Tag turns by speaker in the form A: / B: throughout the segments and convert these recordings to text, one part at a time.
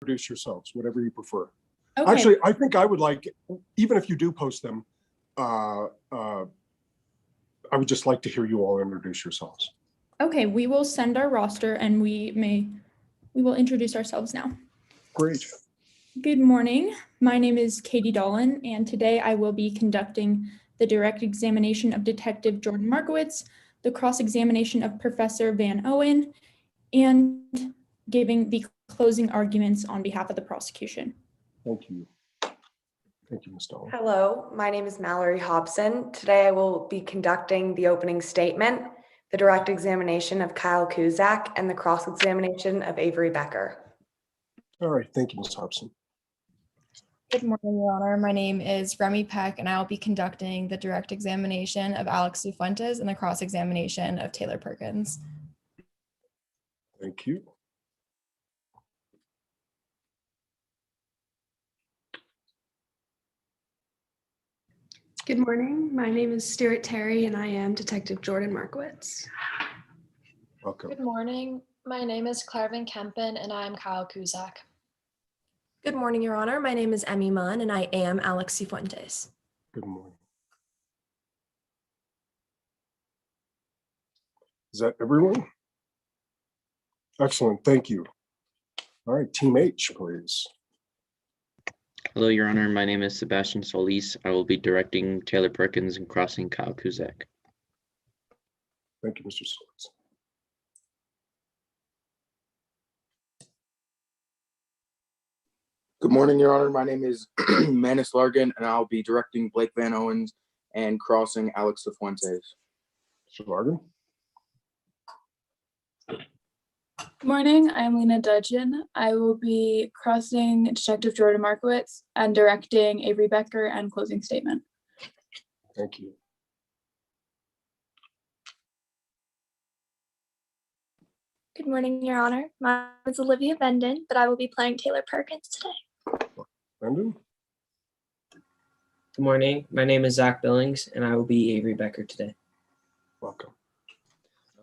A: introduce yourselves, whatever you prefer.
B: Okay.
A: Actually, I think I would like, even if you do post them, I would just like to hear you all introduce yourselves.
B: Okay, we will send our roster and we will introduce ourselves now.
A: Great.
B: Good morning. My name is Katie Dolan, and today I will be conducting the direct examination of Detective Jordan Markowitz, the cross-examination of Professor Van Owen, and giving the closing arguments on behalf of the prosecution.
A: Thank you. Thank you, Ms. Dolan.
C: Hello, my name is Mallory Hobson. Today I will be conducting the opening statement, the direct examination of Kyle Kuzak, and the cross-examination of Avery Becker.
A: All right, thank you, Ms. Hobson.
D: Good morning, Your Honor. My name is Remy Peck, and I will be conducting the direct examination of Alex Cifuentes and the cross-examination of Taylor Perkins.
A: Thank you.
E: Good morning. My name is Stuart Terry, and I am Detective Jordan Markowitz.
A: Welcome.
F: Good morning. My name is Claire Van Kempen, and I am Kyle Kuzak.
G: Good morning, Your Honor. My name is Emmy Munn, and I am Alex Cifuentes.
A: Good morning. Is that everyone? Excellent, thank you. All right, Team H, please.
H: Hello, Your Honor. My name is Sebastian Solis. I will be directing Taylor Perkins and crossing Kyle Kuzak.
A: Thank you, Mr. Solis.
I: Good morning, Your Honor. My name is Manus Largan, and I'll be directing Blake Van Owens and crossing Alex Cifuentes.
A: Mr. Largan.
J: Good morning, I'm Lena Dudgeon. I will be crossing Detective Jordan Markowitz and directing Avery Becker and closing statement.
A: Thank you.
K: Good morning, Your Honor. My name is Olivia Venden, but I will be playing Taylor Perkins today.
A: Brendan.
L: Good morning. My name is Zach Billings, and I will be Avery Becker today.
A: Welcome.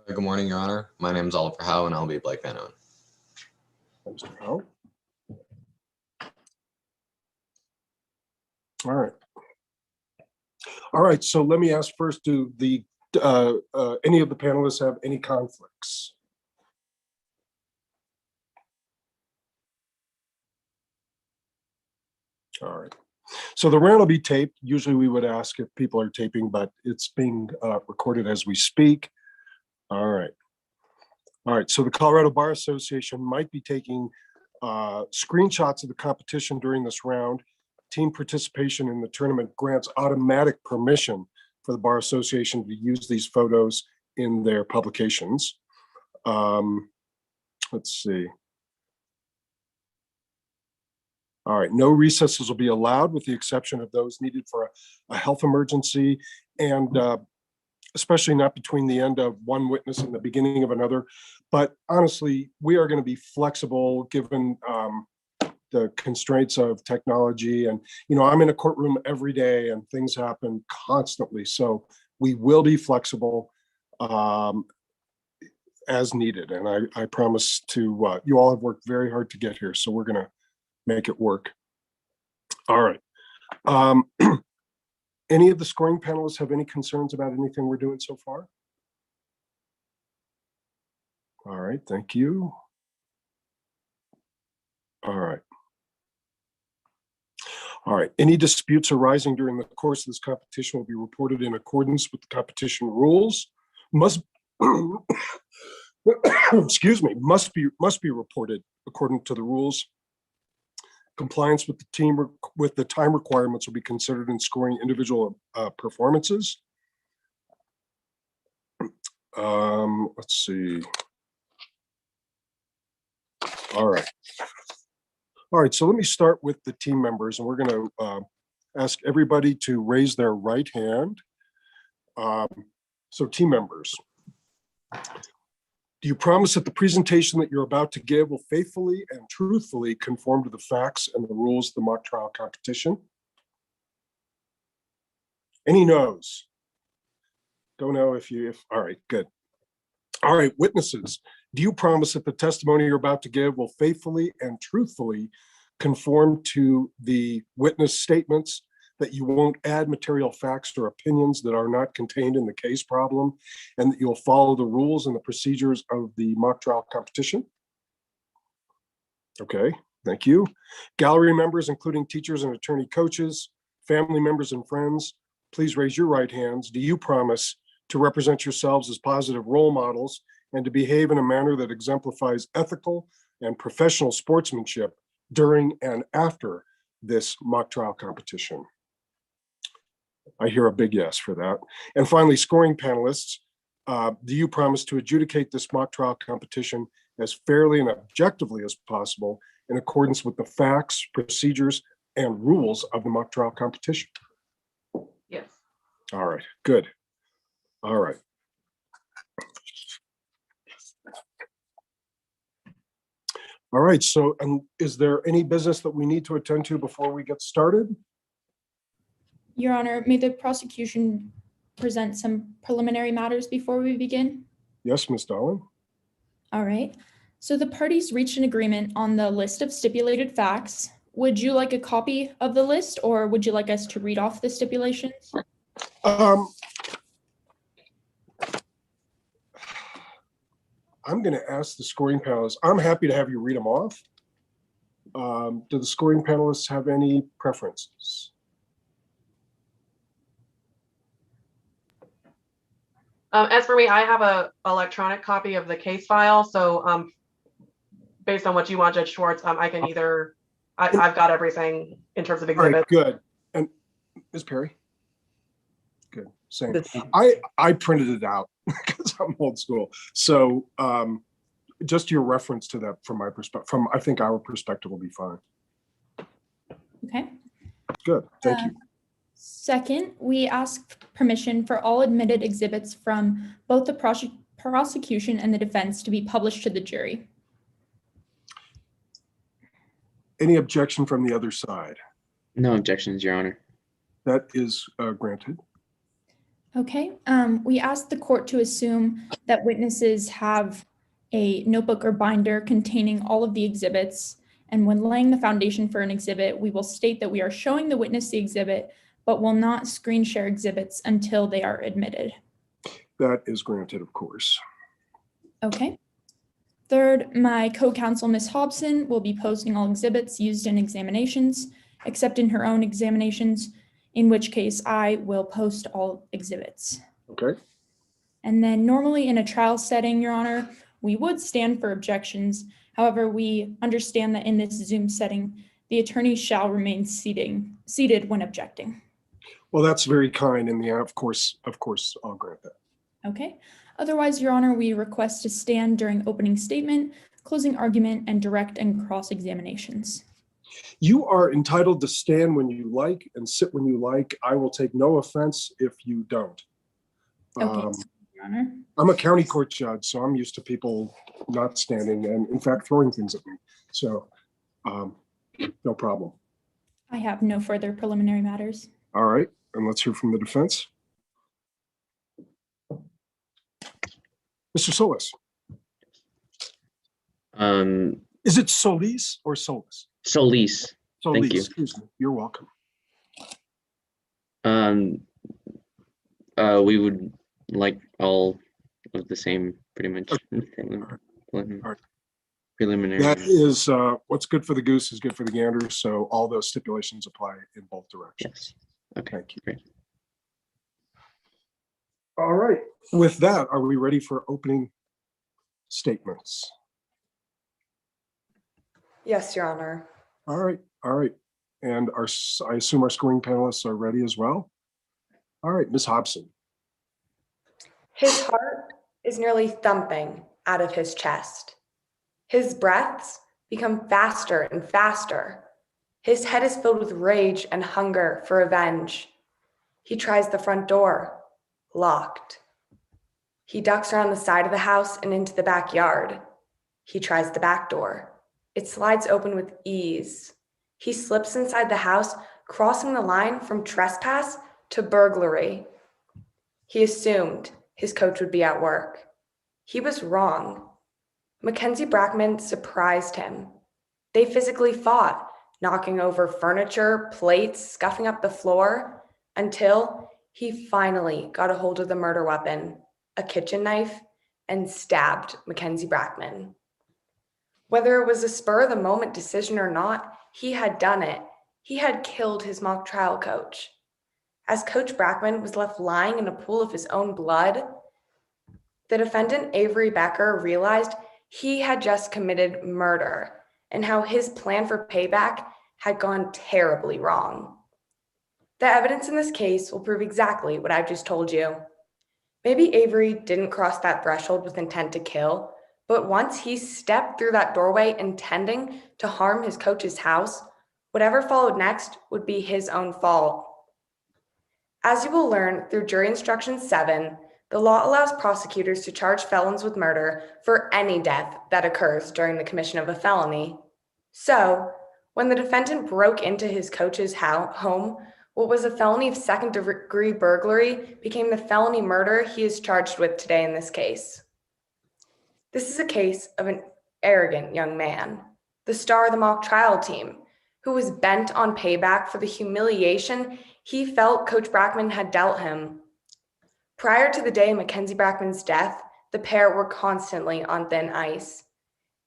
M: Good morning, Your Honor. My name is Oliver Howe, and I'll be Blake Van Owen.
A: Mr. Howe. All right. All right, so let me ask first, do the any of the panelists have any conflicts? All right. So the round will be taped. Usually we would ask if people are taping, but it's being recorded as we speak. All right. All right. So the Colorado Bar Association might be taking screenshots of the competition during this round. Team participation in the tournament grants automatic permission for the Bar Association to use these photos in their publications. Let's see. All right, no recesses will be allowed with the exception of those needed for a health emergency, and especially not between the end of one witness and the beginning of another. But honestly, we are going to be flexible given the constraints of technology. And, you know, I'm in a courtroom every day and things happen constantly. So we will be flexible as needed. And I promise to, you all have worked very hard to get here. So we're going to make it work. All right. Any of the scoring panelists have any concerns about anything we're doing so far? All right, thank you. All right. All right, any disputes arising during the course of this competition will be reported in accordance with the competition rules. Excuse me, must be reported according to the rules. Compliance with the time requirements will be considered in scoring individual performances. Let's see. All right. All right, so let me start with the team members, and we're going to ask everybody to raise their right hand. So team members, do you promise that the presentation that you're about to give will faithfully and truthfully conform to the facts and the rules of the mock trial competition? Any no's? Don't know if all right, good. All right, witnesses, Do you promise that the testimony you're about to give will faithfully and truthfully conform to the witness statements, that you won't add material facts or opinions that are not contained in the case problem, and that you'll follow the rules and the procedures of the mock trial competition? Okay, thank you. Gallery members, including teachers and attorney coaches, family members and friends, please raise your right hands. Do you promise to represent yourselves as positive role models and to behave in a manner that exemplifies ethical and professional sportsmanship during and after this mock trial competition? I hear a big yes for that. And finally, scoring panelists, do you promise to adjudicate this mock trial competition as fairly and objectively as possible in accordance with the facts, procedures, and rules of the mock trial competition?
N: Yes.
A: All right, good. All right. All right, so is there any business that we need to attend to before we get started?
B: Your Honor, may the prosecution present some preliminary matters before we begin?
A: Yes, Ms. Dolan.
B: All right. So the parties reached an agreement on the list of stipulated facts. Would you like a copy of the list, or would you like us to read off the stipulations?
A: I'm going to ask the scoring panelists. I'm happy to have you read them off. Do the scoring panelists have any preferences?
N: As for me, I have a electronic copy of the case file. So based on what you want, Judge Schwartz, I can either, I've got everything in terms of exhibits.
A: All right, good. And Ms. Perry? Good, same. I printed it out because I'm old school. So just your reference to that from my perspective, I think our perspective will be fine.
B: Okay.
A: Good, thank you.
B: Second, we ask permission for all admitted exhibits from both the prosecution and the defense to be published to the jury.
A: Any objection from the other side?
H: No objections, Your Honor.
A: That is granted.
B: Okay, we ask the court to assume that witnesses have a notebook or binder containing all of the exhibits. And when laying the foundation for an exhibit, we will state that we are showing the witness the exhibit, but will not screen share exhibits until they are admitted.
A: That is granted, of course.
B: Okay. Third, my co-counsel, Ms. Hobson, will be posting all exhibits used in examinations, except in her own examinations, in which case I will post all exhibits.
A: Okay.
B: And then normally in a trial setting, Your Honor, we would stand for objections. However, we understand that in this Zoom setting, the attorney shall remain seated when objecting.
A: Well, that's very kind, and yeah, of course, I'll grant that.
B: Okay. Otherwise, Your Honor, we request to stand during opening statement, closing argument, and direct and cross examinations.
A: You are entitled to stand when you like and sit when you like. I will take no offense if you don't.
B: Okay, Your Honor.
A: I'm a county court judge, so I'm used to people not standing and, in fact, throwing things at me. So, no problem.
B: I have no further preliminary matters.
A: All right, and let's hear from the defense. Mr. Solis. Is it Solis or Solis?
H: Solis.
A: Solis,
H: Thank you.
A: excuse me. You're welcome.
H: We would like all of the same, pretty much. Preliminary.
A: That is what's good for the goose is good for the gander. So all those stipulations apply in both directions.
H: Yes. Okay.
A: Thank you.
H: Great.
A: All right. With that, are we ready for opening statements?
C: Yes, Your Honor.
A: All right. All right. And I assume our scoring panelists are ready as well. All right, Ms. Hobson.
C: His heart is nearly thumping out of his chest. His breaths become faster and faster. His head is filled with rage and hunger for revenge. He tries the front door, locked. He ducks around the side of the house and into the backyard. He tries the back door. It slides open with ease. He slips inside the house, crossing the line from trespass to burglary. He assumed his coach would be at work. He was wrong. Mackenzie Brackman surprised him. They physically fought, knocking over furniture, plates, scuffing up the floor, until he finally got a hold of the murder weapon, a kitchen knife, and stabbed Mackenzie Brackman. Whether it was a spur-of-the-moment decision or not, he had done it. He had killed his mock trial coach. As Coach Brackman was left lying in a pool of his own blood, the defendant, Avery Becker, realized he had just committed murder and how his plan for payback had gone terribly wrong. The evidence in this case will prove exactly what I've just told you. Maybe Avery didn't cross that threshold with intent to kill, but once he stepped through that doorway intending to harm his coach's house, whatever followed next would be his own fault. As you will learn through Jury Instruction 7, the law allows prosecutors to charge felons with murder for any death that occurs during the commission of a felony. So, when the defendant broke into his coach's home, what was a felony of second-degree burglary became the felony murder he is charged with today in this case. This is a case of an arrogant young man, the star of the mock trial team, who was bent on payback for the humiliation he felt Coach Brackman had dealt him. Prior to the day of Mackenzie Brackman's death, the pair were constantly on thin ice.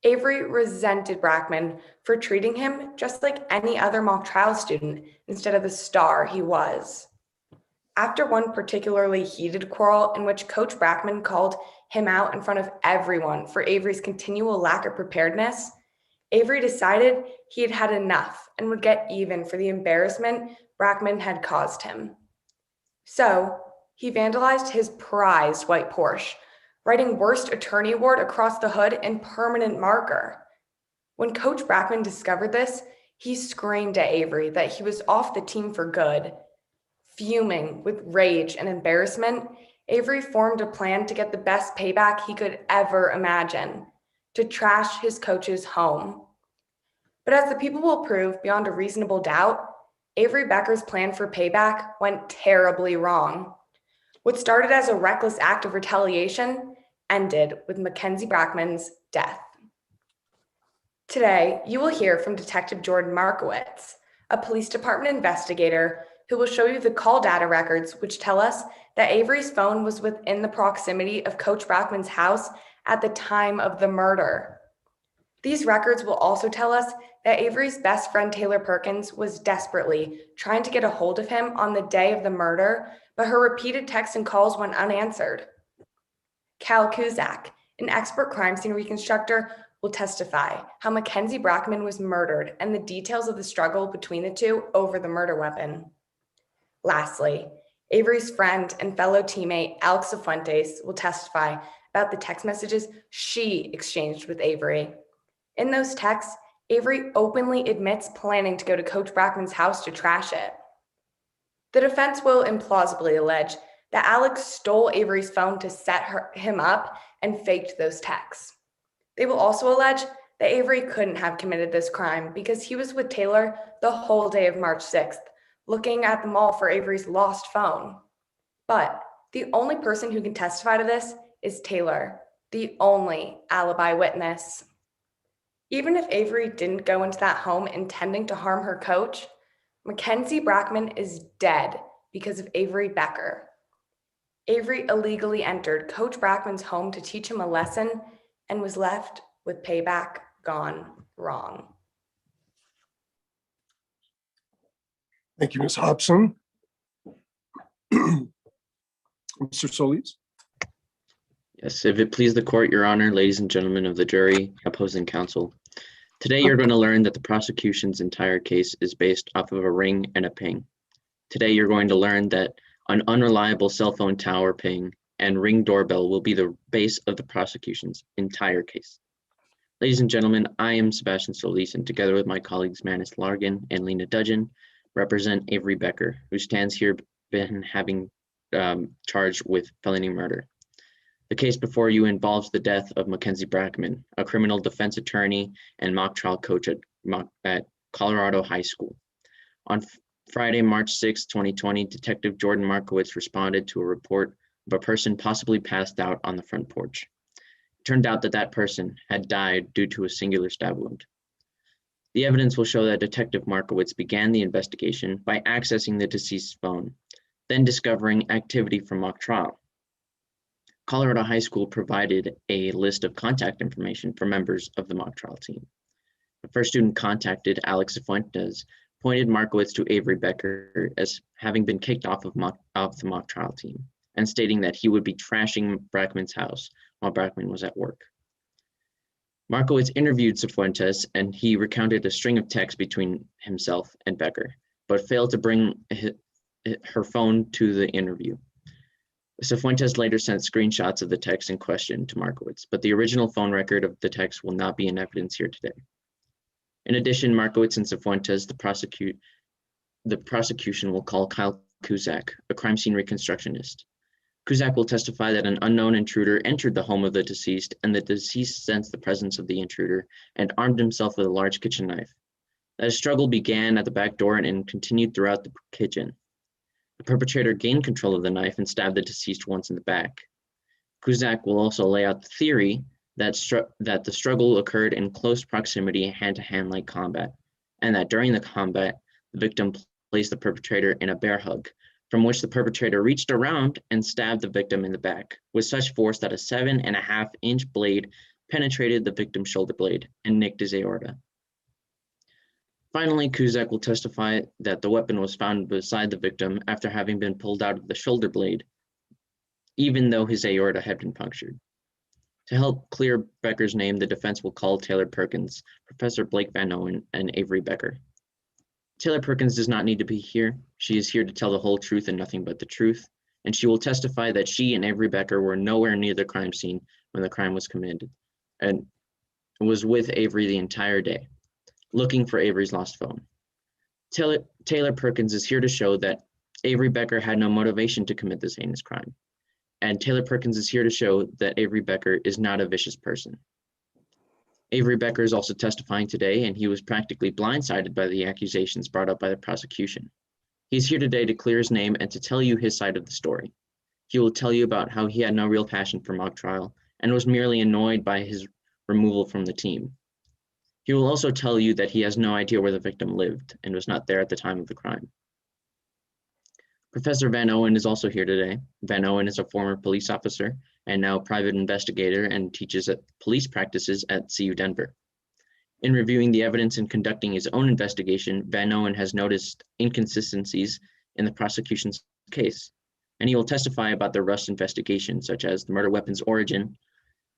C: Avery resented Brackman for treating him just like any other mock trial student instead of the star he was. After one particularly heated quarrel in which Coach Brackman called him out in front of everyone for Avery's continual lack of preparedness, Avery decided he had had enough and would get even for the embarrassment Brackman had caused him. So, he vandalized his prized white Porsche, writing Worst Attorney Award across the hood in permanent marker. When Coach Brackman discovered this, he screamed at Avery that he was off the team for good. Fuming with rage and embarrassment, Avery formed a plan to get the best payback he could ever imagine, to trash his coach's home. But as the people will prove beyond a reasonable doubt, Avery Becker's plan for payback went terribly wrong. What started as a reckless act of retaliation ended with Mackenzie Brackman's death. Today, you will hear from Detective Jordan Markowitz, a police department investigator who will show you the call data records which tell us that Avery's phone was within the proximity of Coach Brackman's house at the time of the murder. These records will also tell us that Avery's best friend Taylor Perkins was desperately trying to get a hold of him on the day of the murder, but her repeated texts and calls went unanswered. Cal Kuzak, an expert crime scene reconstructor, will testify how Mackenzie Brackman was murdered and the details of the struggle between the two over the murder weapon. Lastly, Avery's friend and fellow teammate Alex Cifuentes will testify about the text messages she exchanged with Avery. In those texts, Avery openly admits planning to go to Coach Brackman's house to trash it. The defense will implausibly allege that Alex stole Avery's phone to set him up and faked those texts. They will also allege that Avery couldn't have committed this crime because he was with Taylor the whole day of March 6th, looking at the mall for Avery's lost phone. But the only person who can testify to this is Taylor, the only alibi witness. Even if Avery didn't go into that home intending to harm her coach, Mackenzie Brackman is dead because of Avery Becker. Avery illegally entered Coach Brackman's home to teach him a lesson and was left with payback gone wrong.
A: Thank you, Ms. Hobson. Mr. Solis?
H: Yes, if it please the court, Your Honor, ladies and gentlemen of the jury, opposing counsel. Today, you're going to learn that the prosecution's entire case is based off of a ring and a ping. Today, you're going to learn that an unreliable cell phone tower ping and ring doorbell will be the base of the prosecution's entire case. Ladies and gentlemen, I am Sebastian Solis, and together with my colleagues Manus Largan and Lena Dudgeon, represent Avery Becker, who stands here been having charged with felony murder. The case before you involves the death of Mackenzie Brackman, a criminal defense attorney and mock trial coach at Colorado High School. On Friday, March 6, 2020, Detective Jordan Markowitz responded to a report of a person possibly passed out on the front porch. turned out that that person had died due to a singular stab wound. The evidence will show that Detective Markowitz began the investigation by accessing the deceased's phone, then discovering activity from mock trial. Colorado High School provided a list of contact information for members of the mock trial team. The first student contacted, Alex Cifuentes, pointed Markowitz to Avery Becker as having been kicked off of the mock trial team, and stating that he would be trashing Brackman's house while Brackman was at work. Markowitz interviewed Cifuentes, and he recounted a string of texts between himself and Becker, but failed to bring her phone to the interview. Cifuentes later sent screenshots of the text in question to Markowitz, but the original phone record of the text will not be in evidence here today. In addition, Markowitz and Cifuentes, the prosecution will call Kyle Kuzak, a crime scene reconstructionist. Kuzak will testify that an unknown intruder entered the home of the deceased, and the deceased sensed the presence of the intruder and armed himself with a large kitchen knife. That a struggle began at the back door and continued throughout the kitchen. The perpetrator gained control of the knife and stabbed the deceased once in the back. Kuzak will also lay out the theory that the struggle occurred in close proximity, hand-to-hand like combat, and that during the combat, the victim placed the perpetrator in a bear hug, from which the perpetrator reached around and stabbed the victim in the back with such force that a 7.5-inch blade penetrated the victim's shoulder blade and nicked his aorta. Finally, Kuzak will testify that the weapon was found beside the victim after having been pulled out of the shoulder blade, even though his aorta had been punctured. To help clear Becker's name, the defense will call Taylor Perkins, Professor Blake Van Owen, and Avery Becker. Taylor Perkins does not need to be here. She is here to tell the whole truth and nothing but the truth, and she will testify that she and Avery Becker were nowhere near the crime scene when the crime was committed, and was with Avery the entire day, looking for Avery's lost phone. Taylor Perkins is here to show that Avery Becker had no motivation to commit this heinous crime, and Taylor Perkins is here to show that Avery Becker is not a vicious person. Avery Becker is also testifying today, and he was practically blindsided by the accusations brought up by the prosecution. He's here today to clear his name and to tell you his side of the story. He will tell you about how he had no real passion for mock trial and was merely annoyed by his removal from the team. He will also tell you that he has no idea where the victim lived and was not there at the time of the crime. Professor Van Owen is also here today. Van Owen is a former police officer and now private investigator and teaches at police practices at CU Denver. In reviewing the evidence and conducting his own investigation, Van Owen has noticed inconsistencies in the prosecution's case, and he will testify about the rushed investigation, such as the murder weapon's origin,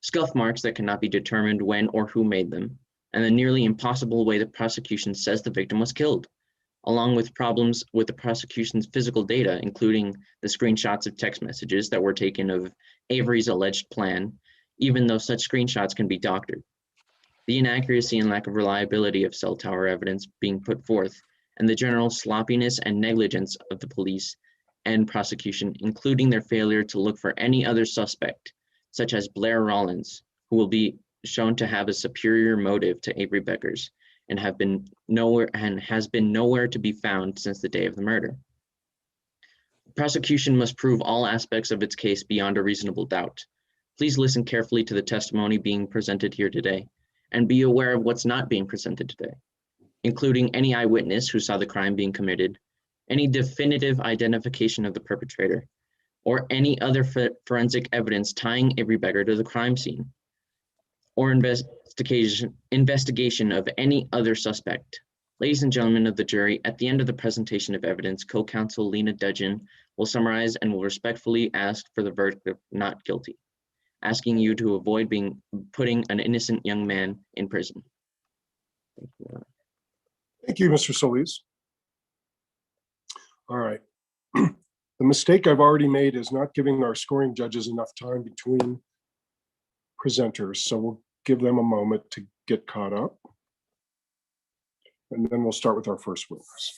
H: scuff marks that cannot be determined when or who made them, and the nearly impossible way the prosecution says the victim was killed, along with problems with the prosecution's physical data, including the screenshots of text messages that were taken of Avery's alleged plan, even though such screenshots can be doctored. The inaccuracy and lack of reliability of cell tower evidence being put forth, and the general sloppiness and negligence of the police and prosecution, including their failure to look for any other suspect, such as Blair Rollins, who will be shown to have a superior motive to Avery Becker's, and has been nowhere to be found since the day of the murder. The prosecution must prove all aspects of its case beyond a reasonable doubt. Please listen carefully to the testimony being presented here today, and be aware of what's not being presented today, including any eyewitness who saw the crime being committed, any definitive identification of the perpetrator, or any other forensic evidence tying Avery Becker to the crime scene, or investigation of any other suspect. Ladies and gentlemen of the jury, at the end of the presentation of evidence, co-counsel Lena Dudgeon will summarize and will respectfully ask for the verdict of not guilty, asking you to avoid putting an innocent young man in prison. Thank you.
A: Thank you, Mr. Solis. All right. The mistake I've already made is not giving our scoring judges enough time between presenters, so we'll give them a moment to get caught up, and then we'll start with our first witness.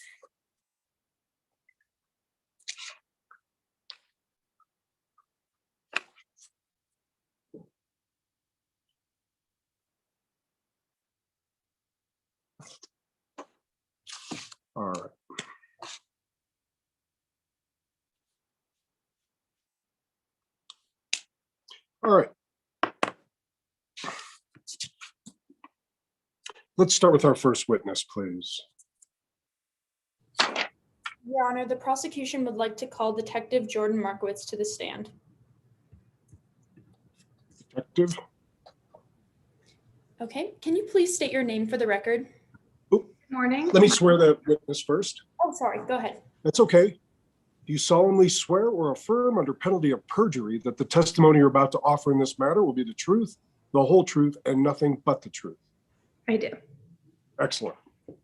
A: All right. All right. Let's start with our first witness, please.
B: Your Honor, the prosecution would like to call Detective Jordan Markowitz to the stand.
A: Detective.
B: Okay, can you please state your name for the record?
E: Morning.
A: Let me swear the witness first.
B: Oh, sorry, go ahead.
A: That's okay. Do you solemnly swear or affirm under penalty of perjury that the testimony you're about to offer in this matter will be the truth, the whole truth, and nothing but the truth?
E: I do.
A: Excellent.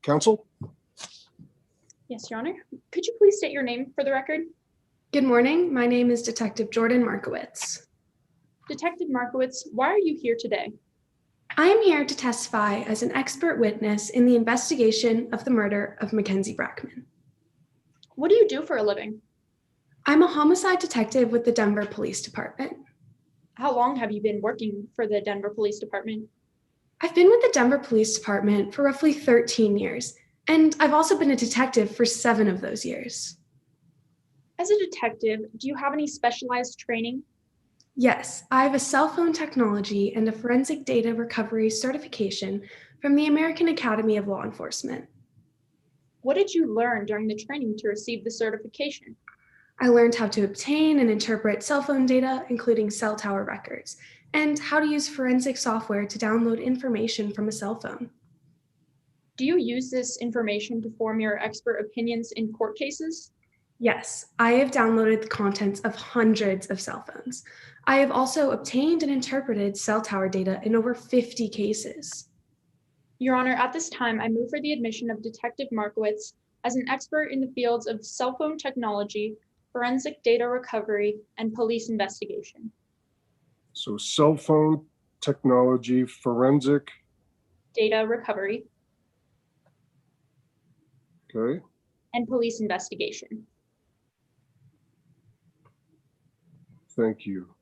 A: Counsel?
B: Yes, Your Honor. Could you please state your name for the record?
E: Good morning. My name is Detective Jordan Markowitz.
B: Detective Markowitz, why are you here today?
E: I am here to testify as an expert witness in the investigation of the murder of Mackenzie Brackman.
B: What do you do for a living?
E: I'm a homicide detective with the Denver Police Department.
B: How long have you been working for the Denver Police Department?
E: I've been with the Denver Police Department for roughly 13 years, and I've also been a detective for 7 of those years.
B: As a detective, do you have any specialized training?
E: Yes, I have a cell phone technology and a forensic data recovery certification from the American Academy of Law Enforcement.
B: What did you learn during the training to receive the certification?
E: I learned how to obtain and interpret cell phone data, including cell tower records, and how to use forensic software to download information from a cell phone.
B: Do you use this information to form your expert opinions in court cases?
E: Yes, I have downloaded the contents of hundreds of cell phones. I have also obtained and interpreted cell tower data in over 50 cases.
B: Your Honor, at this time, I move for the admission of Detective Markowitz as an expert in the fields of cell phone technology, forensic data recovery, and police investigation.
A: So cell phone technology, forensic.
B: Data recovery.
A: Okay.
B: And police investigation.
A: Thank you.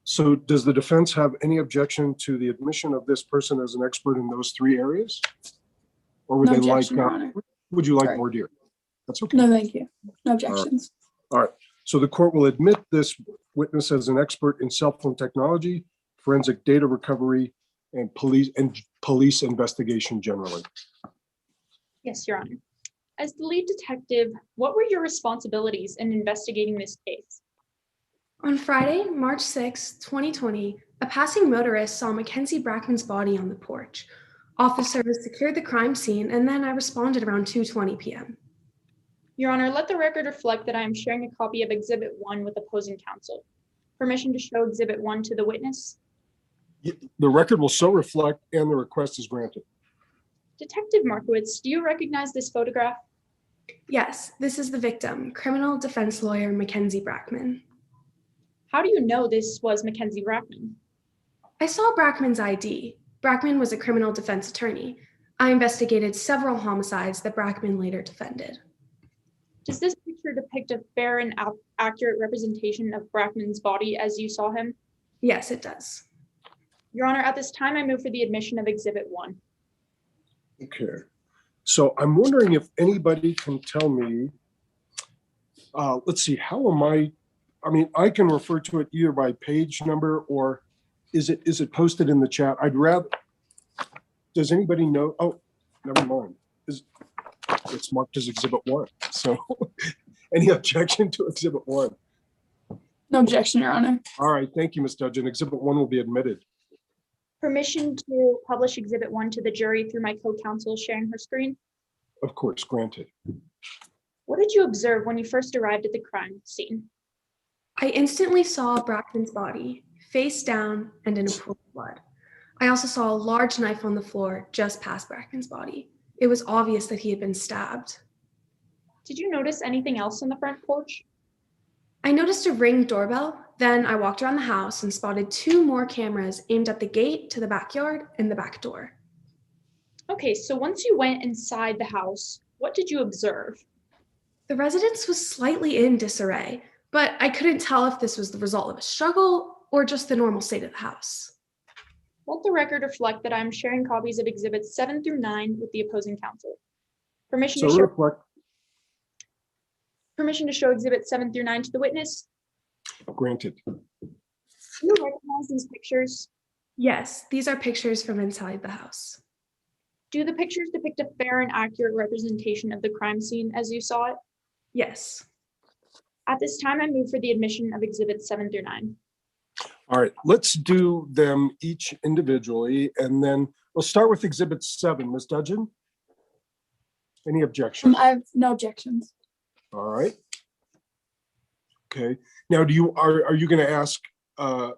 A: So does the defense have any objection to the admission of this person as an expert in those 3 areas? Or would
J: No
A: they like,
J: objection, Your Honor.
A: would you like
J: Sorry.
A: more, dear? That's okay.
J: No, thank you. No objections.
A: All right. So the court will admit this witness as an expert in cell phone technology, forensic data recovery, and police investigation generally.
B: Yes, Your Honor. As the lead detective, what were your responsibilities in investigating this case?
E: On Friday, March 6, 2020, a passing motorist saw Mackenzie Brackman's body on the porch. Officers secured the crime scene, and then I responded around 2:20 p.m.
B: Your Honor, let the record reflect that I am sharing a copy of Exhibit 1 with opposing counsel. Permission to show Exhibit 1 to the witness?
A: The record will so reflect, and the request is granted.
B: Detective Markowitz, do you recognize this photograph?
E: Yes, this is the victim, criminal defense lawyer Mackenzie Brackman.
B: How do you know this was Mackenzie Brackman?
E: I saw Brackman's ID. Brackman was a criminal defense attorney. I investigated several homicides that Brackman later defended.
B: Does this picture depict a fair and accurate representation of Brackman's body as you saw him?
E: Yes, it does.
B: Your Honor, at this time, I move for the admission of Exhibit 1.
A: Okay. So I'm wondering if anybody can tell me, let's see, how am I mean, I can refer to it either by page number or is it posted in the chat? I'd rather, does anybody know? Oh, never mind. It's marked as Exhibit 1. So any objection to Exhibit 1?
J: No objection, Your Honor.
A: All right, thank you, Ms. Dudgeon. Exhibit 1 will be admitted.
B: Permission to publish Exhibit 1 to the jury through my co-counsel sharing her screen?
A: Of course, granted.
B: What did you observe when you first arrived at the crime scene?
E: I instantly saw Brackman's body, face down and in a pool of blood. I also saw a large knife on the floor just past Brackman's body. It was obvious that he had been stabbed.
B: Did you notice anything else on the front porch?
E: I noticed a Ring doorbell. Then I walked around the house and spotted 2 more cameras aimed at the gate to the backyard and the back door.
B: Okay, so once you went inside the house, what did you observe?
E: The residence was slightly in disarray, but I couldn't tell if this was the result of a struggle or just the normal state of the house.
B: Let the record reflect that I'm sharing copies of Exhibits 7 through 9 with the opposing counsel. Permission to show Exhibits 7 through 9 to the witness?
A: Granted.
B: Do you recognize these pictures?
E: Yes, these are pictures from inside the house.
B: Do the pictures depict a fair and accurate representation of the crime scene as you saw it?
E: Yes.
B: At this time, I move for the admission of exhibits 7 through 9.
A: All right, let's do them each individually, and then we'll start with exhibit 7. Ms. Dudgeon? Any objections?
J: I have no objections.
A: All right. Okay. Now, are you going to ask,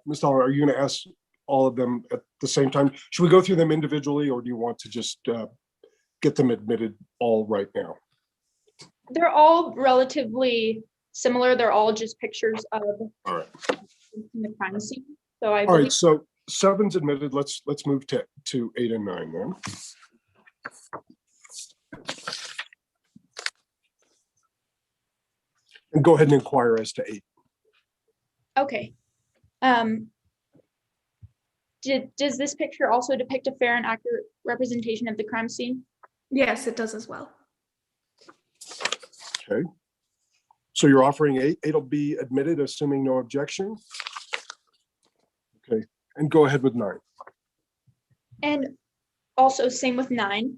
A: Ms. Dollar, are you going to ask all of them at the same time? Should we go through them individually, or do you want to just get them admitted all right now?
B: They're all relatively similar. They're all just pictures of the crime scene. So I
A: all right, so 7's admitted. Let's move to 8 and 9 then. And go ahead and inquire as to 8.
B: Okay. Does this picture also depict a fair and accurate representation of the crime scene?
E: Yes, it does as well.
A: Okay. So you're offering 8. 8 will be admitted, assuming no objection. Okay. And go ahead with 9.
B: And also same with 9.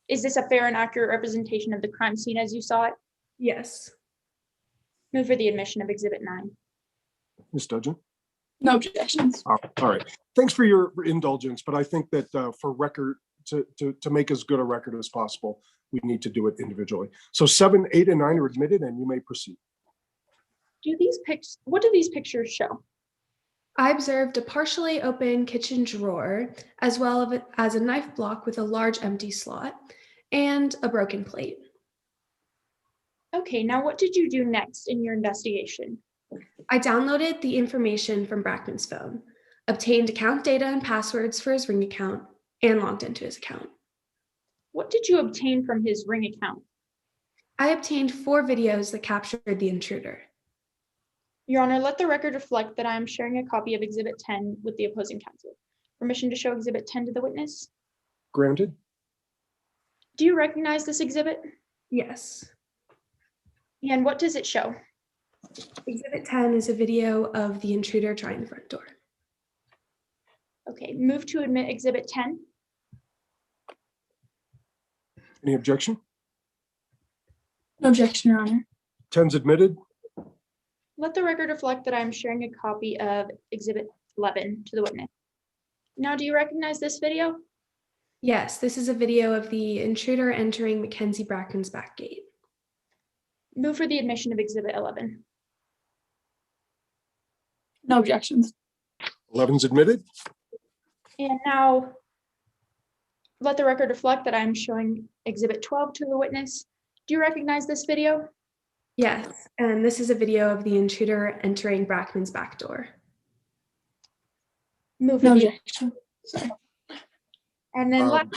B: Is this a fair and accurate representation of the crime scene as you saw it?
E: Yes.
B: Move for the admission of exhibit 9.
A: Ms. Dudgeon?
J: No objections.
A: All right. Thanks for your indulgence, but I think that for record, to make as good a record as possible, we need to do it individually. So 7, 8, and 9 are admitted, and you may proceed.
B: What do these pictures show?
E: I observed a partially open kitchen drawer, as well as a knife block with a large empty slot, and a broken plate.
B: Okay, now what did you do next in your investigation?
E: I downloaded the information from Brackman's phone, obtained account data and passwords for his Ring account, and logged into his account.
B: What did you obtain from his Ring account?
E: I obtained 4 videos that captured the intruder.
B: Your Honor, let the record reflect that I am sharing a copy of Exhibit 10 with the opposing counsel. Permission to show Exhibit 10 to the witness?
A: Granted.
B: Do you recognize this exhibit?
E: Yes.
B: And what does it show?
E: Exhibit 10 is a video of the intruder trying the front door.
B: Okay, move to admit Exhibit 10.
A: Any objection?
J: No objection, Your Honor.
A: 10's admitted.
B: Let the record reflect that I am sharing a copy of Exhibit 11 to the witness. Now, do you recognize this video?
E: Yes, this is a video of the intruder entering Mackenzie Brackman's back gate.
B: Move for the admission of Exhibit 11.
J: No objections.
A: 11's admitted.
B: And now, let the record reflect that I'm showing Exhibit 12 to the witness. Do you recognize this video?
E: Yes, and this is a video of the intruder entering Brackman's back door.
B: Move
J: No
B: for the
J: objection. Sorry.
B: And then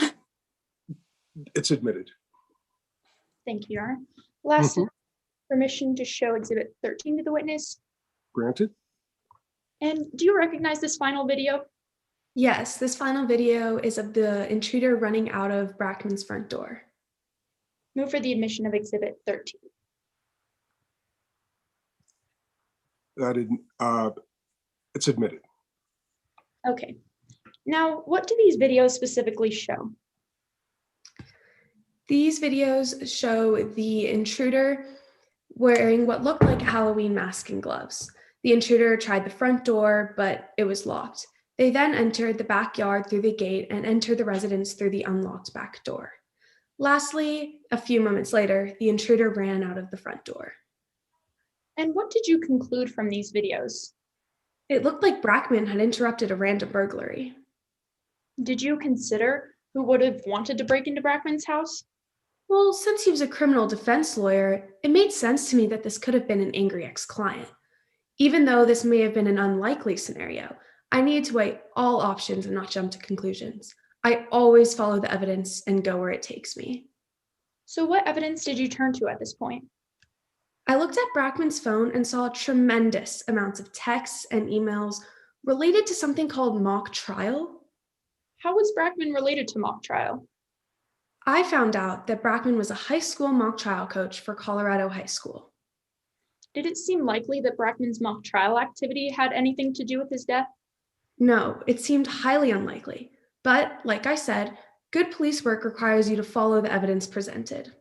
A: It's admitted.
B: thank you, Your Honor. Last, permission to show Exhibit 13 to the witness.
A: Granted.
B: And do you recognize this final video?
E: Yes, this final video is of the intruder running out of Brackman's front door.
B: Move for the admission of Exhibit 13.
A: It's admitted.
B: Okay. Now, what do these videos specifically show?
E: These videos show the intruder wearing what looked like a Halloween mask and gloves. The intruder tried the front door, but it was locked. They then entered the backyard through the gate and entered the residence through the unlocked back door. Lastly, a few moments later, the intruder ran out of the front door.
B: And what did you conclude from these videos?
E: It looked like Brackman had interrupted a random burglary.
B: Did you consider who would have wanted to break into Brackman's house?
E: Well, since he was a criminal defense lawyer, it made sense to me that this could have been an angry ex-client. Even though this may have been an unlikely scenario, I needed to weigh all options and not jump to conclusions. I always follow the evidence and go where it takes me.
B: So what evidence did you turn to at this point?
E: I looked at Brackman's phone and saw tremendous amounts of texts and emails related to something called mock trial.
B: How was Brackman related to mock trial?
E: I found out that Brackman was a high school mock trial coach for Colorado High School.
B: Did it seem likely that Brackman's mock trial activity had anything to do with his death?
E: No, it seemed highly unlikely. But, like I said, good police work requires you to follow the evidence presented.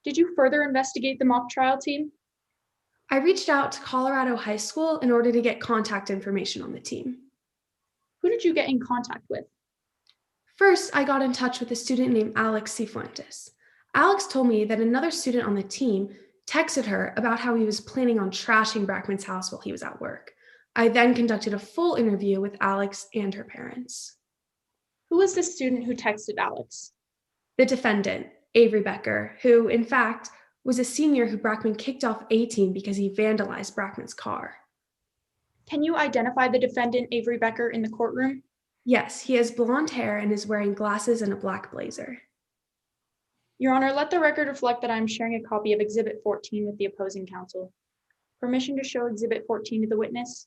B: Did you further investigate the mock trial team?
E: I reached out to Colorado High School in order to get contact information on the team.
B: Who did you get in contact with?
E: First, I got in touch with a student named Alex Cifuentes. Alex told me that another student on the team texted her about how he was planning on trashing Brackman's house while he was at work. I then conducted a full interview with Alex and her parents.
B: Who was the student who texted Alex?
E: The defendant, Avery Becker, who, in fact, was a senior who Brackman kicked off A-team because he vandalized Brackman's car.
B: Can you identify the defendant, Avery Becker, in the courtroom?
E: Yes, he has blonde hair and is wearing glasses and a black blazer.
B: Your Honor, let the record reflect that I'm sharing a copy of Exhibit 14 with the opposing counsel. Permission to show Exhibit 14 to the witness?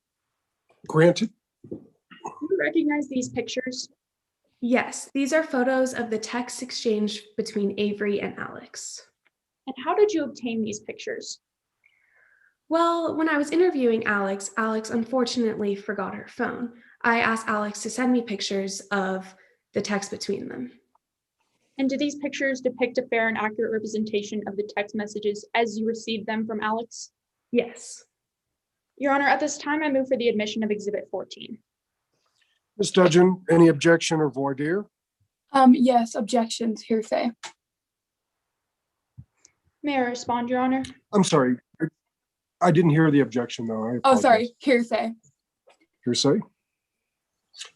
A: Granted.
B: Do you recognize these pictures?
E: Yes, these are photos of the text exchange between Avery and Alex.
B: And how did you obtain these pictures?
E: Well, when I was interviewing Alex unfortunately forgot her phone. I asked Alex to send me pictures of the text between them.
B: And do these pictures depict a fair and accurate representation of the text messages as you received them from Alex?
E: Yes.
B: Your Honor, at this time, I move for the admission of Exhibit 14.
A: Ms. Dudgeon, any objection or voir dire?
J: Yes, objections, hearsay.
B: May I respond, Your Honor?
A: I'm sorry. I didn't hear the objection, though. I
J: Oh,
A: apologize.
J: sorry, hearsay.
A: Hearsay?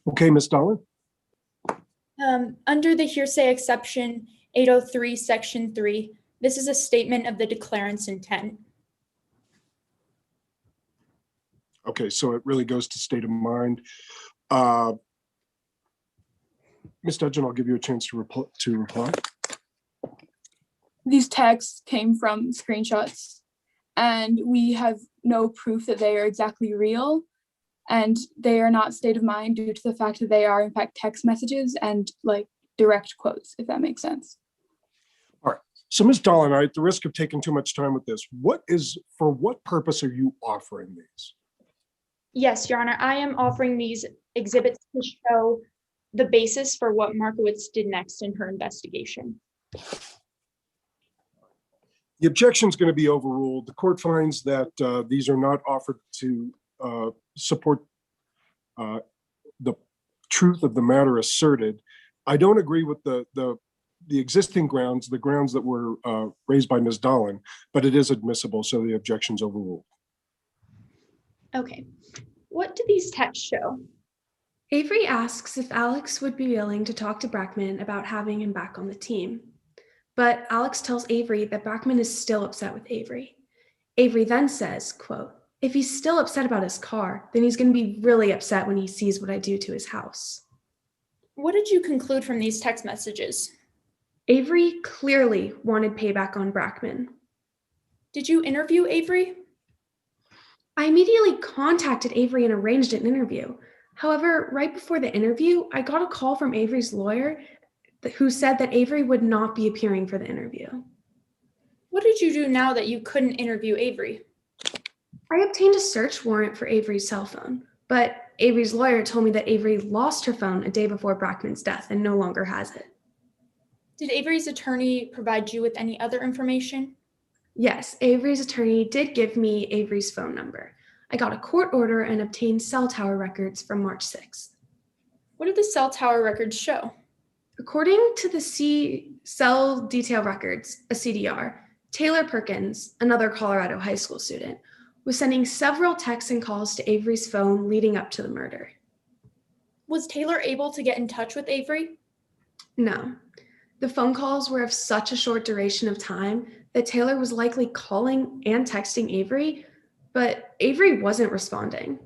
A: Okay, Ms. Dolan?
B: Under the hearsay exception 803, Section 3, this is a statement of the declarant's intent.
A: Okay, so it really goes to state of mind. Ms. Dudgeon, I'll give you a chance to reply.
J: These texts came from screenshots, and we have no proof that they are exactly real, and they are not state of mind due to the fact that they are in fact text messages and like direct quotes, if that makes sense.
A: All right. So Ms. Dolan, at the risk of taking too much time with this, for what purpose are you offering these?
B: Yes, Your Honor, I am offering these exhibits to show the basis for what Markowitz did next in her investigation.
A: The objection is going to be overruled. The court finds that these are not offered to support the truth of the matter asserted. I don't agree with the existing grounds, the grounds that were raised by Ms. Dolan, but it is admissible, so the objection's overruled.
B: Okay, what do these texts show?
E: Avery asks if Alex would be willing to talk to Brackman about having him back on the team. But Alex tells Avery that Brackman is still upset with Avery. Avery then says, quote, "If he's still upset about his car, then he's going to be really upset when he sees what I do to his house."
B: What did you conclude from these text messages?
E: Avery clearly wanted payback on Brackman.
B: Did you interview Avery?
E: I immediately contacted Avery and arranged an interview. However, right before the interview, I got a call from Avery's lawyer who said that Avery would not be appearing for the interview.
B: What did you do now that you couldn't interview Avery?
E: I obtained a search warrant for Avery's cell phone, but Avery's lawyer told me that Avery lost her phone a day before Brackman's death and no longer has it.
B: Did Avery's attorney provide you with any other information?
E: Yes, Avery's attorney did give me Avery's phone number. I got a court order and obtained cell tower records from March 6th.
B: What did the cell tower records show?
E: According to the cell detail records, a CDR, Taylor Perkins, another Colorado high school student, was sending several texts and calls to Avery's phone leading up to the murder.
B: Was Taylor able to get in touch with Avery?
E: No. The phone calls were of such a short duration of time that Taylor was likely calling and texting Avery, but Avery wasn't responding.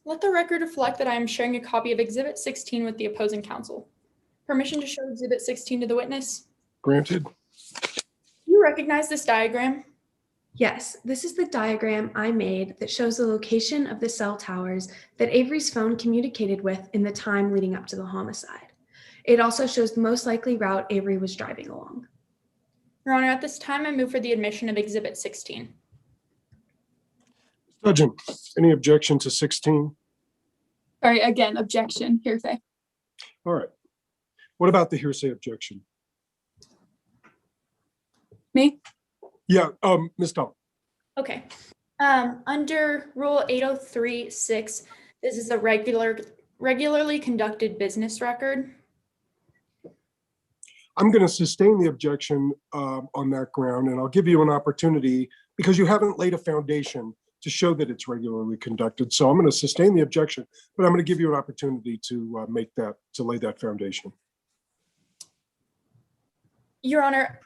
B: Let the record reflect that I am sharing a copy of Exhibit 16 with the opposing counsel. Permission to show Exhibit 16 to the witness?
A: Granted.
B: Do you recognize this diagram?
E: Yes, this is the diagram I made that shows the location of the cell towers that Avery's phone communicated with in the time leading up to the homicide. It also shows the most likely route Avery was driving along.
B: Your Honor, at this time, I move for the admission of Exhibit 16.
A: Dudgeon, any objection to 16?
J: Sorry, again, objection, hearsay.
A: All right. What about the hearsay objection?
J: Me?
A: Yeah, Ms. Dahl.
B: Okay. Under Rule 803.6, this is a regularly conducted business record.
A: I'm going to sustain the objection on that ground, and I'll give you an opportunity because you haven't laid a foundation to show that it's regularly conducted. So I'm going to sustain the objection, but I'm going to give you an opportunity to lay that foundation.
B: Your Honor,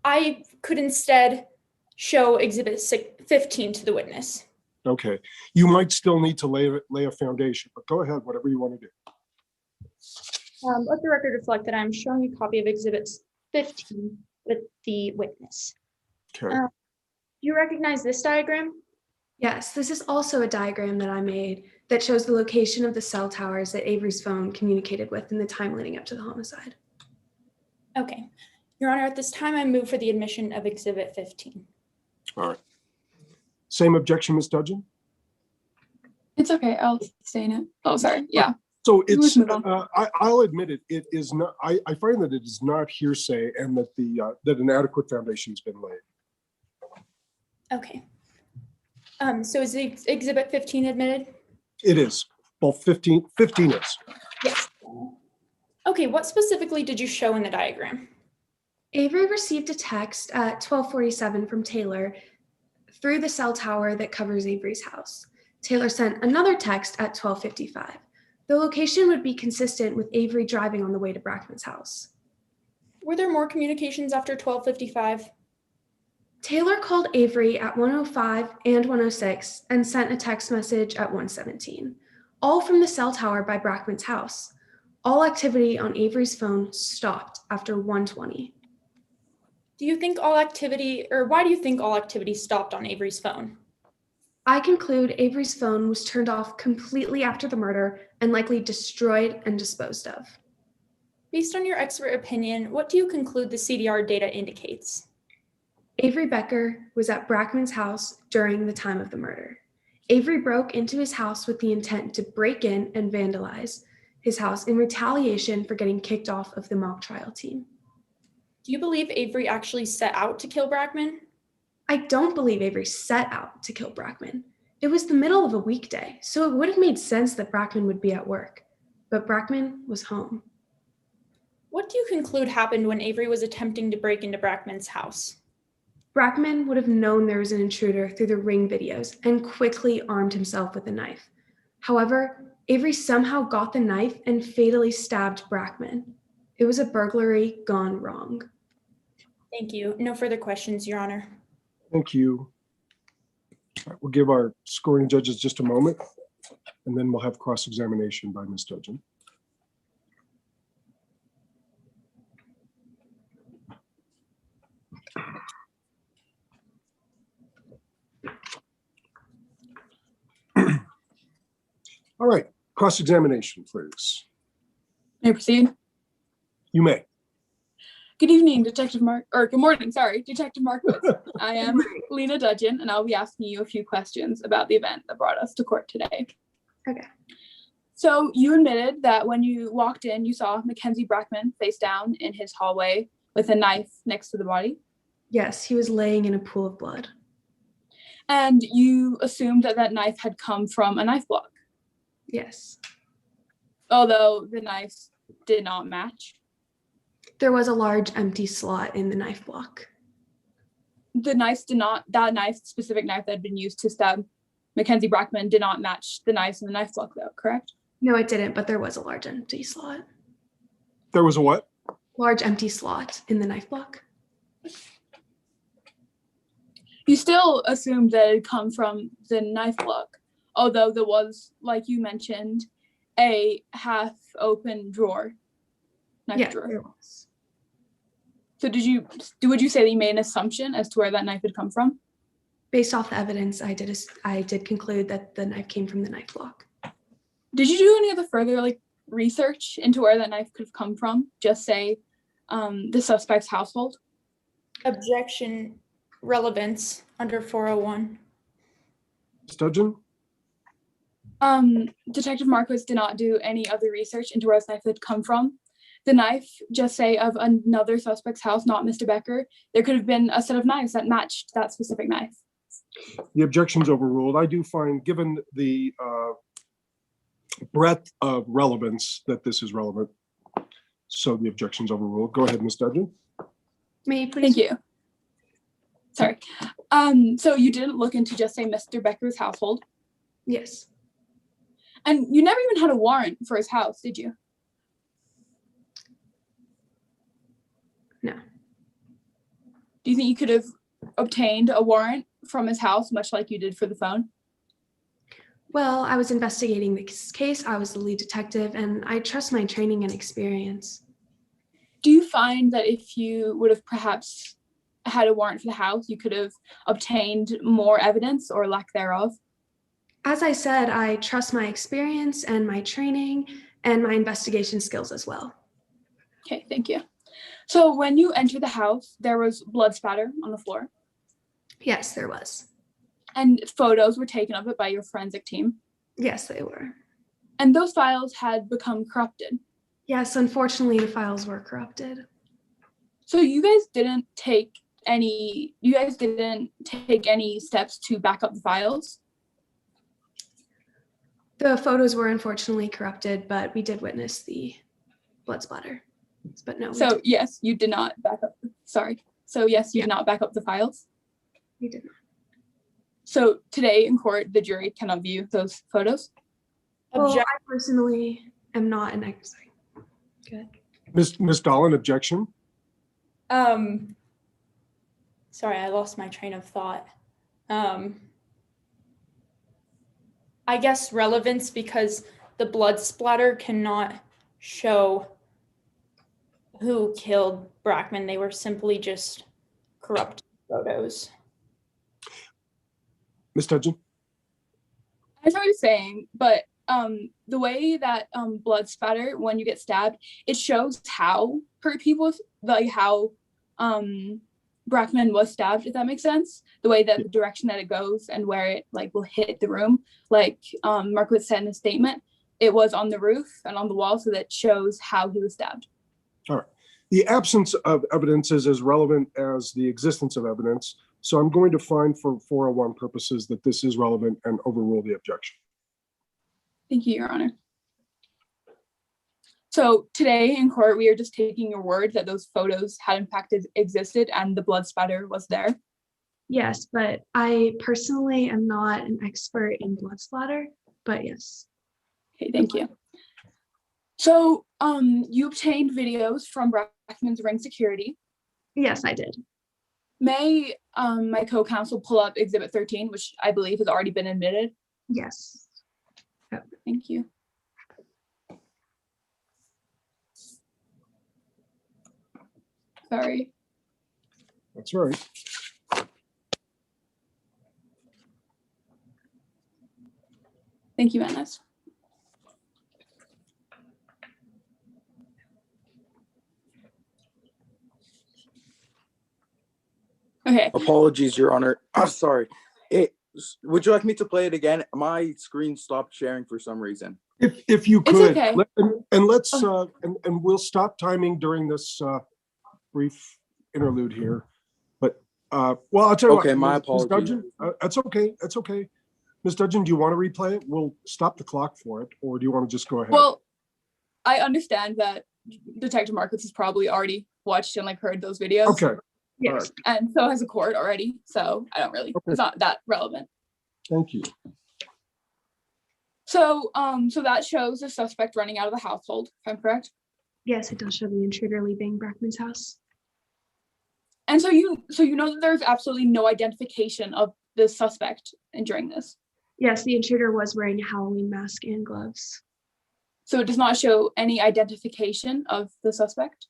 B: I could instead show Exhibit 15 to the witness.
A: Okay. You might still need to lay a foundation, but go ahead, whatever you want to do.
B: Let the record reflect that I'm showing a copy of Exhibit 15 with the witness.
A: Okay.
B: Do you recognize this diagram?
E: Yes, this is also a diagram that I made that shows the location of the cell towers that Avery's phone communicated with in the time leading up to the homicide.
B: Okay. Your Honor, at this time, I move for the admission of Exhibit 15.
A: All right. Same objection, Ms. Dudgeon?
J: It's okay, I'll sustain it. Oh, sorry, yeah.
A: So it's,
J: Move on.
A: I'll admit it, it is not, I find that it is not hearsay and that that an adequate foundation has been laid.
B: Okay. So is the Exhibit 15 admitted?
A: It is, both 15 is.
B: Yes. Okay, what specifically did you show in the diagram?
E: Avery received a text at 12:47 from Taylor through the cell tower that covers Avery's house. Taylor sent another text at 12:55. The location would be consistent with Avery driving on the way to Brackman's house.
B: Were there more communications after 12:55?
E: Taylor called Avery at 1:05 and 1:06 and sent a text message at 1:17, all from the cell tower by Brackman's house. All activity on Avery's phone stopped after 1:20.
B: Do you think all activity, or why do you think all activity stopped on Avery's phone?
E: I conclude Avery's phone was turned off completely after the murder and likely destroyed and disposed of.
B: Based on your expert opinion, what do you conclude the CDR data indicates?
E: Avery Becker was at Brackman's house during the time of the murder. Avery broke into his house with the intent to break in and vandalize his house in retaliation for getting kicked off of the mock trial team.
B: Do you believe Avery actually set out to kill Brackman?
E: I don't believe Avery set out to kill Brackman. It was the middle of a weekday, so it would have made sense that Brackman would be at work. But Brackman was home.
B: What do you conclude happened when Avery was attempting to break into Brackman's house?
E: Brackman would have known there was an intruder through the Ring videos and quickly armed himself with a knife. However, Avery somehow got the knife and fatally stabbed Brackman. It was a burglary gone wrong.
B: Thank you. No further questions, Your Honor.
A: Thank you. All right, we'll give our scoring judges just a moment, and then we'll have cross-examination by Ms. Dudgeon. All right, cross-examination, please.
J: May I proceed?
A: You may.
J: Good evening, Detective good morning, sorry, Detective Markowitz. I am Lena Dudgeon, and I'll be asking you a few questions about the event that brought us to court today.
E: Okay.
J: So you admitted that when you walked in, you saw Mackenzie Brackman face down in his hallway with a knife next to the body?
E: Yes, he was laying in a pool of blood.
J: And you assumed that that knife had come from a knife block?
E: Yes.
J: Although the knives did not match?
E: There was a large empty slot in the knife block.
J: The knives did not, that knife, specific knife that had been used to stab Mackenzie Brackman did not match the knives in the knife block though, correct?
E: No, it didn't, but there was a large empty slot.
A: There was a what?
E: Large empty slot in the knife block.
J: You still assumed that it had come from the knife block, although there was, like you mentioned, a half open drawer. Knife drawer.
E: There was.
J: So would you say that you made an assumption as to where that knife had come from?
E: Based off the evidence, I did conclude that the knife came from the knife block.
J: Did you do any other further research into where that knife could have come from? Just say the suspect's household?
B: Objection, relevance under 401.
A: Ms. Dudgeon?
J: Detective Marquez did not do any other research into where this knife had come from. The knife, just say of another suspect's house, not Mr. Becker, there could have been a set of knives that matched that specific knife.
A: The objection's overruled. I do find, given the breadth of relevance, that this is relevant. So the objection's overruled. Go ahead, Ms. Dudgeon.
E: May I please?
J: Thank you. Sorry. So you didn't look into just say Mr. Becker's household?
E: Yes.
J: And you never even had a warrant for his house, did you?
E: No.
J: Do you think you could have obtained a warrant from his house, much like you did for the phone?
E: Well, I was investigating this case. I was the lead detective, and I trust my training and experience.
J: Do you find that if you would have perhaps had a warrant for the house, you could have obtained more evidence or lack thereof?
E: As I said, I trust my experience and my training and my investigation skills as well.
J: Okay, thank you. So when you entered the house, there was blood spatter on the floor?
E: Yes, there was.
J: And photos were taken of it by your forensic team?
E: Yes, they were.
J: And those files had become corrupted?
E: Yes, unfortunately, the files were corrupted.
J: So you guys didn't take any steps to back up the files?
E: The photos were unfortunately corrupted, but we did witness the blood splatter. But no.
J: So yes, you did not back up. Sorry. So yes, you did not back up the files?
E: We did not.
J: So today in court, the jury cannot view those photos?
E: Well, I personally am not an expert. Good.
A: Ms. Dolan, objection?
B: Sorry, I lost my train of thought. I guess relevance because the blood splatter cannot show who killed Brackman. They were simply just corrupt photos.
A: Ms. Dudgeon?
J: I know what you're saying, but the way that blood spatter, when you get stabbed, it shows how hurt people, like how Brackman was stabbed, if that makes sense. The way that the direction that it goes and where it like will hit the room, like Marquez said in his statement, it was on the roof and on the wall, so that shows how he was stabbed.
A: All right. The absence of evidence is as relevant as the existence of evidence. So I'm going to find for 401 purposes that this is relevant and overrule the objection.
J: Thank you, Your Honor. So today in court, we are just taking your word that those photos had in fact existed and the blood spatter was there?
E: Yes, but I personally am not an expert in blood splatter, but yes.
J: Okay, thank you. So you obtained videos from Brackman's ring security?
E: Yes, I did.
J: May my co-counsel pull up Exhibit 13, which I believe has already been admitted?
E: Yes.
J: Thank you. Sorry.
A: That's right.
J: Thank you, Annis. Okay.
I: Apologies, Your Honor. I'm sorry. Would you like me to play it again? My screen stopped sharing for some reason.
A: If you could,
J: okay.
A: let's and we'll stop timing during this brief interlude here. But well, I'll tell you what.
I: Okay, my
A: Ms.
I: apologies.
A: Dudgeon, that's okay. That's okay. Ms. Dudgeon, do you want to replay it? We'll stop the clock for it, or do you want to just go ahead?
J: Well, I understand that Detective Marcus has probably already watched and like heard those videos.
A: Okay.
J: Yes,
A: right.
J: And so has the court already. So I don't really.
A: Okay.
J: It's not that relevant.
A: Thank you.
J: So so that shows the suspect running out of the household, if I'm correct?
E: Yes, it does show the intruder leaving Brackman's house.
J: And so you know that there's absolutely no identification of the suspect during this?
E: Yes, the intruder was wearing a Halloween mask and gloves.
J: So it does not show any identification of the suspect?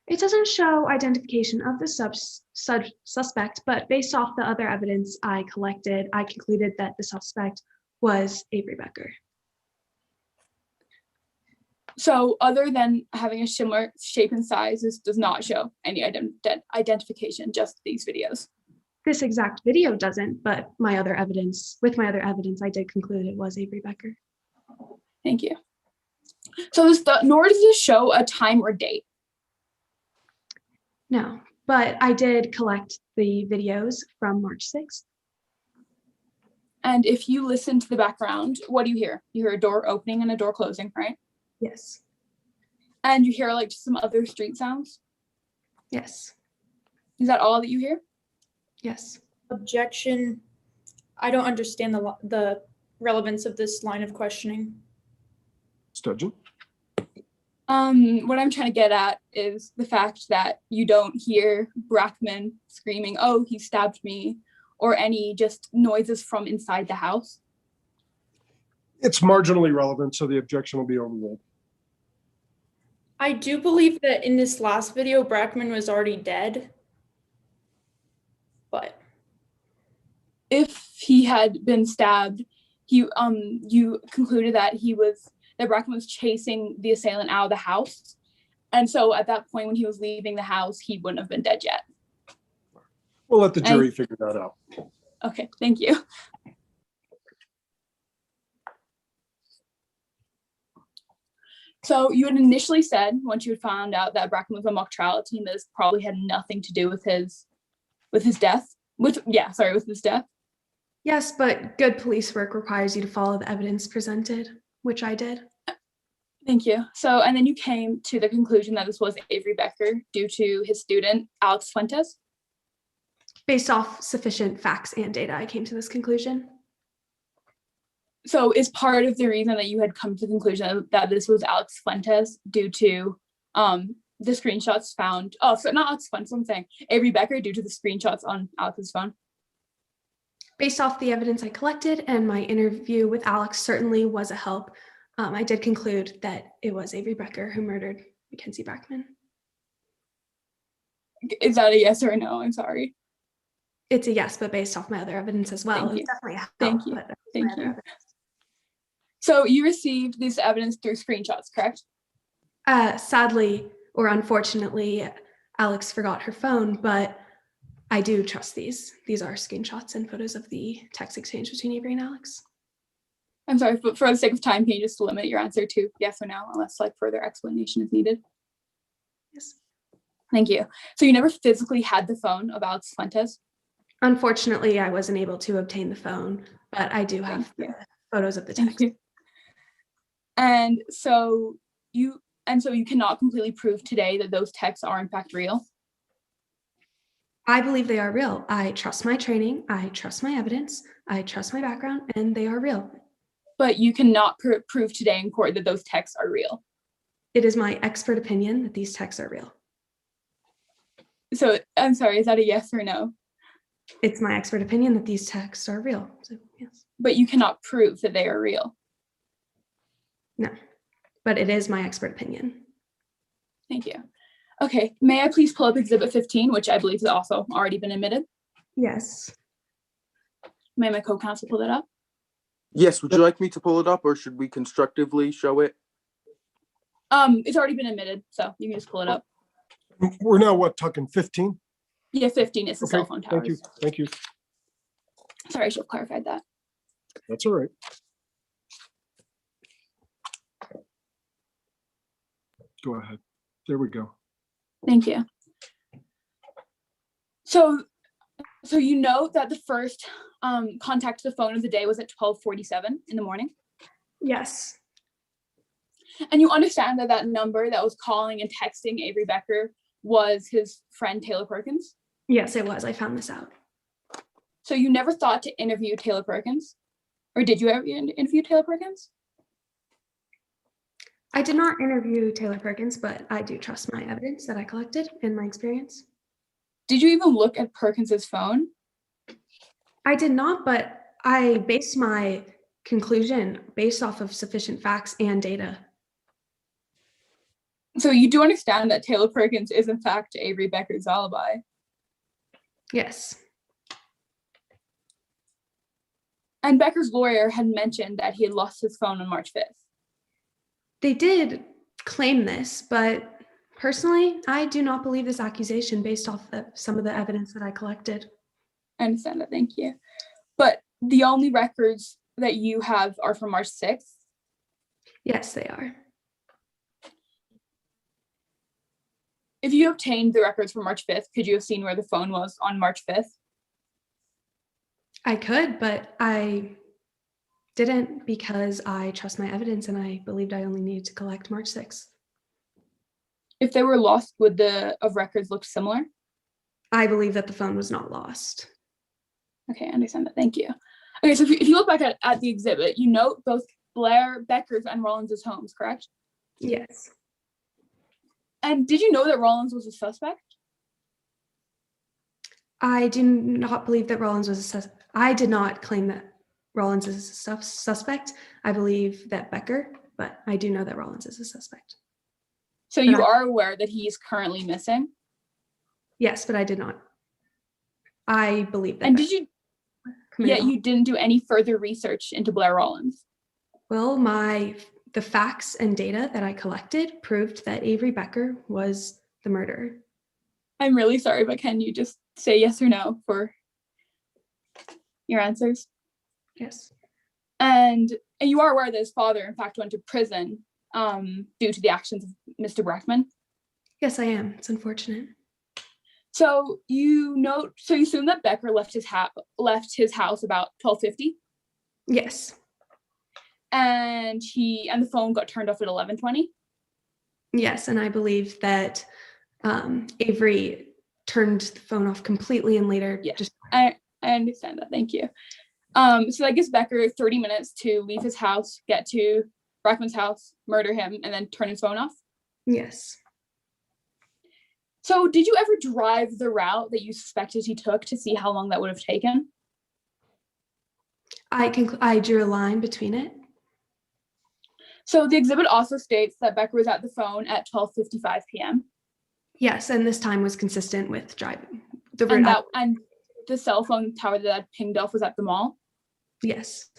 E: It doesn't show identification of the suspect, but based off the other evidence I collected, I concluded that the suspect was Avery Becker.
J: So other than having a similar shape and size, this does not show any identification, just these videos?
E: This exact video doesn't, but with my other evidence, I did conclude it was Avery Becker.
J: Thank you. So nor does this show a time or date.
E: No, but I did collect the videos from March 6th.
J: And if you listen to the background, what do you hear? You hear a door opening and a door closing, right?
E: Yes.
J: And you hear like some other street sounds?
E: Yes.
J: Is that all that you hear?
E: Yes.
B: Objection. I don't understand the relevance of this line of questioning.
A: Sturgeon?
J: What I'm trying to get at is the fact that you don't hear Brackman screaming, "Oh, he stabbed me," or any just noises from inside the house.
A: It's marginally relevant, so the objection will be overruled.
B: I do believe that in this last video, Brackman was already dead. But
J: if he had been stabbed, you concluded that Brackman was chasing the assailant out of the house. And so at that point, when he was leaving the house, he wouldn't have been dead yet.
A: We'll let the jury figure that out.
J: Okay, thank you. So you had initially said, once you had found out that Brackman was a mock trial team, that this probably had nothing to do with his death. With his death.
E: Yes, but good police work requires you to follow the evidence presented, which I did.
J: Thank you. So, and then you came to the conclusion that this was Avery Becker due to his student, Alex Fuentes?
E: Based off sufficient facts and data, I came to this conclusion.
J: So is part of the reason that you had come to the conclusion that this was Alex Fuentes due to the screenshots found, so not Alex Fuentes, I'm saying Avery Becker due to the screenshots on Alex's phone?
E: Based off the evidence I collected and my interview with Alex certainly was a help. I did conclude that it was Avery Becker who murdered Mackenzie Brackman.
J: Is that a yes or a no? I'm sorry.
E: It's a yes, but based off my other evidence as well.
J: Thank you.
E: It's definitely a help.
J: Thank you.
E: But
J: Thank you. So you received this evidence through screenshots, correct?
E: Sadly, or unfortunately, Alex forgot her phone, but I do trust these. These are screenshots and photos of the text exchange between Avery and Alex.
J: I'm sorry, but for the sake of time, can you just limit your answer to yes or no, unless like further explanation is needed?
E: Yes.
J: Thank you. So you never physically had the phone of Alex Fuentes?
E: Unfortunately, I wasn't able to obtain the phone, but I do have the photos of the text.
J: And so you cannot completely prove today that those texts are in fact real?
E: I believe they are real. I trust my training, I trust my evidence, I trust my background, and they are real.
J: But you cannot prove today in court that those texts are real?
E: It is my expert opinion that these texts are real.
J: So I'm sorry, is that a yes or no?
E: It's my expert opinion that these texts are real, so yes.
J: But you cannot prove that they are real?
E: No, but it is my expert opinion.
J: Thank you. Okay, may I please pull up Exhibit 15, which I believe has also already been admitted?
E: Yes.
J: May my co-counsel pull that up?
I: Yes, would you like me to pull it up or should we constructively show it?
J: It's already been admitted, so you can just pull it up.
A: We're now what, talking 15?
J: Yeah, 15 is the
A: Okay,
J: cell phone towers.
A: Thank you.
J: Sorry, I should have clarified that.
A: That's all right. Go ahead. There we go.
J: Thank you. So you know that the first contact to the phone of the day was at 12:47 in the morning?
E: Yes.
J: And you understand that that number that was calling and texting Avery Becker was his friend Taylor Perkins?
E: Yes, it was. I found this out.
J: So you never thought to interview Taylor Perkins? Or did you ever interview Taylor Perkins?
E: I did not interview Taylor Perkins, but I do trust my evidence that I collected and my experience.
J: Did you even look at Perkins's phone?
E: I did not, but I based my conclusion based off of sufficient facts and data.
J: So you do understand that Taylor Perkins is in fact Avery Becker's alibi?
E: Yes.
J: And Becker's lawyer had mentioned that he had lost his phone on March 5th.
E: They did claim this, but personally, I do not believe this accusation based off of some of the evidence that I collected.
J: I understand that, thank you. But the only records that you have are from March 6th?
E: Yes, they are.
J: If you obtained the records from March 5th, could you have seen where the phone was on March 5th?
E: I could, but I didn't because I trust my evidence and I believed I only needed to collect March 6th.
J: If they were lost, would the of records look similar?
E: I believe that the phone was not lost.
J: Okay, I understand that. Thank you. Okay, so if you look back at the exhibit, you note both Blair, Becker's, and Rollins' homes, correct?
E: Yes.
J: And did you know that Rollins was a suspect?
E: I do not believe that Rollins was a suspect. I did not claim that Rollins is a suspect. I believe that Becker, but I do know that Rollins is a suspect.
J: So you are aware that he is currently missing?
E: Yes, but I did not. I believe that.
J: And did you, yet you didn't do any further research into Blair Rollins?
E: Well, the facts and data that I collected proved that Avery Becker was the murderer.
J: I'm really sorry, but can you just say yes or no for your answers?
E: Yes.
J: And you are aware that his father, in fact, went to prison due to the actions of Mr. Brackman?
E: Yes, I am. It's unfortunate.
J: So you assume that Becker left his house about 12:50?
E: Yes.
J: And the phone got turned off at 11:20?
E: Yes, and I believe that Avery turned the phone off completely and later just.
J: I understand that. Thank you. So that gives Becker 30 minutes to leave his house, get to Brackman's house, murder him, and then turn his phone off?
E: Yes.
J: So did you ever drive the route that you suspected he took to see how long that would have taken?
E: I drew a line between it.
J: So the exhibit also states that Becker was at the phone at 12:55 p.m.
E: Yes, and this time was consistent with driving.
J: And the cell phone tower that pinged off was at the mall?
E: Yes.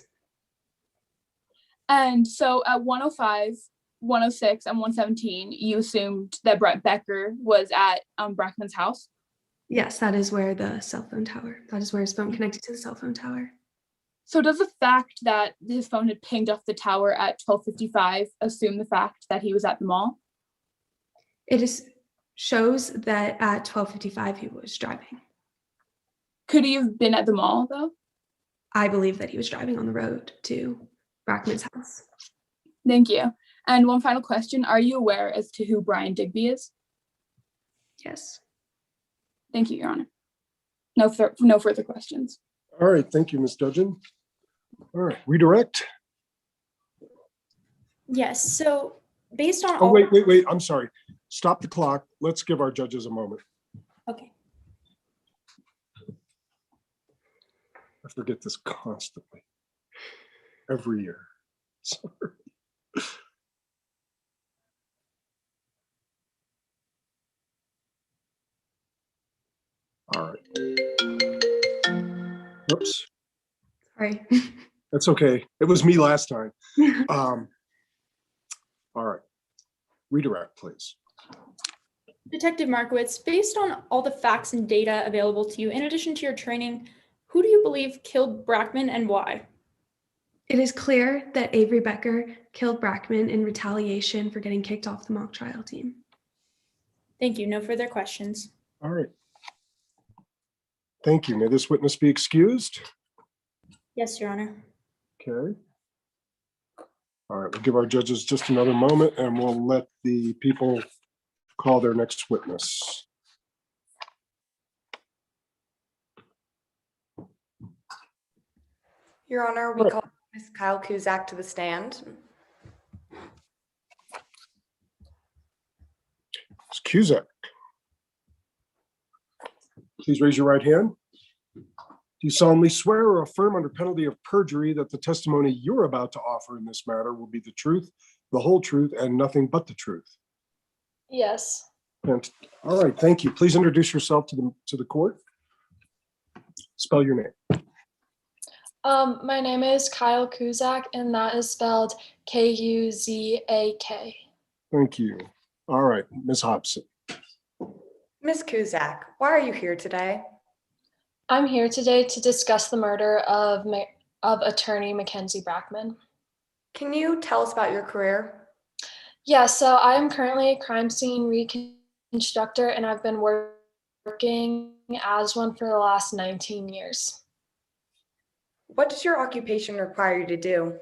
J: And so at 1:05, 1:06, and 1:17, you assumed that Brett Becker was at Brackman's house?
E: Yes, that is where his phone connected to the cell phone tower.
J: So does the fact that his phone had pinged off the tower at 12:55 assume the fact that he was at the mall?
E: It shows that at 12:55 he was driving.
J: Could he have been at the mall though?
E: I believe that he was driving on the road to Brackman's house.
J: Thank you. And one final question. Are you aware as to who Brian Digby is?
E: Yes.
J: Thank you, Your Honor. No further questions.
A: All right, thank you, Ms. Dudgeon. All right, redirect.
B: Yes, so based on
A: Oh, wait, I'm sorry. Stop the clock. Let's give our judges a moment.
B: Okay.
A: I forget this constantly. Every year. Sorry. All right. Oops.
E: Sorry.
A: That's okay. It was me last time. All right. Redirect, please.
B: Detective Markowitz, based on all the facts and data available to you, in addition to your training, who do you believe killed Brackman and why?
E: It is clear that Avery Becker killed Brackman in retaliation for getting kicked off the mock trial team.
B: Thank you. No further questions.
A: All right. Thank you. May this witness be excused?
B: Yes, Your Honor.
A: Okay. All right, we'll give our judges just another moment and we'll let the people call their next witness.
C: Your Honor, we call Ms. Kyle Kuzak to the stand.
A: Ms. Cusack, please raise your right hand. Do you solemnly swear or affirm under penalty of perjury that the testimony you're about to offer in this matter will be the truth, the whole truth, and nothing but the truth?
F: Yes.
A: And, all right, thank you. Please introduce yourself to the court. Spell your name.
F: My name is Kyle Kuzak, and that is spelled Kuzak.
A: Thank you. All right, Ms. Hobson.
C: Ms. Kuzak, why are you here today?
F: I'm here today to discuss the murder of attorney Mackenzie Brackman.
C: Can you tell us about your career?
F: Yeah, so I am currently a crime scene reconstructor, and I've been working as one for the last 19 years.
C: What does your occupation require you to do?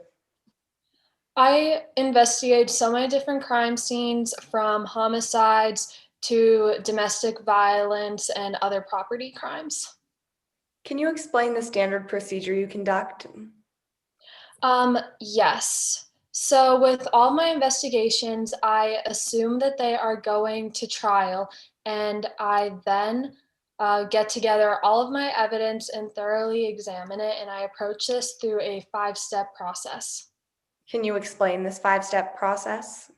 F: I investigate so many different crime scenes, from homicides to domestic violence and other property crimes.
C: Can you explain the standard procedure you conduct?
F: Yes. So with all my investigations, I assume that they are going to trial, and I then get together all of my evidence and thoroughly examine it, and I approach this through a 5-step process.
C: Can you explain this 5-step process?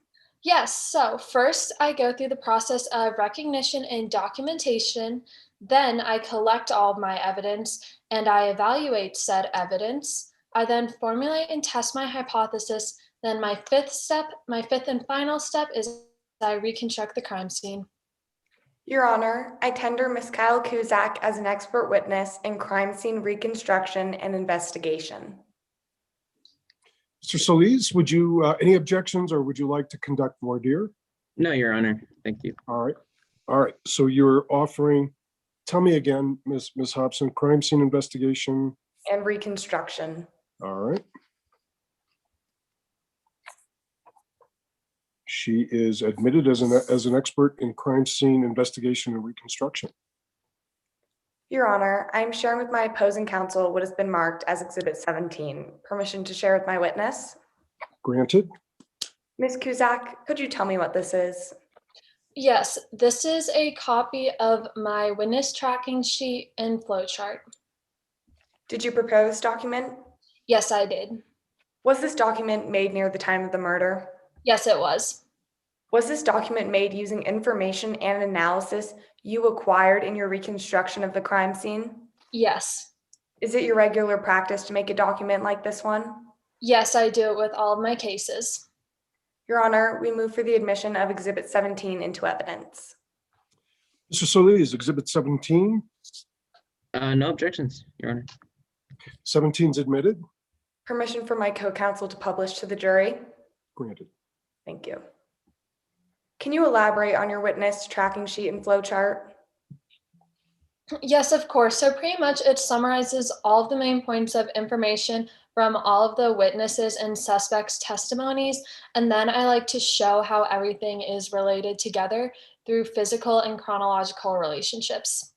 F: Yes, so first I go through the process of recognition and documentation, then I collect all of my evidence and I evaluate said evidence. I then formulate and test my hypothesis. Then my fifth and final step is I reconstruct the crime scene.
C: Your Honor, I tender Ms. Kyle Kuzak as an expert witness in crime scene reconstruction and investigation.
A: Mr. Solis, would you, any objections, or would you like to conduct voir dire?
H: No, Your Honor. Thank you.
A: All right. All right. So you're offering, tell me again, Ms. Hobson, crime scene investigation.
C: And reconstruction.
A: All right. She is admitted as an expert in crime scene investigation and reconstruction.
C: Your Honor, I am sharing with my opposing counsel what has been marked as Exhibit 17. Permission to share with my witness?
A: Granted.
C: Ms. Kuzak, could you tell me what this is?
F: Yes, this is a copy of my witness tracking sheet and flowchart.
C: Did you prepare this document?
F: Yes, I did.
C: Was this document made near the time of the murder?
F: Yes, it was.
C: Was this document made using information and analysis you acquired in your reconstruction of the crime scene?
F: Yes.
C: Is it your regular practice to make a document like this one?
F: Yes, I do it with all of my cases.
C: Your Honor, we move for the admission of Exhibit 17 into evidence.
A: Mr. Solis, Exhibit 17.
H: No objections, Your Honor.
A: 17 is admitted.
C: Permission for my co-counsel to publish to the jury?
A: Granted.
C: Thank you. Can you elaborate on your witness tracking sheet and flowchart?
F: Yes, of course. So pretty much it summarizes all of the main points of information from all of the witnesses and suspects' testimonies. And then I like to show how everything is related together through physical and chronological relationships.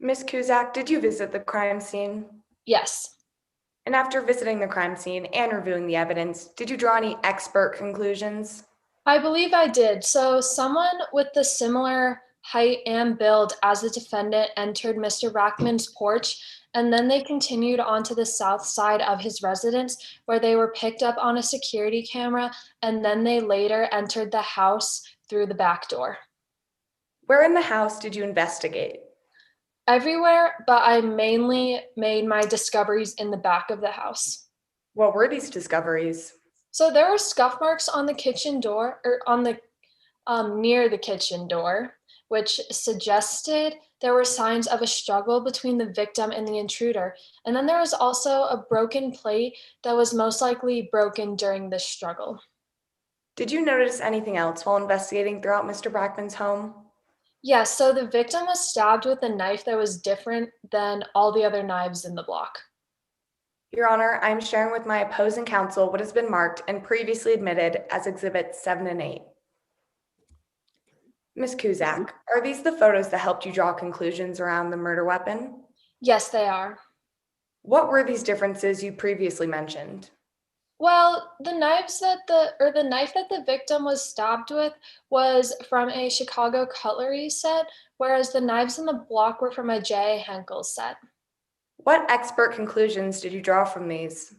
C: Ms. Kuzak, did you visit the crime scene?
F: Yes.
C: And after visiting the crime scene and reviewing the evidence, did you draw any expert conclusions?
F: I believe I did. So someone with the similar height and build as the defendant entered Mr. Brackman's porch, and then they continued onto the south side of his residence, where they were picked up on a security camera, and then they later entered the house through the back door.
C: Where in the house did you investigate?
F: Everywhere, but I mainly made my discoveries in the back of the house.
C: What were these discoveries?
F: So there were scuff marks on the kitchen door, or on the near the kitchen door, which suggested there were signs of a struggle between the victim and the intruder. And then there was also a broken plate that was most likely broken during this struggle.
C: Did you notice anything else while investigating throughout Mr. Brackman's home?
F: Yes, so the victim was stabbed with a knife that was different than all the other knives in the block.
C: Your Honor, I am sharing with my opposing counsel what has been marked and previously admitted as Exhibits 7 and 8. Ms. Kuzak, are these the photos that helped you draw conclusions around the murder weapon?
F: Yes, they are.
C: What were these differences you previously mentioned?
F: Well, the knife that the victim was stabbed with was from a Chicago cutlery set, whereas the knives in the block were from a J. Henkel set.
C: What expert conclusions did you draw from these?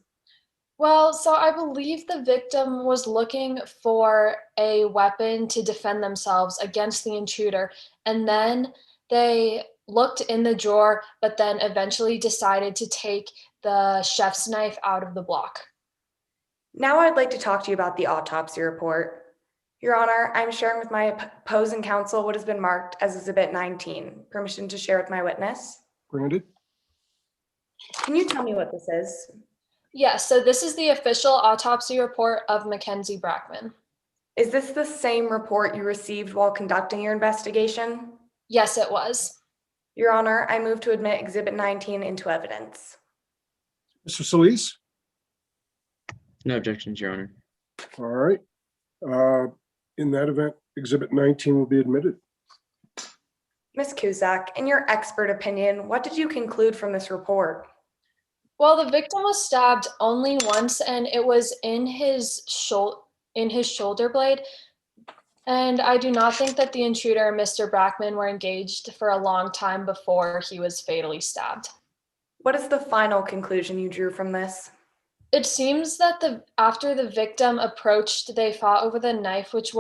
F: Well, so I believe the victim was looking for a weapon to defend themselves against the intruder, and then they looked in the drawer, but then eventually decided to take the chef's knife out of the block.
C: Now I'd like to talk to you about the autopsy report. Your Honor, I'm sharing with my opposing counsel what has been marked as Exhibit 19. Permission to share with my witness?
A: Granted.
C: Can you tell me what this is?
F: Yes, so this is the official autopsy report of Mackenzie Brackman.
C: Is this the same report you received while conducting your investigation?
F: Yes, it was.
C: Your Honor, I move to admit Exhibit 19 into evidence.
A: Mr. Solis?
H: No objections, Your Honor.
A: All right. In that event, Exhibit 19 will be admitted.
C: Ms. Cusack, in your expert opinion, what did you conclude from this report?
F: Well, the victim was stabbed only once, and it was in his shoulder blade. And I do not think that the intruder and Mr. Brackman were engaged for a long time before he was fatally stabbed.
C: What is the final conclusion you drew from this?
F: It seems that after the victim approached, they fought over the knife, which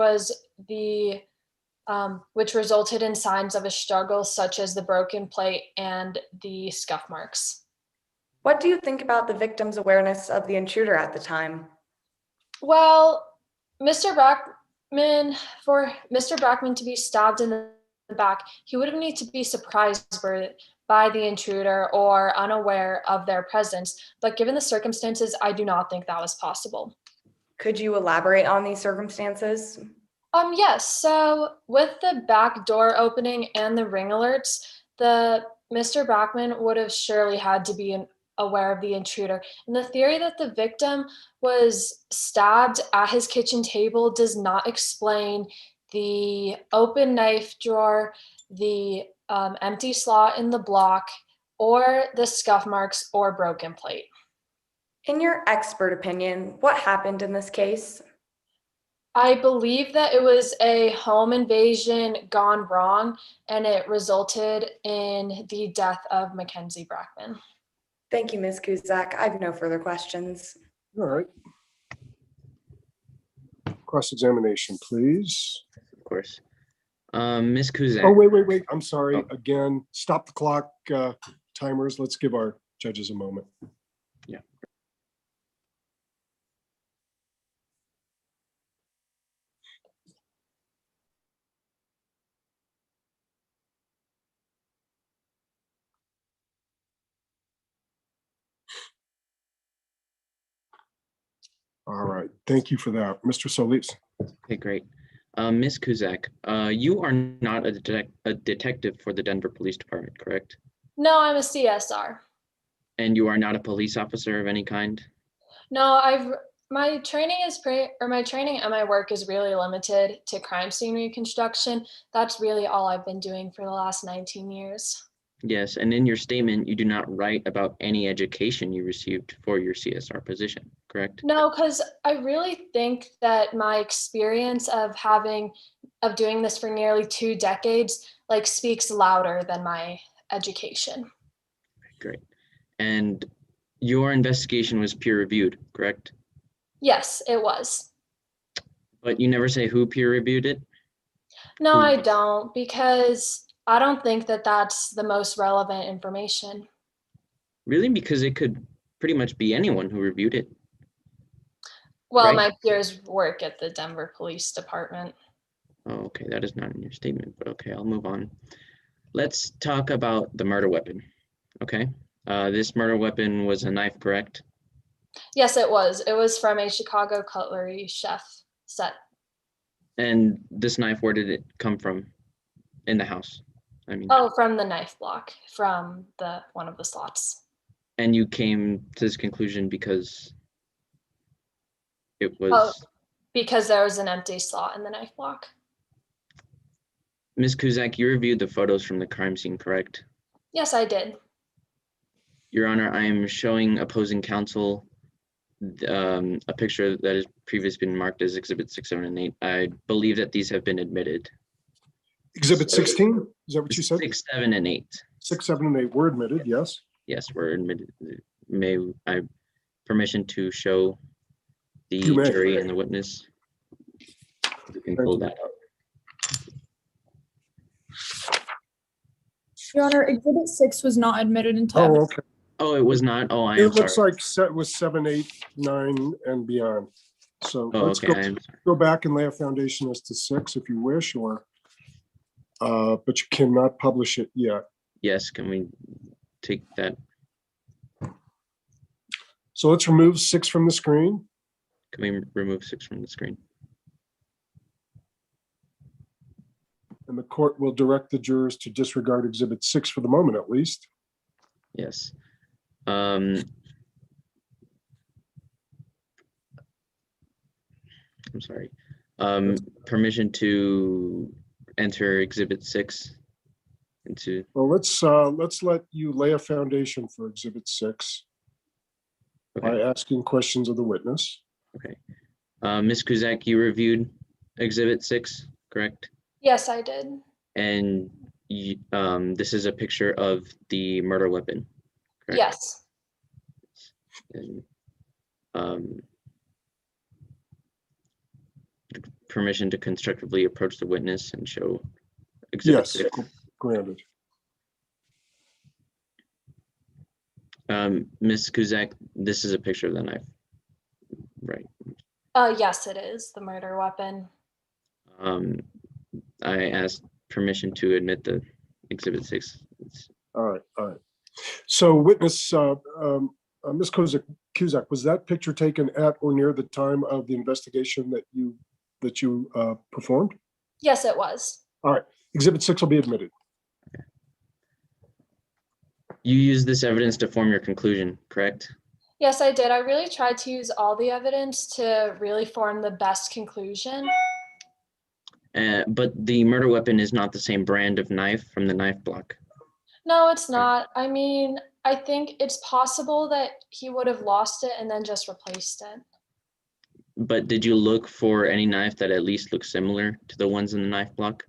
F: resulted in signs of a struggle, such as the broken plate and the scuff marks.
C: What do you think about the victim's awareness of the intruder at the time?
F: Well, for Mr. Brackman to be stabbed in the back, he would have needed to be surprised by the intruder or unaware of their presence. But given the circumstances, I do not think that was possible.
C: Could you elaborate on these circumstances?
F: Yes. So with the back door opening and the ring alerts, Mr. Brackman would have surely had to be aware of the intruder. And the theory that the victim was stabbed at his kitchen table does not explain the open knife drawer, the empty slot in the block, or the scuff marks or broken plate.
C: In your expert opinion, what happened in this case?
F: I believe that it was a home invasion gone wrong, and it resulted in the death of Mackenzie Brackman.
C: Thank you, Ms. Cusack. I have no further questions.
A: All right. Cross-examination, please.
H: Of course. Ms. Kuzak.
A: Oh, wait. I'm sorry.
H: Oh.
A: Again, stop the clock timers. Let's give our judges a moment.
H: Yeah.
A: All right. Thank you for that. Mr. Solis.
H: Okay, great. Ms. Kuzak, you are not a detective for the Denver Police Department, correct?
F: No, I'm a CSR.
H: And you are not a police officer of any kind?
F: No, my training and my work is really limited to crime scene reconstruction. That's really all I've been doing for the last 19 years.
H: Yes, and in your statement, you do not write about any education you received for your CSR position, correct?
F: No, because I really think that my experience of doing this for nearly 2 decades speaks louder than my education.
H: Great. And your investigation was peer reviewed, correct?
F: Yes, it was.
H: But you never say who peer reviewed it?
F: No, I don't, because I don't think that that's the most relevant information.
H: Really? Because it could pretty much be anyone who reviewed it.
F: Well,
H: right?
F: my peers work at the Denver Police Department.
H: Oh, okay, that is not in your statement, but okay, I'll move on. Let's talk about the murder weapon, okay? This murder weapon was a knife, correct?
F: Yes, it was. It was from a Chicago cutlery chef set.
H: And this knife, where did it come from in the house? I mean,
F: Oh, from the knife block, from one of the slots.
H: and you came to this conclusion because it was...
F: Oh, because there was an empty slot in the knife block.
H: Ms. Kuzak, you reviewed the photos from the crime scene, correct?
F: Yes, I did.
H: Your Honor, I am showing opposing counsel a picture that has previously been marked as Exhibit 6, 7, and 8. I believe that these have been admitted.
A: Exhibit 16, is that what you said?
H: 6, 7, and 8.
A: 6, 7, and 8 were admitted, yes.
H: Yes, we're admitted. May I have permission to show the
A: You may.
H: jury and the witness? You can pull that up.
B: Your Honor, Exhibit 6 was not admitted into
A: Oh,
B: evidence.
A: okay.
H: Oh, it was not? Oh, I am
A: It looks
H: sorry.
A: like set was 7, 8, 9, and beyond. So
H: Oh,
A: let's
H: okay, I am sorry.
A: go back and lay a foundation as to 6 if you wish, or but you cannot publish it yet.
H: Yes, can we take that?
A: So let's remove 6 from the screen.
H: Can we remove 6 from the screen?
A: And the court will direct the jurors to disregard exhibit 6 for the moment, at least.
H: Yes. I'm sorry. Permission to enter exhibit 6 into.
A: Well, let's let you lay a foundation for exhibit 6 by asking questions of the witness.
H: Okay. Ms. Kuzak, you reviewed exhibit 6, correct?
F: Yes, I did.
H: And you, this is a picture of the murder weapon, correct?
F: Yes.
H: And, permission to constructively approach the witness and show exhibit
A: Yes,
H: 6.
A: granted.
H: Ms. Kuzak, this is a picture of the knife, right?
F: Yes, it is the murder weapon.
H: I asked permission to admit the exhibit 6.
A: All right. So witness, Ms. Kuzak, was that picture taken at or near the time of the investigation that you performed?
F: Yes, it was.
A: All right, exhibit 6 will be admitted.
H: You used this evidence to form your conclusion, correct?
F: Yes, I did. I really tried to use all the evidence to really form the best conclusion.
H: But the murder weapon is not the same brand of knife from the knife block.
F: No, it's not. I mean, I think it's possible that he would have lost it and then just replaced it.
H: But did you look for any knife that at least looks similar to the ones in the knife block?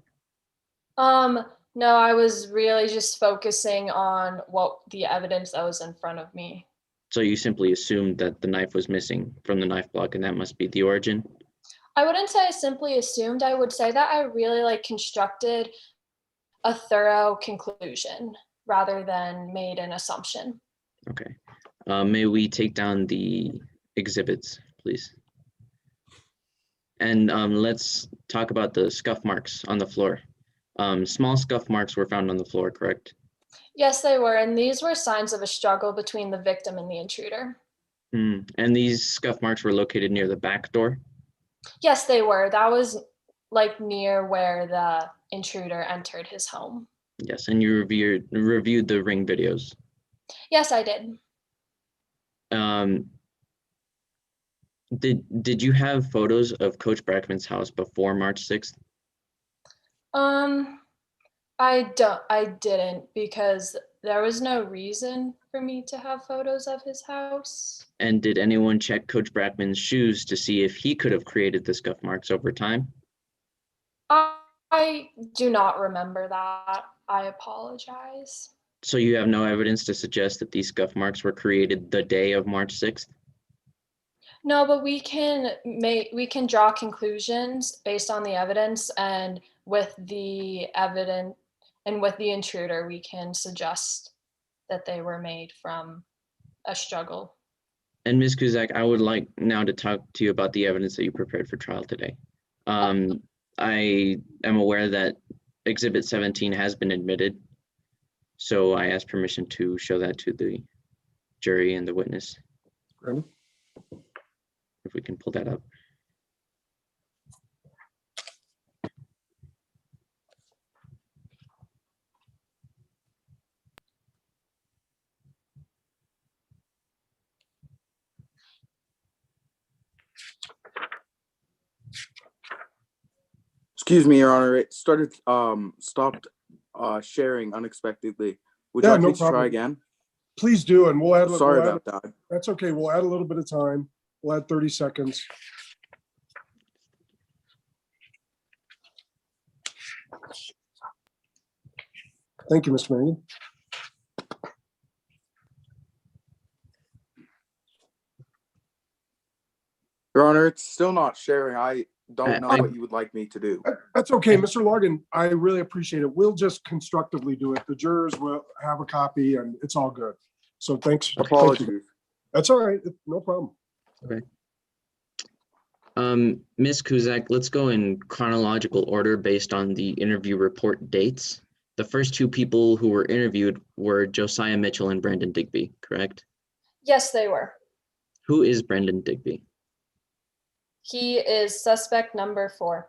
F: No, I was really just focusing on what the evidence that was in front of me.
H: So you simply assumed that the knife was missing from the knife block and that must be the origin?
F: I wouldn't say I simply assumed. I would say that I really constructed a thorough conclusion rather than made an assumption.
H: Okay. May we take down the exhibits, please? And let's talk about the scuff marks on the floor. Small scuff marks were found on the floor, correct?
F: Yes, they were. And these were signs of a struggle between the victim and the intruder.
H: And these scuff marks were located near the back door?
F: Yes, they were. That was near where the intruder entered his home.
H: Yes, and you reviewed the ring videos?
F: Yes, I did.
H: Did you have photos of Coach Brackman's house before March 6th?
F: I didn't, because there was no reason for me to have photos of his house.
H: And did anyone check Coach Brackman's shoes to see if he could have created the scuff marks over time?
F: I do not remember that. I apologize.
H: So you have no evidence to suggest that these scuff marks were created the day of March 6th?
F: No, but we can draw conclusions based on the evidence, and with the evidence and with the intruder, we can suggest that they were made from a struggle.
H: And Ms. Kuzak, I would like now to talk to you about the evidence that you prepared for trial today. I am aware that Exhibit 17 has been admitted, so I ask permission to show that to the jury and the witness.
A: Ready?
H: If we can pull that up.
I: Excuse me, Your Honor. It stopped sharing unexpectedly. Would you like me to try again?
A: Please do, and we'll add.
I: Sorry about that.
A: That's okay. We'll add a little bit of time. We'll add 30 seconds. Thank you, Mr. Manning.
I: Your Honor, it's still not sharing. I don't know what you would like me to do.
A: That's okay, Mr. Logan. I really appreciate it. We'll just constructively do it. The jurors will have a copy, and it's all good. So thanks.
I: Apologies.
A: Thank you. That's all right. No problem.
H: Okay. Ms. Kuzak, let's go in chronological order based on the interview report dates. The first two people who were interviewed were Josiah Mitchell and Brandon Digby, correct?
F: Yes, they were.
H: Who is Brendan Digby?
F: He is suspect number 4.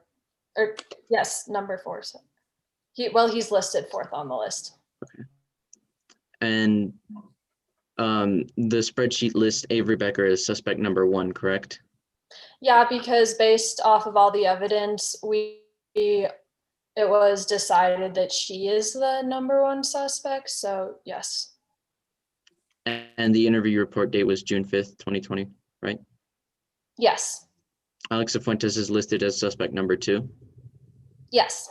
F: Or yes, number 4. So he's listed 4th on the list.
H: Okay. And the spreadsheet lists Avery Becker as suspect number 1, correct?
F: Yeah, because based off of all the evidence, it was decided that she is the number 1 suspect. So yes.
H: And the interview report date was June 5th, 2020, right?
F: Yes.
H: Alex Fuentes is listed as suspect number 2.
F: Yes.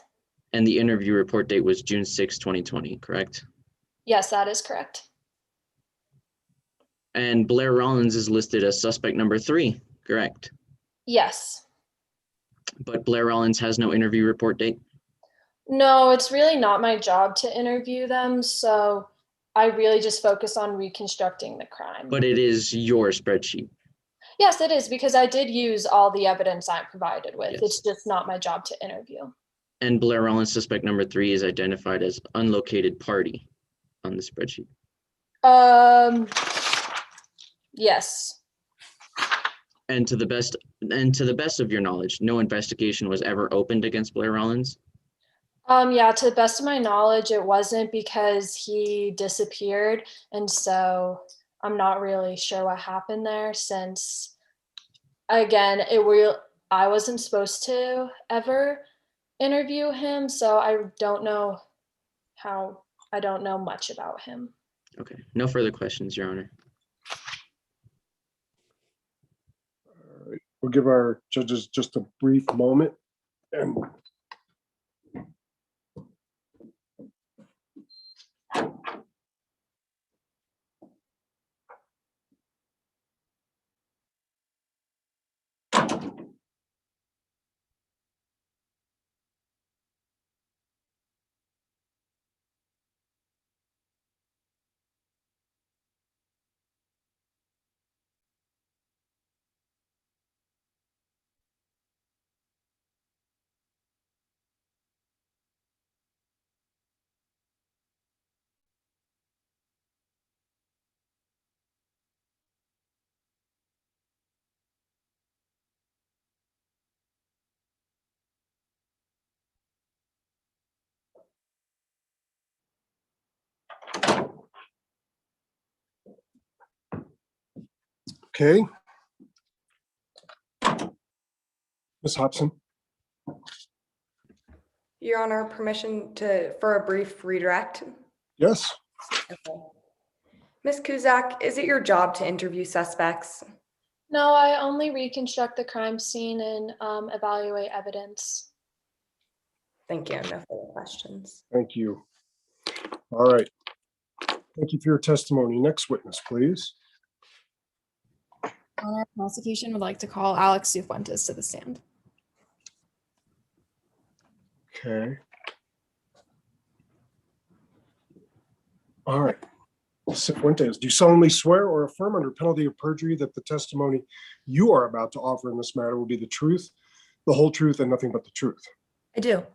H: And the interview report date was June 6th, 2020, correct?
F: Yes, that is correct.
H: And Blair Rollins is listed as suspect number 3, correct?
F: Yes.
H: But Blair Rollins has no interview report date?
F: No, it's really not my job to interview them. So I really just focus on reconstructing the crime.
H: But it is your spreadsheet.
F: Yes, it is, because I did use all the evidence I'm provided with.
H: Yes.
F: It's just not my job to interview.
H: And Blair Rollins, suspect number 3, is identified as unlocated party on the spreadsheet.
F: Yes.
H: And to the best of your knowledge, no investigation was ever opened against Blair Rollins?
F: Yeah, to the best of my knowledge, it wasn't, because he disappeared. And so I'm not really sure what happened there, since, again, I wasn't supposed to ever interview him. So I don't know much about him.
H: Okay, no further questions, Your Honor.
A: All right, we'll give our judges just a brief moment. And okay. Ms. Hobson.
C: Your Honor, permission for a brief redirect?
A: Yes.
C: Okay. Ms. Kuzak, is it your job to interview suspects?
F: No, I only reconstruct the crime scene and evaluate evidence.
C: Thank you. No further questions.
A: Thank you. All right. Thank you for your testimony. Next witness, please.
D: Our prosecution would like to call Alex Fuentes to the stand.
A: Okay. All right. Fuentes, do you solemnly swear or affirm under penalty of perjury that the testimony you are about to offer in this matter will be the truth, the whole truth, and nothing but the truth?
G: I do.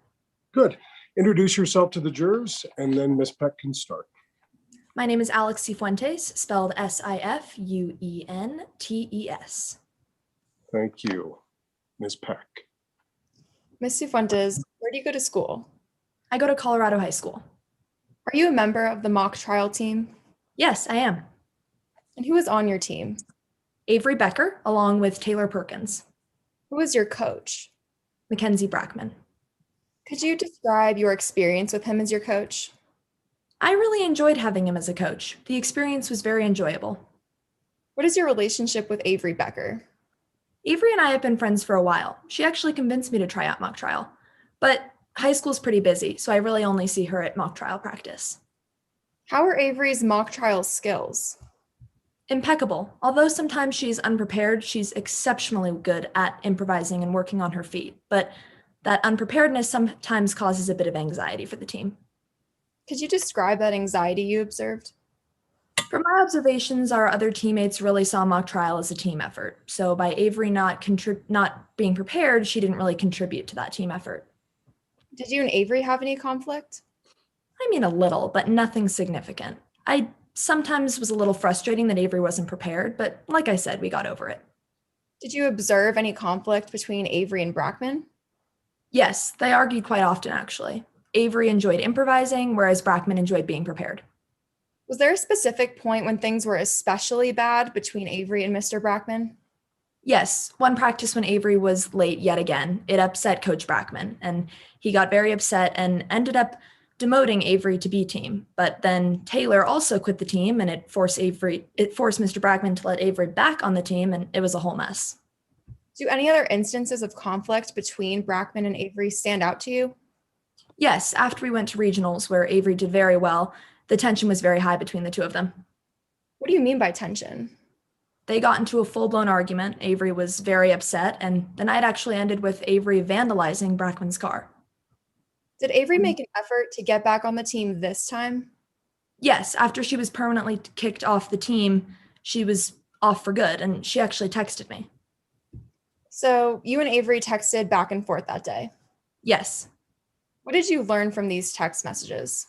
A: Good. Introduce yourself to the jurors, and then Ms. Peck can start.
G: My name is Alex Fuentes, spelled Sifuentes.
A: Thank you. Ms. Peck.
D: Ms. Fuentes, where do you go to school?
G: I go to Colorado High School.
D: Are you a member of the mock trial team?
G: Yes, I am.
D: And who is on your team?
G: Avery Becker, along with Taylor Perkins.
D: Who is your coach?
G: Mackenzie Brackman.
D: Could you describe your experience with him as your coach?
G: I really enjoyed having him as a coach. The experience was very enjoyable.
D: What is your relationship with Avery Becker?
G: Avery and I have been friends for a while. She actually convinced me to try out mock trial. But high school's pretty busy, so I really only see her at mock trial practice.
D: How are Avery's mock trial skills?
G: Impeccable. Although sometimes she's unprepared, she's exceptionally good at improvising and working on her feet. But that unpreparedness sometimes causes a bit of anxiety for the team.
D: Could you describe that anxiety you observed?
G: From my observations, our other teammates really saw mock trial as a team effort. So by Avery not being prepared, she didn't really contribute to that team effort.
D: Did you and Avery have any conflict?
G: I mean, a little, but nothing significant. I sometimes was a little frustrating that Avery wasn't prepared, but like I said, we got over it.
D: Did you observe any conflict between Avery and Brackman?
G: Yes, they argued quite often, actually. Avery enjoyed improvising, whereas Brackman enjoyed being prepared.
D: Was there a specific point when things were especially bad between Avery and Mr. Brackman?
G: Yes, one practice when Avery was late yet again, it upset Coach Brackman, and he got very upset and ended up demoting Avery to B team. But then Taylor also quit the team, and it forced Mr. Brackman to let Avery back on the team, and it was a whole mess.
D: Do any other instances of conflict between Brackman and Avery stand out to you?
G: Yes, after we went to regionals where Avery did very well, the tension was very high between the two of them.
D: What do you mean by tension?
G: They got into a full-blown argument. Avery was very upset, and the night actually ended with Avery vandalizing Brackman's car.
D: Did Avery make an effort to get back on the team this time?
G: Yes, after she was permanently kicked off the team, she was off for good, and she actually texted me.
D: So you and Avery texted back and forth that day?
G: Yes.
D: What did you learn from these text messages?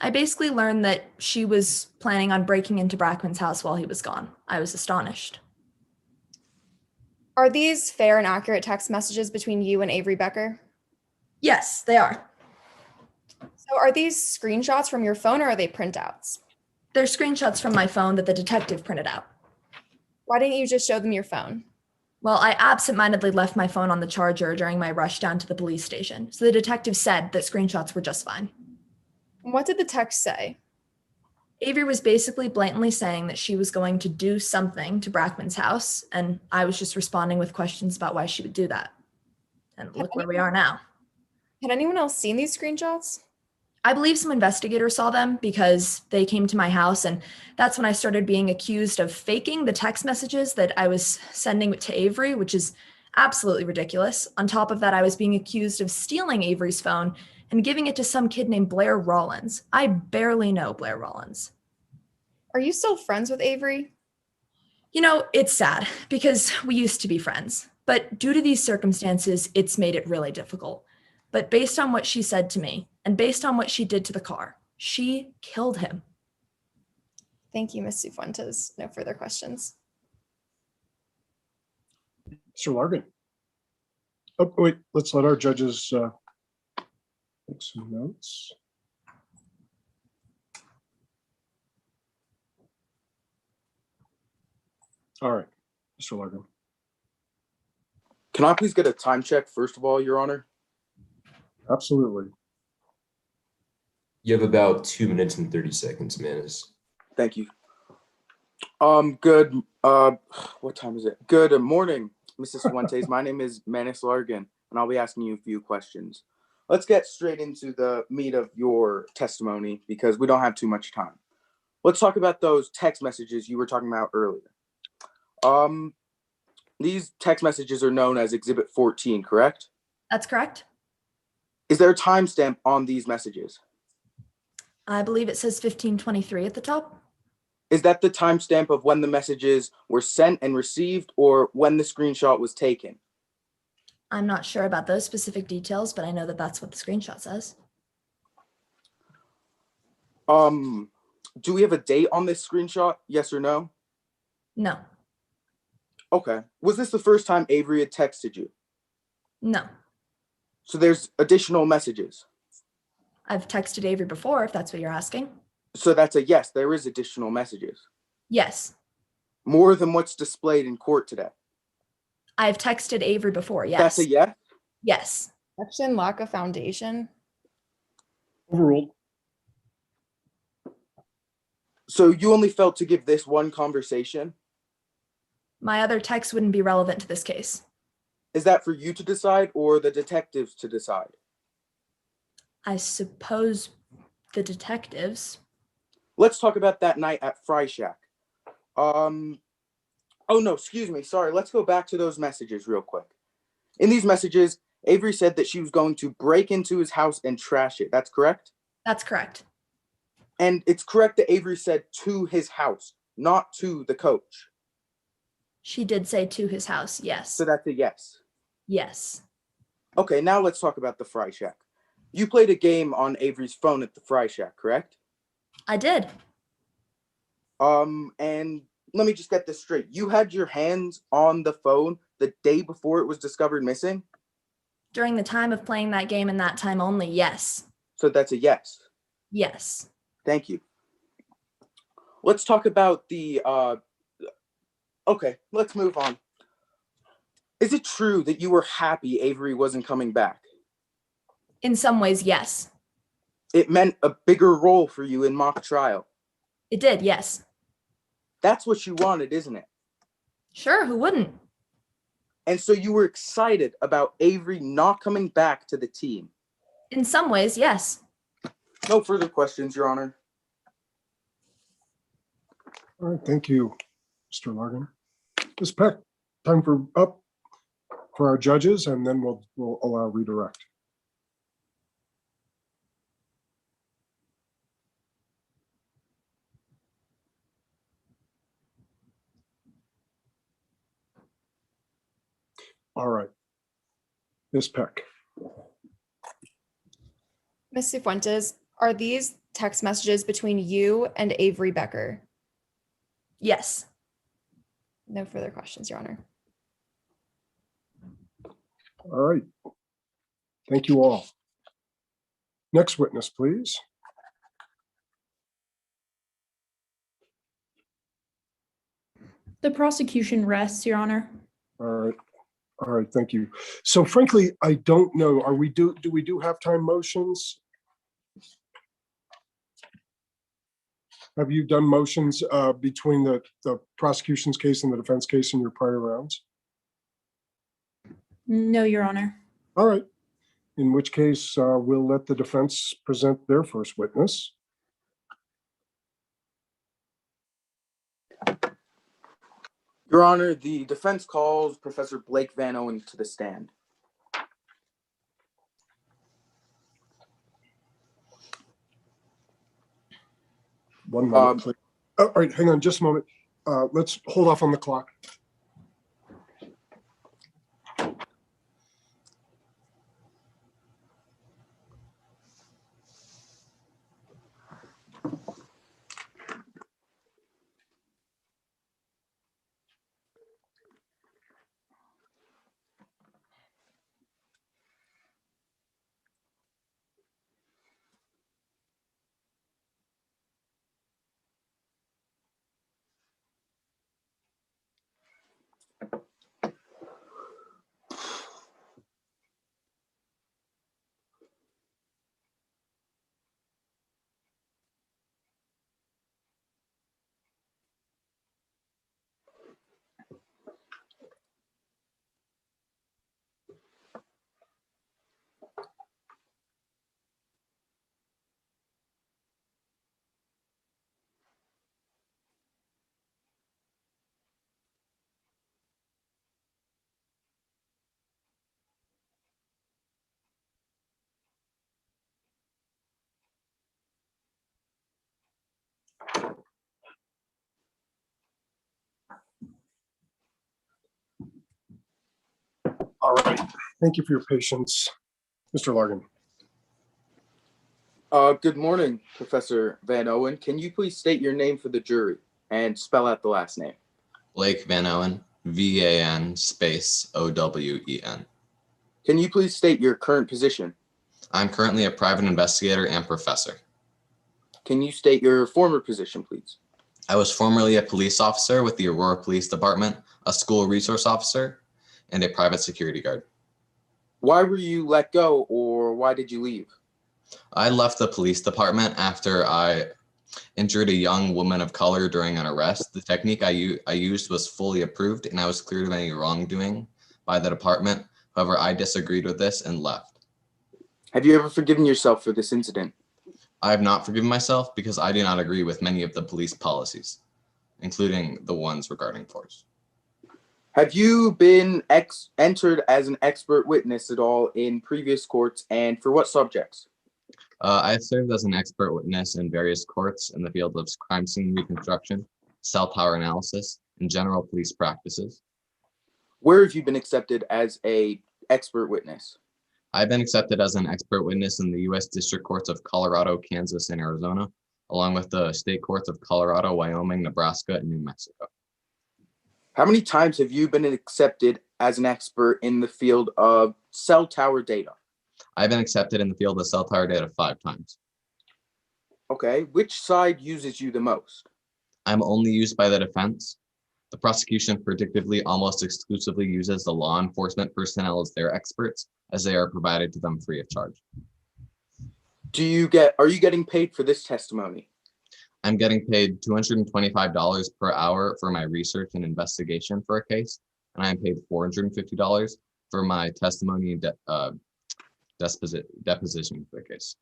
G: I basically learned that she was planning on breaking into Brackman's house while he was gone. I was astonished.
D: Are these fair and accurate text messages between you and Avery Becker?
G: Yes, they are.
D: So are these screenshots from your phone or are they printouts?
G: They're screenshots from my phone that the detective printed out.
D: Why didn't you just show them your phone?
G: Well, I absentmindedly left my phone on the charger during my rush down to the police station, so the detective said that screenshots were just fine.
D: What did the text say?
G: Avery was basically blatantly saying that she was going to do something to Brackman's house, and I was just responding with questions about why she would do that. And look where we are now.
D: Had anyone else seen these screenshots?
G: I believe some investigators saw them because they came to my house, and that's when I started being accused of faking the text messages that I was sending to Avery, which is absolutely ridiculous. On top of that, I was being accused of stealing Avery's phone and giving it to some kid named Blair Rollins. I barely know Blair Rollins.
D: Are you still friends with Avery?
G: You know, it's sad because we used to be friends, but due to these circumstances, it's made it really difficult. But based on what she said to me and based on what she did to the car, she killed him.
D: Thank you, Ms. Cifuentes. No further questions.
A: Mr. Largan. Oh, wait, let's let our judges take some notes. All right, Mr. Largan.
I: Can I please get a time check, first of all, Your Honor?
A: Absolutely.
O: You have about 2 minutes and 30 seconds, Manis.
I: Thank you. Good. What time is it? Good morning, Mrs. Fuentes. My name is Manis Largan, and I'll be asking you a few questions. Let's get straight into the meat of your testimony because we don't have too much time. Let's talk about those text messages you were talking about earlier. These text messages are known as Exhibit 14, correct?
G: That's correct.
I: Is there a timestamp on these messages?
G: I believe it says 1523 at the top.
I: Is that the timestamp of when the messages were sent and received or when the screenshot was taken?
G: I'm not sure about those specific details, but I know that that's what the screenshot says.
I: Do we have a date on this screenshot? Yes or no?
G: No.
I: Okay. Was this the first time Avery had texted you?
G: No.
I: So there's additional messages.
G: I've texted Avery before, if that's what you're asking.
I: So that's a yes, there is additional messages.
G: Yes.
I: More than what's displayed in court today.
G: I've texted Avery before, yes.
I: That's a yes?
G: Yes.
D: Action, lack of foundation.
A: Overruled.
I: So you only felt to give this one conversation?
G: My other text wouldn't be relevant to this case.
I: Is that for you to decide or the detectives to decide?
G: I suppose the detectives.
I: Let's talk about that night at Fry Shack. Oh no, excuse me, sorry. Let's go back to those messages real quick. In these messages, Avery said that she was going to break into his house and trash it. That's correct?
G: That's correct.
I: And it's correct that Avery said to his house, not to the coach.
G: She did say to his house, yes.
I: So that's a yes.
G: Yes.
I: Okay, now let's talk about the Fry Shack. You played a game on Avery's phone at the Fry Shack, correct?
G: I did.
I: And let me just get this straight. You had your hands on the phone the day before it was discovered missing?
G: During the time of playing that game and that time only, yes.
I: So that's a yes.
G: Yes.
I: Thank you. Let's talk about the, okay, let's move on. Is it true that you were happy Avery wasn't coming back?
G: In some ways, yes.
I: It meant a bigger role for you in mock trial.
G: It did, yes.
I: That's what you wanted, isn't it?
G: Sure, who wouldn't?
I: And so you were excited about Avery not coming back to the team?
G: In some ways, yes.
I: No further questions, Your Honor.
A: All right, thank you, Mr. Largan. Ms. Peck, time for our judges, and then we'll allow redirect. All right, Ms. Peck.
D: Ms. Cifuentes, are these text messages between you and Avery Becker?
G: Yes.
D: No further questions, Your Honor.
A: All right. Thank you all. Next witness, please.
B: The prosecution rests, Your Honor.
A: All right. All right, thank you. So frankly, I don't know. Do we do halftime motions? Have you done motions between the prosecution's case and the defense case in your prior rounds?
B: No, Your Honor.
A: All right. In which case, we'll let the defense present their first witness.
I: Your Honor, the defense calls Professor Blake Van Owen to the stand.
A: One moment, please. All right, hang on just a moment. Let's hold off on the clock. All right, thank you for your patience. Mr. Largan.
I: Good morning, Professor Van Owen. Can you please state your name for the jury and spell out the last name?
M: Blake Van Owen, VAN space OWEN.
I: Can you please state your current position?
M: I'm currently a private investigator and professor.
I: Can you state your former position, please?
M: I was formerly a police officer with the Aurora Police Department, a school resource officer, and a private security guard.
I: Why were you let go, or why did you leave?
M: I left the police department after I injured a young woman of color during an arrest. The technique I used was fully approved, and I was cleared of any wrongdoing by the department. However, I disagreed with this and left.
I: Have you ever forgiven yourself for this incident?
M: I have not forgiven myself because I do not agree with many of the police policies, including the ones regarding force.
I: Have you been entered as an expert witness at all in previous courts, and for what subjects?
M: I have served as an expert witness in various courts in the field of crime scene reconstruction, cell tower analysis, and general police practices.
I: Where have you been accepted as an expert witness?
M: I've been accepted as an expert witness in the U.S. District Courts of Colorado, Kansas, and Arizona, along with the state courts of Colorado, Wyoming, Nebraska, and New Mexico.
I: How many times have you been accepted as an expert in the field of cell tower data?
M: I've been accepted in the field of cell tower data 5 times.
I: Okay, which side uses you the most?
M: I'm only used by the defense. The prosecution predictively almost exclusively uses the law enforcement personnel as their experts, as they are provided to them free of charge.
I: Are you getting paid for this testimony?
M: I'm getting paid $225 per hour for my research and investigation for a case, and I'm paid $450 for my testimony and deposition for the case.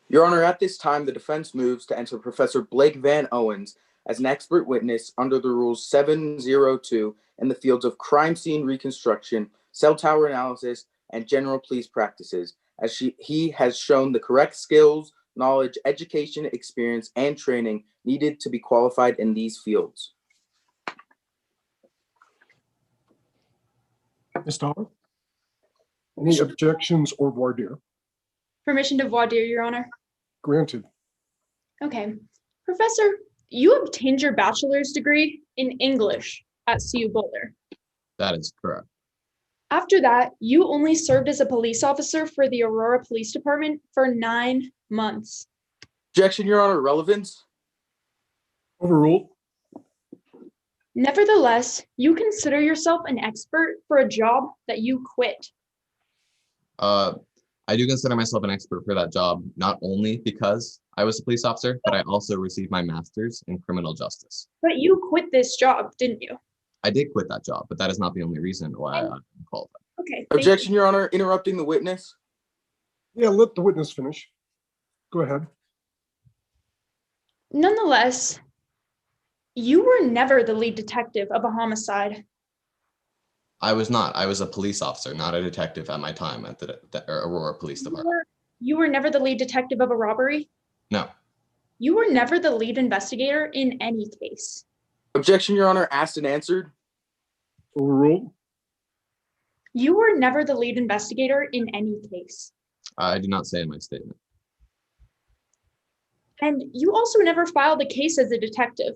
I: Your Honor, at this time, the defense moves to enter Professor Blake Van Owens as an expert witness under the Rules 702 in the fields of crime scene reconstruction, cell tower analysis, and general police practices, as he has shown the correct skills, knowledge, education, experience, and training needed to be qualified in these fields.
A: Ms. Dollar? Any objections or voir dire?
B: Permission to voir dire, Your Honor.
A: Granted.
B: Okay. Professor, you obtained your bachelor's degree in English at CU Boulder.
M: That is correct.
B: After that, you only served as a police officer for the Aurora Police Department for 9 months.
I: Objection, Your Honor. Relevance?
A: Overruled.
B: Nevertheless, you consider yourself an expert for a job that you quit.
M: I do consider myself an expert for that job, not only because I was a police officer, but I also received my master's in criminal justice.
B: But you quit this job, didn't you?
M: I did quit that job, but that is not the only reason why I'm qualified.
B: Okay.
I: Objection, Your Honor. Interrupting the witness.
A: Yeah, let the witness finish. Go ahead.
B: Nonetheless, you were never the lead detective of a homicide.
M: I was not. I was a police officer, not a detective at my time at the Aurora Police Department.
B: You were never the lead detective of a robbery?
M: No.
B: You were never the lead investigator in any case.
I: Objection, Your Honor. Asked and answered.
A: Overruled.
B: You were never the lead investigator in any case.
M: I did not say in my statement.
B: And you also never filed a case as a detective.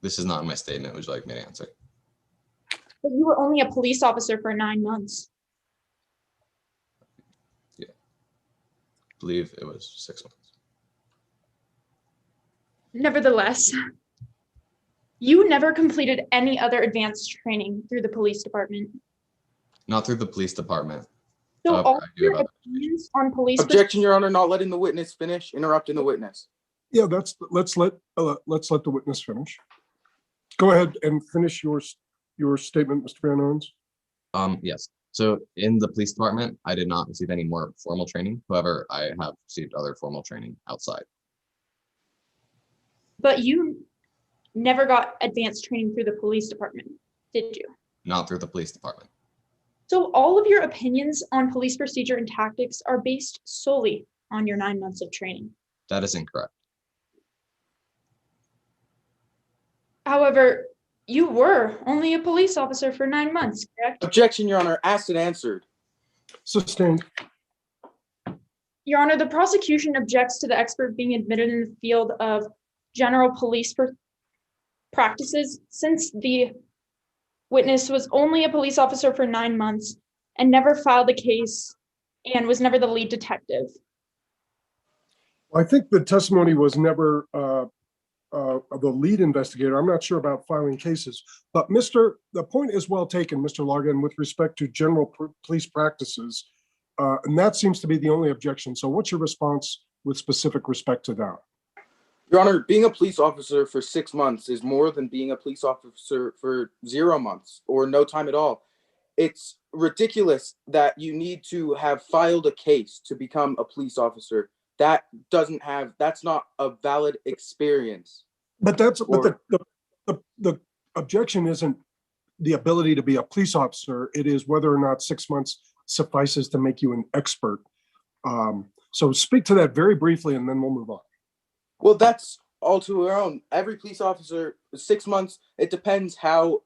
M: This is not in my statement. Would you like me to answer?
B: But you were only a police officer for 9 months.
M: Yeah. I believe it was 6 months.
B: Nevertheless, you never completed any other advanced training through the police department.
M: Not through the police department.
B: So
M: However,
B: all
M: I do
B: your
M: have
B: opinions on police.
I: Objection, Your Honor. Not letting the witness finish. Interrupting the witness.
A: Yeah, let's let the witness finish. Go ahead and finish your statement, Mr. Van Owens.
M: Yes. So in the police department, I did not receive any more formal training. However, I have received other formal training outside.
B: But you never got advanced training through the police department, did you?
M: Not through the police department.
B: So all of your opinions on police procedure and tactics are based solely on your 9 months of training.
M: That is incorrect.
B: However, you were only a police officer for 9 months, correct?
I: Objection, Your Honor. Asked and answered.
A: Sustained.
B: Your Honor, the prosecution objects to the expert being admitted in the field of general police practices, since the witness was only a police officer for 9 months and never filed a case and was never the lead detective.
A: I think the testimony was never the lead investigator. I'm not sure about filing cases, but the point is well taken, Mr. Largan, with respect to general police practices. And that seems to be the only objection. So what's your response with specific respect to that?
I: Your Honor, being a police officer for 6 months is more than being a police officer for 0 months or no time at all. It's ridiculous that you need to have filed a case to become a police officer. That's not a valid experience.
A: But the objection isn't the ability to be a police officer. It is whether or not 6 months suffices to make you an expert. So speak to that very briefly, and then we'll move on.
I: Well, that's all to our own. Every police officer, 6 months, it depends how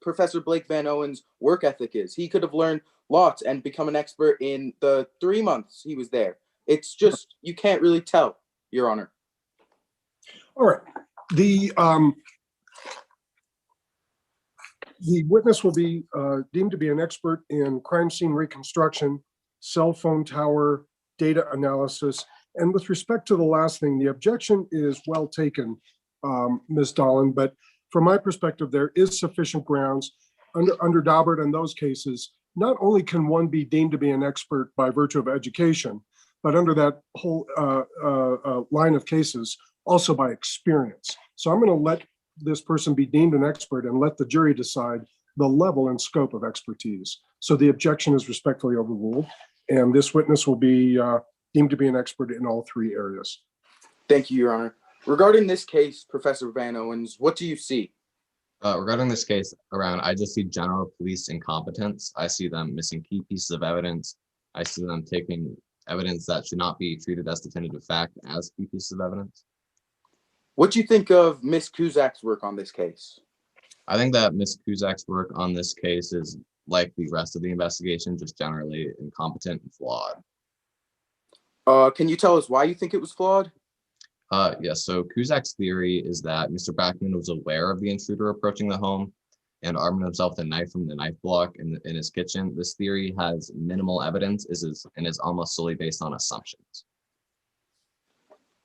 I: Professor Blake Van Owens' work ethic is. He could have learned lots and become an expert in the 3 months he was there. It's just, you can't really tell. Your Honor.
A: All right. The witness will be deemed to be an expert in crime scene reconstruction, cell phone tower data analysis. And with respect to the last thing, the objection is well taken, Ms. Dolan, but from my perspective, there is sufficient grounds under Daubert in those cases. Not only can one be deemed to be an expert by virtue of education, but under that whole line of cases, also by experience. So I'm going to let this person be deemed an expert and let the jury decide the level and scope of expertise. So the objection is respectfully overruled, and this witness will be deemed to be an expert in all three areas.
I: Thank you, Your Honor. Regarding this case, Professor Van Owens, what do you see?
M: Regarding this case I just see general police incompetence. I see them missing key pieces of evidence. I see them taking evidence that should not be treated as definitive fact as key pieces of evidence.
I: What do you think of Ms. Kuzak's work on this case?
M: I think that Ms. Kuzak's work on this case is like the rest of the investigation, just generally incompetent and flawed.
I: Can you tell us why you think it was flawed?
M: Yes, so Kuzak's theory is that Mr. Backman was aware of the intruder approaching the home and arming himself with a knife from the knife block in his kitchen. This theory has minimal evidence and is almost solely based on assumptions.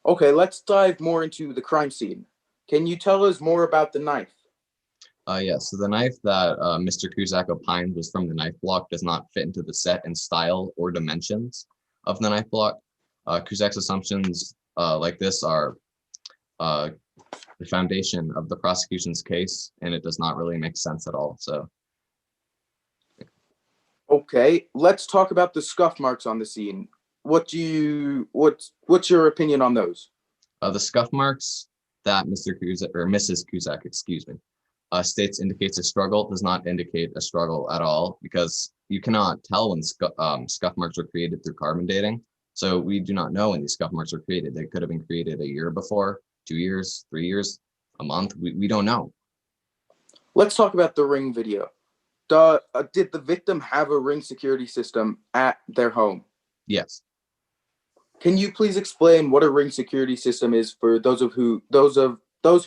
I: Okay, let's dive more into the crime scene. Can you tell us more about the knife?
M: Yes, so the knife that Mr. Kuzak opined was from the knife block does not fit into the set and style or dimensions of the knife block. Kuzak's assumptions like this are the foundation of the prosecution's case, and it does not really make sense at all. So,
I: okay, let's talk about the scuff marks on the scene. What's your opinion on those?
M: The scuff marks that Mr. Kuzak or Mrs. Kuzak, excuse me, states indicates a struggle does not indicate a struggle at all, because you cannot tell when scuff marks were created through carbon dating. So we do not know when these scuff marks were created. They could have been created a year before, 2 years, 3 years, a month. We don't know.
I: Let's talk about the Ring video. Did the victim have a Ring security system at their home?
M: Yes.
I: Can you please explain what a Ring security system is for those who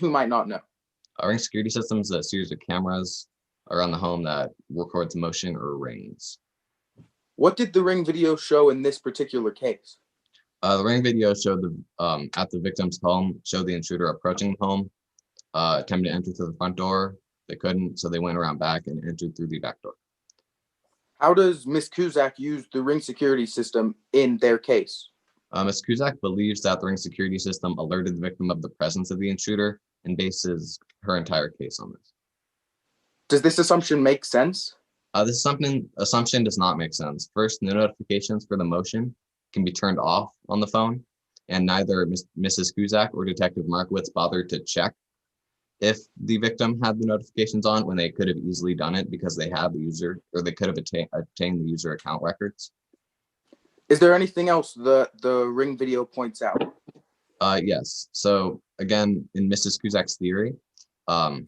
I: might not know?
M: A Ring security system is a series of cameras around the home that records motion or rings.
I: What did the Ring video show in this particular case?
M: The Ring video showed at the victim's home, showed the intruder approaching the home, attempting to enter through the front door. They couldn't, so they went around back and entered through the back door.
I: How does Ms. Kuzak use the Ring security system in their case?
M: Ms. Kuzak believes that the Ring security system alerted the victim of the presence of the intruder and bases her entire case on this.
I: Does this assumption make sense?
M: This assumption does not make sense. First, no notifications for the motion can be turned off on the phone, and neither Mrs. Kuzak or Detective Markowitz bothered to check if the victim had the notifications on when they could have easily done it because they had the user, or they could have obtained the user account records.
I: Is there anything else the Ring video points out?
M: Yes. So again, in Mrs. Kuzak's theory, in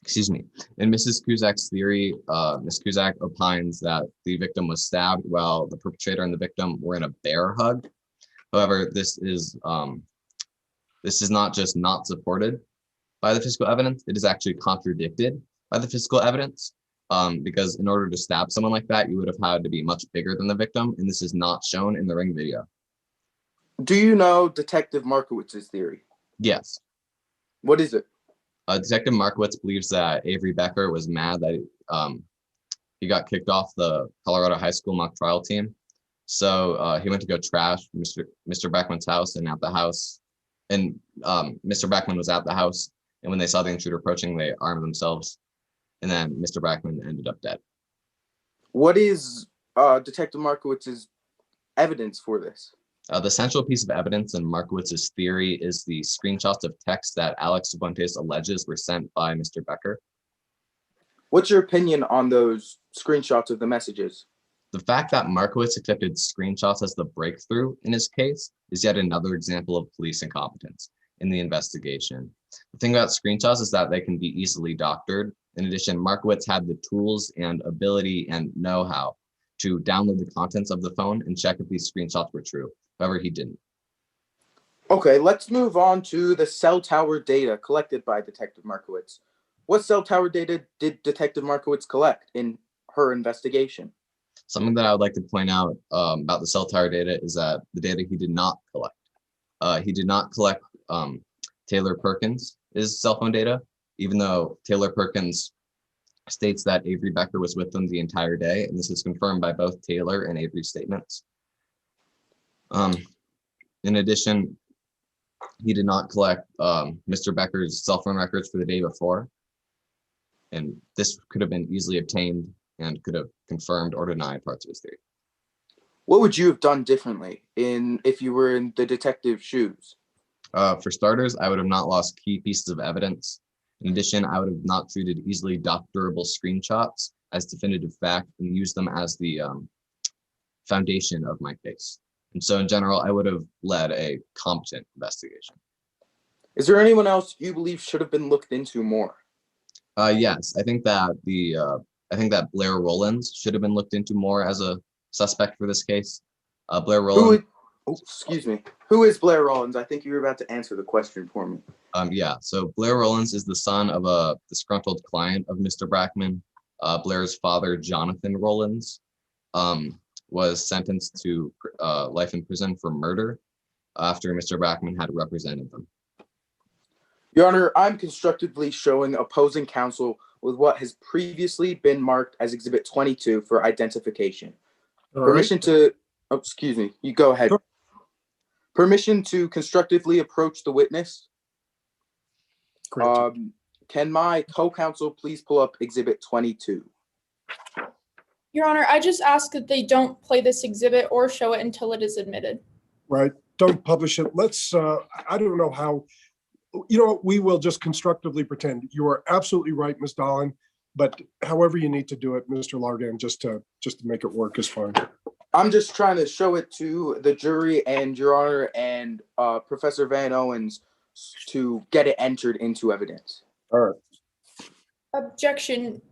M: Mrs. Kuzak's theory, Ms. Kuzak opines that the victim was stabbed while the perpetrator and the victim were in a bear hug. However, this is not just not supported by the physical evidence, it is actually contradicted by the physical evidence. Because in order to stab someone like that, you would have had to be much bigger than the victim, and this is not shown in the Ring video.
I: Do you know Detective Markowitz's theory?
M: Yes.
I: What is it?
M: Detective Markowitz believes that Avery Becker was mad that he got kicked off the Colorado high school mock trial team. So he went to go trash Mr. Beckman's house, and at the house, and Mr. Beckman was at the house, and when they saw the intruder approaching, they armed themselves, and then Mr. Beckman ended up dead.
I: What is Detective Markowitz's evidence for this?
M: The central piece of evidence in Markowitz's theory is the screenshots of text that Alex Fuentes alleges were sent by Mr. Becker.
I: What's your opinion on those screenshots of the messages?
M: The fact that Markowitz accepted screenshots as the breakthrough in his case is yet another example of police incompetence in the investigation. The thing about screenshots is that they can be easily doctored. In addition, Markowitz had the tools and ability and know-how to download the contents of the phone and check if these screenshots were true. However, he didn't.
I: Okay, let's move on to the cell tower data collected by Detective Markowitz. What cell tower data did Detective Markowitz collect in her investigation?
M: Something that I would like to point out about the cell tower data is that the data he did not collect. He did not collect Taylor Perkins' cell phone data, even though Taylor Perkins states that Avery Becker was with them the entire day, and this is confirmed by both Taylor and Avery's statements. In addition, he did not collect Mr. Becker's cell phone records for the day before, and this could have been easily obtained and could have confirmed or denied parts of his theory.
I: What would you have done differently if you were in the detective's shoes?
M: For starters, I would have not lost key pieces of evidence. In addition, I would have not treated easily doctorable screenshots as definitive fact and used them as the foundation of my case. And so in general, I would have led a competent investigation.
I: Is there anyone else you believe should have been looked into more?
M: Yes, I think that Blair Rollins should have been looked into more as a suspect for this case. Blair Rollins.
I: Who is Blair Rollins? I think you were about to answer the question for me.
M: Yeah, so Blair Rollins is the son of a disgruntled client of Mr. Brackman. Blair's father, Jonathan Rollins, was sentenced to life in prison for murder after Mr. Brackman had represented them.
I: Your Honor, I'm constructively showing opposing counsel with what has previously been marked as Exhibit 22 for identification. Permission to, excuse me, you go ahead. Sure. Permission to constructively approach the witness. Can my co-counsel please pull up Exhibit 22?
B: Your Honor, I just ask that they don't play this exhibit or show it until it is admitted.
A: Right. Don't publish it. Let's, I don't know how, we will just constructively pretend. You are absolutely right, Ms. Dolan, but however you need to do it, Mr. Largan, just to make it work is fine.
I: I'm just trying to show it to the jury and Your Honor and Professor Van Owens to get it entered into evidence.
A: All right.
B: Objection.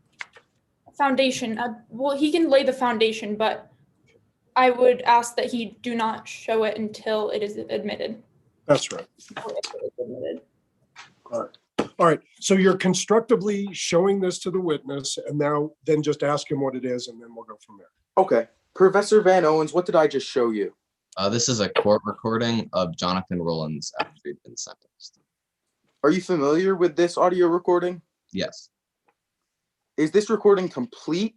B: Foundation. Well, he can lay the foundation, but I would ask that he do not show it until it is admitted.
A: That's right. All right. So you're constructively showing this to the witness, and now then just ask him what it is, and then we'll go from there.
I: Okay. Professor Van Owens, what did I just show you?
M: This is a court recording of Jonathan Rollins after he'd been sentenced.
I: Are you familiar with this audio recording?
M: Yes.
I: Is this recording complete?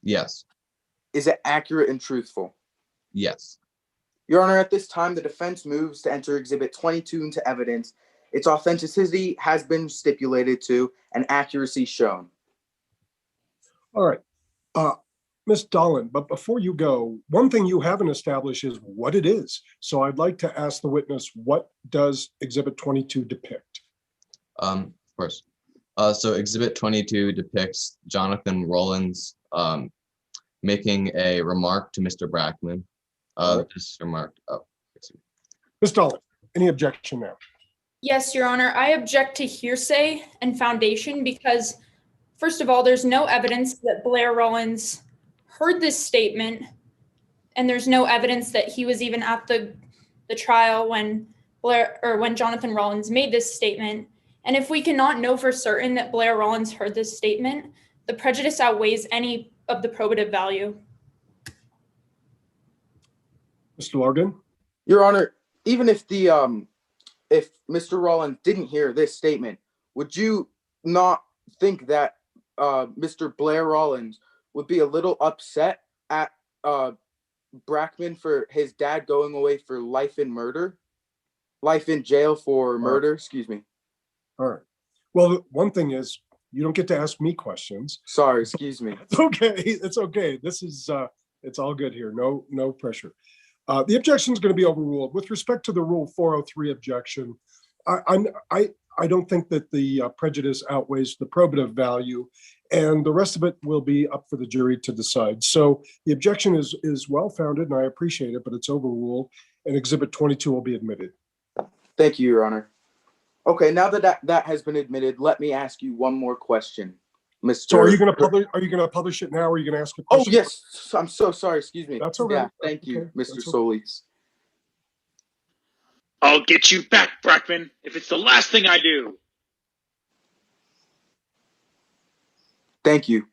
M: Yes.
I: Is it accurate and truthful?
M: Yes.
I: Your Honor, at this time, the defense moves to enter Exhibit 22 into evidence. Its authenticity has been stipulated to and accuracy shown.
A: All right. Ms. Dolan, but before you go, one thing you haven't established is what it is. So I'd like to ask the witness, what does Exhibit 22 depict?
M: Of course. So Exhibit 22 depicts Jonathan Rollins making a remark to Mr. Brackman. This remark.
A: Ms. Dolan, any objection there?
B: Yes, Your Honor. I object to hearsay and foundation because, first of all, there's no evidence that Blair Rollins heard this statement, and there's no evidence that he was even at the trial when Jonathan Rollins made this statement. And if we cannot know for certain that Blair Rollins heard this statement, the prejudice outweighs any of the probative value.
A: Mr. Largan?
I: Your Honor, even if if Mr. Rollins didn't hear this statement, would you not think that Mr. Blair Rollins would be a little upset at Brackman for his dad going away for life in jail for murder? Excuse me.
A: All right. Well, one thing is, you don't get to ask me questions.
I: Sorry, excuse me.
A: It's okay. It's okay. This is, it's all good here. No pressure. The objection is going to be overruled. With respect to the Rule 403 objection, I don't think that the prejudice outweighs the probative value, and the rest of it will be up for the jury to decide. So the objection is well-founded, and I appreciate it, but it's overruled, and Exhibit 22 will be admitted.
I: Thank you, Your Honor. Okay, now that has been admitted, let me ask you one more question, Mr.
A: So are you going to publish it now, or are you going to ask a question?
I: Oh, yes. I'm so sorry. Excuse me.
A: That's okay.
I: Yeah, thank you, Mr. Solis.
P: I'll get you back, Brackman, if it's the last thing I do.
I: Thank you.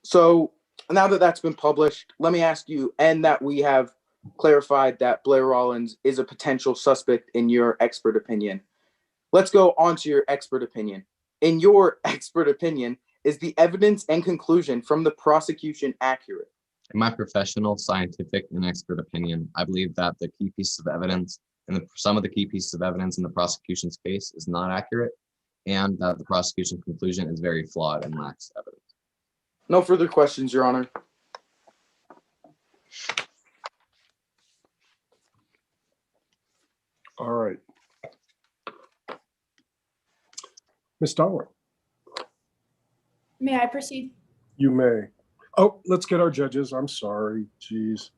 I: So now that that's been published, let me ask you, and that we have clarified that Blair Rollins is a potential suspect in your expert opinion. Let's go on to your expert opinion. In your expert opinion, is the evidence and conclusion from the prosecution accurate?
M: In my professional, scientific, and expert opinion, I believe that the key pieces of evidence and some of the key pieces of evidence in the prosecution's case is not accurate, and that the prosecution conclusion is very flawed and lacks evidence.
I: No further questions, Your Honor.
A: All right. Ms. Dollar,
B: May I proceed?
A: you may. Oh, let's get our judges. I'm sorry. Jeez.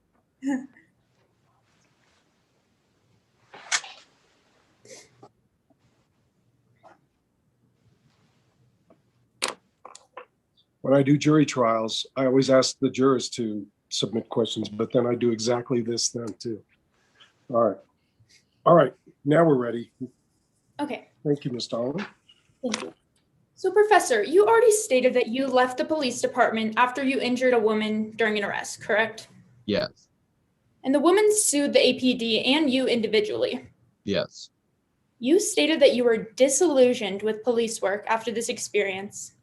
A: When I do jury trials, I always ask the jurors to submit questions, but then I do exactly this then too. All right. All right. Now we're ready.
B: Okay,
A: Thank you, Ms. Dolan.
B: thank you. So Professor, you already stated that you left the police department after you injured a woman during an arrest, correct?
M: Yes.
B: And the woman sued the APD and you individually.
M: Yes.
B: You stated that you were disillusioned with police work after this experience.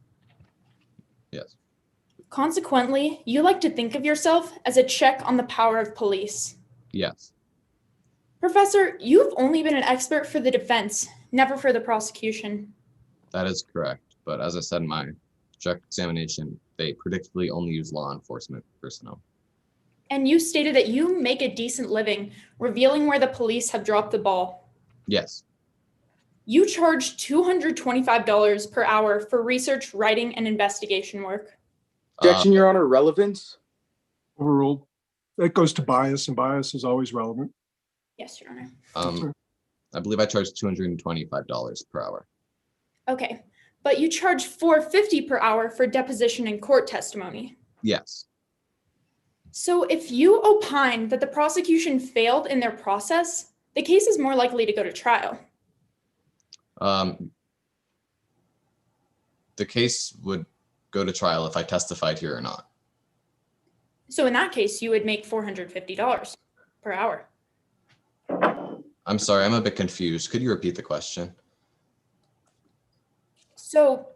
M: Yes.
B: Consequently, you like to think of yourself as a check on the power of police.
M: Yes.
B: Professor, you've only been an expert for the defense, never for the prosecution.
M: That is correct. But as I said in my direct examination, they predictably only use law enforcement personnel.
B: And you stated that you make a decent living, revealing where the police have dropped the ball.
M: Yes.
B: You charge $225 per hour for research, writing, and investigation work.
I: Objection, Your Honor. Relevance?
A: Overruled. That goes to bias, and bias is always relevant.
B: Yes, Your Honor.
M: I believe I charged $225 per hour.
B: Okay, but you charge $450 per hour for deposition and court testimony.
M: Yes.
B: So if you opine that the prosecution failed in their process, the case is more likely to go to trial.
M: The case would go to trial if I testified here or not.
B: So in that case, you would make $450 per hour.
M: I'm sorry, I'm a bit confused. Could you repeat the question?
B: So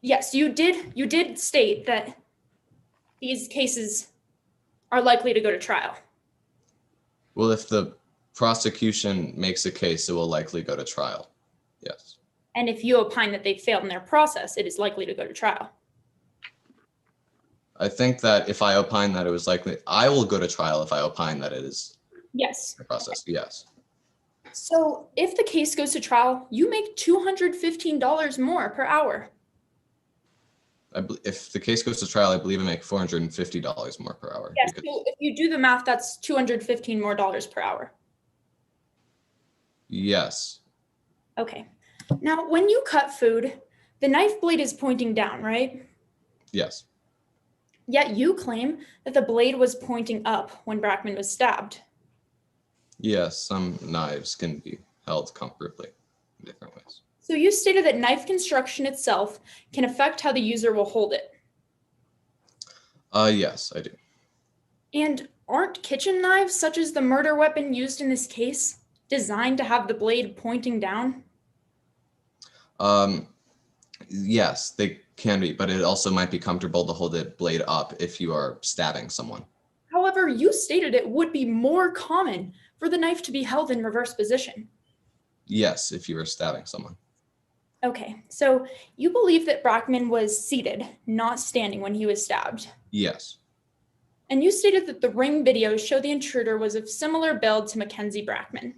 B: yes, you did state that these cases are likely to go to trial.
M: Well, if the prosecution makes a case, it will likely go to trial. Yes.
B: And if you opine that they failed in their process, it is likely to go to trial.
M: I think that if I opine that it was likely, I will go to trial if I opine that it is
B: Yes.
M: the process. Yes.
B: So if the case goes to trial, you make $215 more per hour.
M: If the case goes to trial, I believe I make $450 more per hour.
B: Yes, so if you do the math, that's $215 more per hour.
M: Yes.
B: Okay. Now, when you cut food, the knife blade is pointing down, right?
M: Yes.
B: Yet you claim that the blade was pointing up when Brackman was stabbed.
M: Yes, some knives can be held comfortably in different ways.
B: So you stated that knife construction itself can affect how the user will hold it.
M: Yes, I do.
B: And aren't kitchen knives, such as the murder weapon used in this case, designed to have the blade pointing down?
M: Yes, they can be, but it also might be comfortable to hold the blade up if you are stabbing someone.
B: However, you stated it would be more common for the knife to be held in reverse position.
M: Yes, if you are stabbing someone.
B: Okay, so you believe that Brackman was seated, not standing when he was stabbed.
M: Yes.
B: And you stated that the ring videos show the intruder was of similar build to Mackenzie Brackman.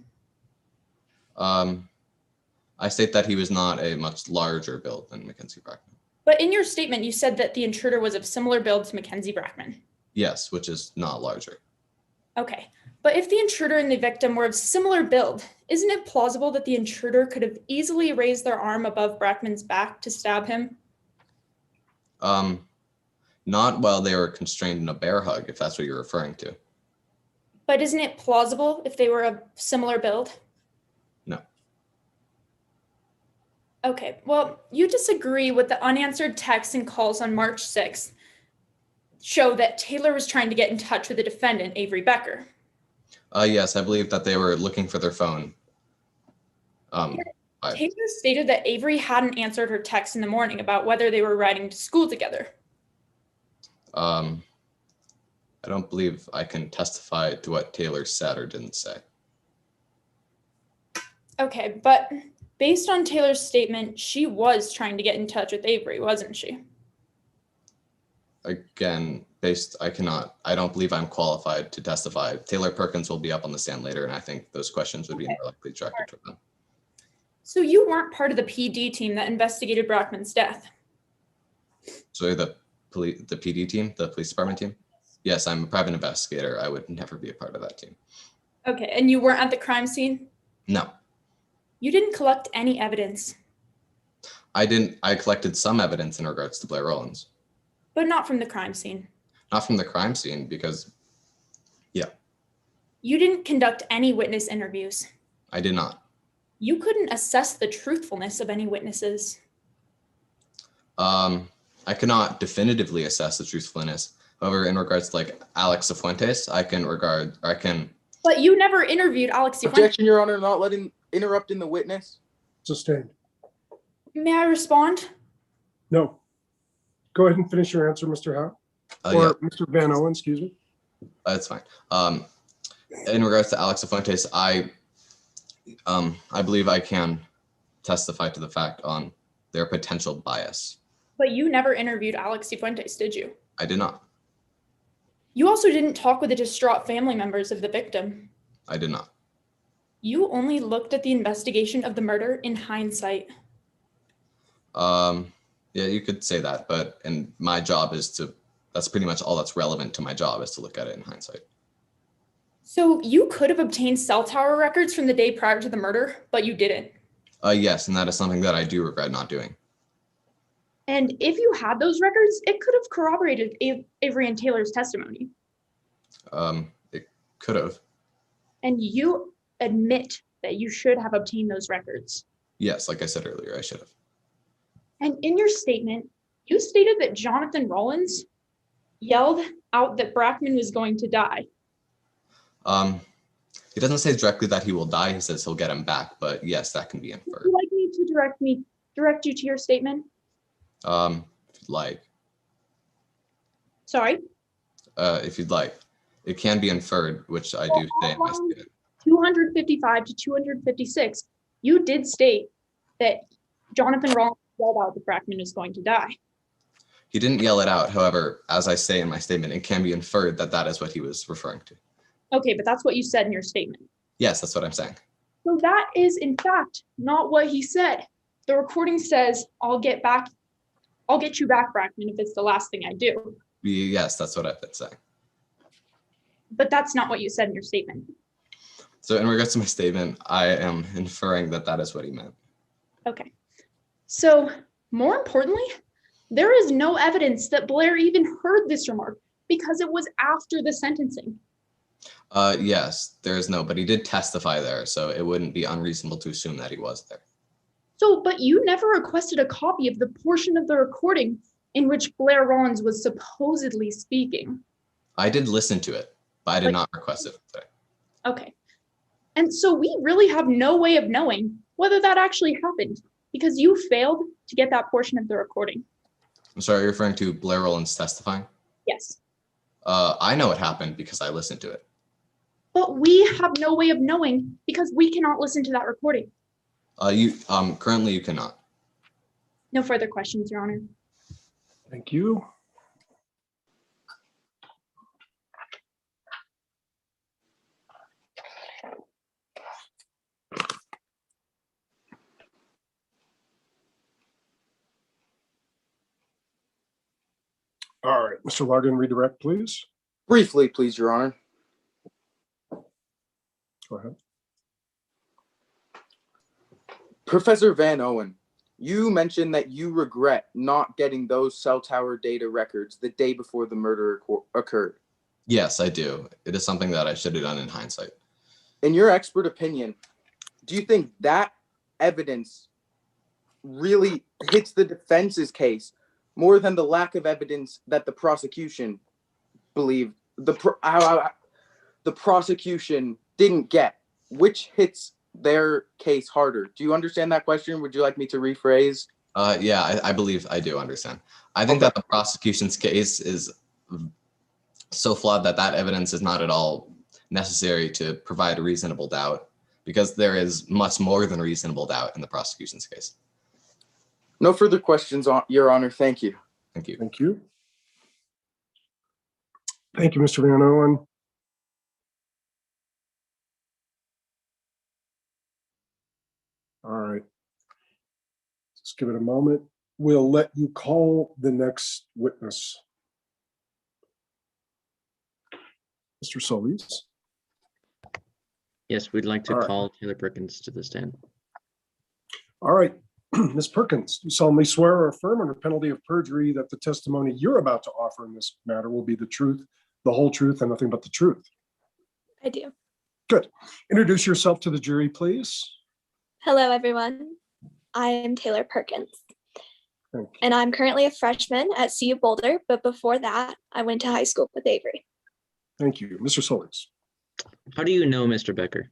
M: I state that he was not a much larger build than Mackenzie Brackman.
B: But in your statement, you said that the intruder was of similar build to Mackenzie Brackman.
M: Yes, which is not larger.
B: Okay, but if the intruder and the victim were of similar build, isn't it plausible that the intruder could have easily raised their arm above Brackman's back to stab him?
M: Not while they were constrained in a bear hug, if that's what you're referring to.
B: But isn't it plausible if they were of similar build? Okay, well, you disagree with the unanswered texts and calls on March 6th show that Taylor was trying to get in touch with the defendant, Avery Becker.
M: Yes, I believe that they were looking for their phone.
B: Taylor stated that Avery hadn't answered her text in the morning about whether they were riding to school together.
M: I don't believe I can testify to what Taylor said or didn't say.
B: Okay, but based on Taylor's statement, she was trying to get in touch with Avery, wasn't she?
M: Again, I don't believe I'm qualified to testify. Taylor Perkins will be up on the stand later, and I think those questions would be more likely directed toward them.
B: So you weren't part of the PD team that investigated Brockman's death?
M: So the PD team, the police department team? Yes, I'm a private investigator. I would never be a part of that team.
B: Okay, and you weren't at the crime scene?
M: No,
B: You didn't collect any evidence,
M: I didn't. I collected some evidence in regards to Blair Rollins.
B: but not from the crime scene.
M: Not from the crime scene because, yeah,
B: You didn't conduct any witness interviews.
M: I did not.
B: You couldn't assess the truthfulness of any witnesses.
M: I cannot definitively assess the truthfulness. However, in regards to like Alex Cifuentes, I can.
B: But you never interviewed Alex Cifuentes.
I: Objection, Your Honor, not interrupting the witness.
A: Sustained.
B: May I respond?
A: No. Go ahead and finish your answer, Mr. Howe. Or Mr. Van Owen, excuse me.
M: That's fine. In regards to Alex Cifuentes, I believe I can testify to the fact on their potential bias.
B: But you never interviewed Alex Cifuentes, did you?
M: I did not.
B: You also didn't talk with the distraught family members of the victim.
M: I did not.
B: You only looked at the investigation of the murder in hindsight.
M: Yeah, you could say that, and my job is that's pretty much all that's relevant to my job is to look at it in hindsight.
B: So you could have obtained cell tower records from the day prior to the murder, but you didn't.
M: Yes, and that is something that I do regret not doing.
B: And if you had those records, it could have corroborated Avery and Taylor's testimony.
M: It could have.
B: And you admit that you should have obtained those records.
M: Yes, like I said earlier, I should have.
B: And in your statement, you stated that Jonathan Rollins yelled out that Brackman was going to die.
M: He doesn't say directly that he will die. He says he'll get him back, but yes, that can be inferred.
B: Would you like me to direct you to your statement?
M: If you'd like.
B: Sorry?
M: If you'd like. It can be inferred, which I do say in my statement.
B: 255 to 256, you did state that Jonathan Rollins yelled out that Brackman was going to die.
M: He didn't yell it out. However, as I say in my statement, it can be inferred that that is what he was referring to.
B: Okay, but that's what you said in your statement.
M: Yes, that's what I'm saying.
B: So that is, in fact, not what he said. The recording says, I'll get you back, Brackman, if it's the last thing I do.
M: Yes, that's what I've been saying.
B: But that's not what you said in your statement.
M: So in regards to my statement, I am inferring that that is what he meant.
B: Okay. So more importantly, there is no evidence that Blair even heard this remark because it was after the sentencing.
M: Yes, there is no, but he did testify there, so it wouldn't be unreasonable to assume that he was there.
B: So, but you never requested a copy of the portion of the recording in which Blair Rollins was supposedly speaking.
M: I did listen to it, but I did not request it today.
B: Okay. And so we really have no way of knowing whether that actually happened because you failed to get that portion of the recording.
M: I'm sorry, you're referring to Blair Rollins testifying?
B: Yes.
M: I know it happened because I listened to it.
B: But we have no way of knowing because we cannot listen to that recording.
M: Currently you cannot.
B: No further questions, Your Honor.
A: Thank you. All right, Mr. Largan, redirect, please.
I: Briefly, please, Your Honor.
A: Go ahead.
I: Professor Van Owen, you mentioned that you regret not getting those cell tower data records the day before the murder occurred.
M: Yes, I do. It is something that I should have done in hindsight.
I: In your expert opinion, do you think that evidence really hits the defense's case more than the lack of evidence that the prosecution believed the prosecution didn't get. Which hits their case harder? Do you understand that question? Would you like me to rephrase?
M: Yeah, I believe I do understand. I think that the prosecution's case is so flawed that that evidence is not at all necessary to provide a reasonable doubt, because there is much more than reasonable doubt in the prosecution's case.
I: No further questions, Your Honor. Thank you.
M: Thank you.
A: Thank you. Thank you, Mr. Van Owen. All right. Just give it a moment. We'll let you call the next witness. Mr. Solis.
H: Yes, we'd like to call Taylor Perkins to the stand.
A: All right. Ms. Perkins, you solemnly swear or affirm under penalty of perjury that the testimony you're about to offer in this matter will be the truth, the whole truth, and nothing but the truth?
K: I do.
A: Good. Introduce yourself to the jury, please.
K: Hello, everyone. I am Taylor Perkins.
A: Thank you.
K: And I'm currently a freshman at CU Boulder, but before that, I went to high school with Avery.
A: Thank you. Mr. Solis.
H: How do you know Mr. Becker?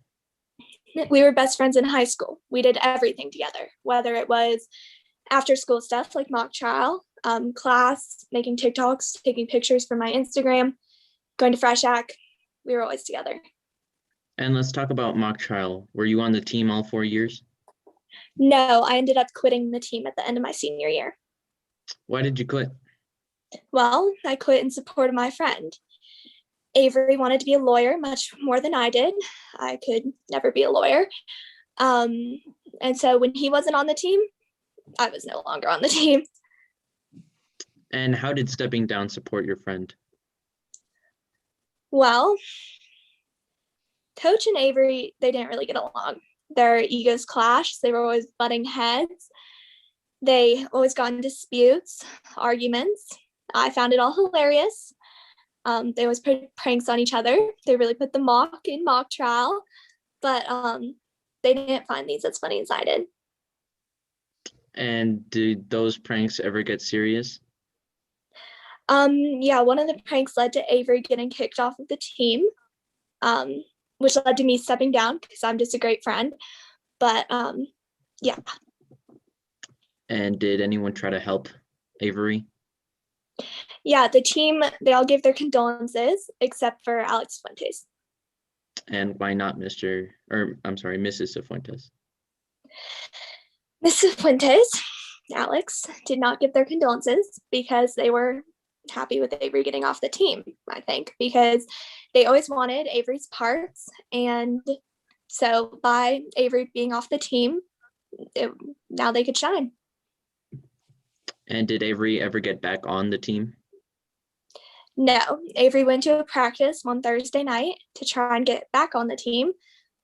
K: We were best friends in high school. We did everything together, whether it was after school stuff like mock trial, class, making TikToks, taking pictures for my Instagram, going to Fresh Act. We were always together.
H: And let's talk about mock trial. Were you on the team all 4 years?
K: No, I ended up quitting the team at the end of my senior year.
H: Why did you quit?
K: Well, I quit in support of my friend. Avery wanted to be a lawyer much more than I did. I could never be a lawyer. And so when he wasn't on the team, I was no longer on the team.
H: And how did stepping down support your friend?
K: Well, Coach and Avery, they didn't really get along. Their egos clashed. They were always butting heads. They always got in disputes, arguments. I found it all hilarious. They always put pranks on each other. They really put the mock in mock trial, but they didn't find these as funny as I did.
H: And did those pranks ever get serious?
K: Yeah, one of the pranks led to Avery getting kicked off of the team, which led to me stepping down because I'm just a great friend. But yeah.
H: And did anyone try to help Avery?
K: Yeah, the team, they all gave their condolences except for Alex Fuentes.
H: And why not Mrs. Cifuentes?
K: Mrs. Fuentes, Alex, did not give their condolences because they were happy with Avery getting off the team, I think, because they always wanted Avery's parts. And so by Avery being off the team, now they could shine.
H: And did Avery ever get back on the team?
K: No, Avery went to a practice one Thursday night to try and get back on the team,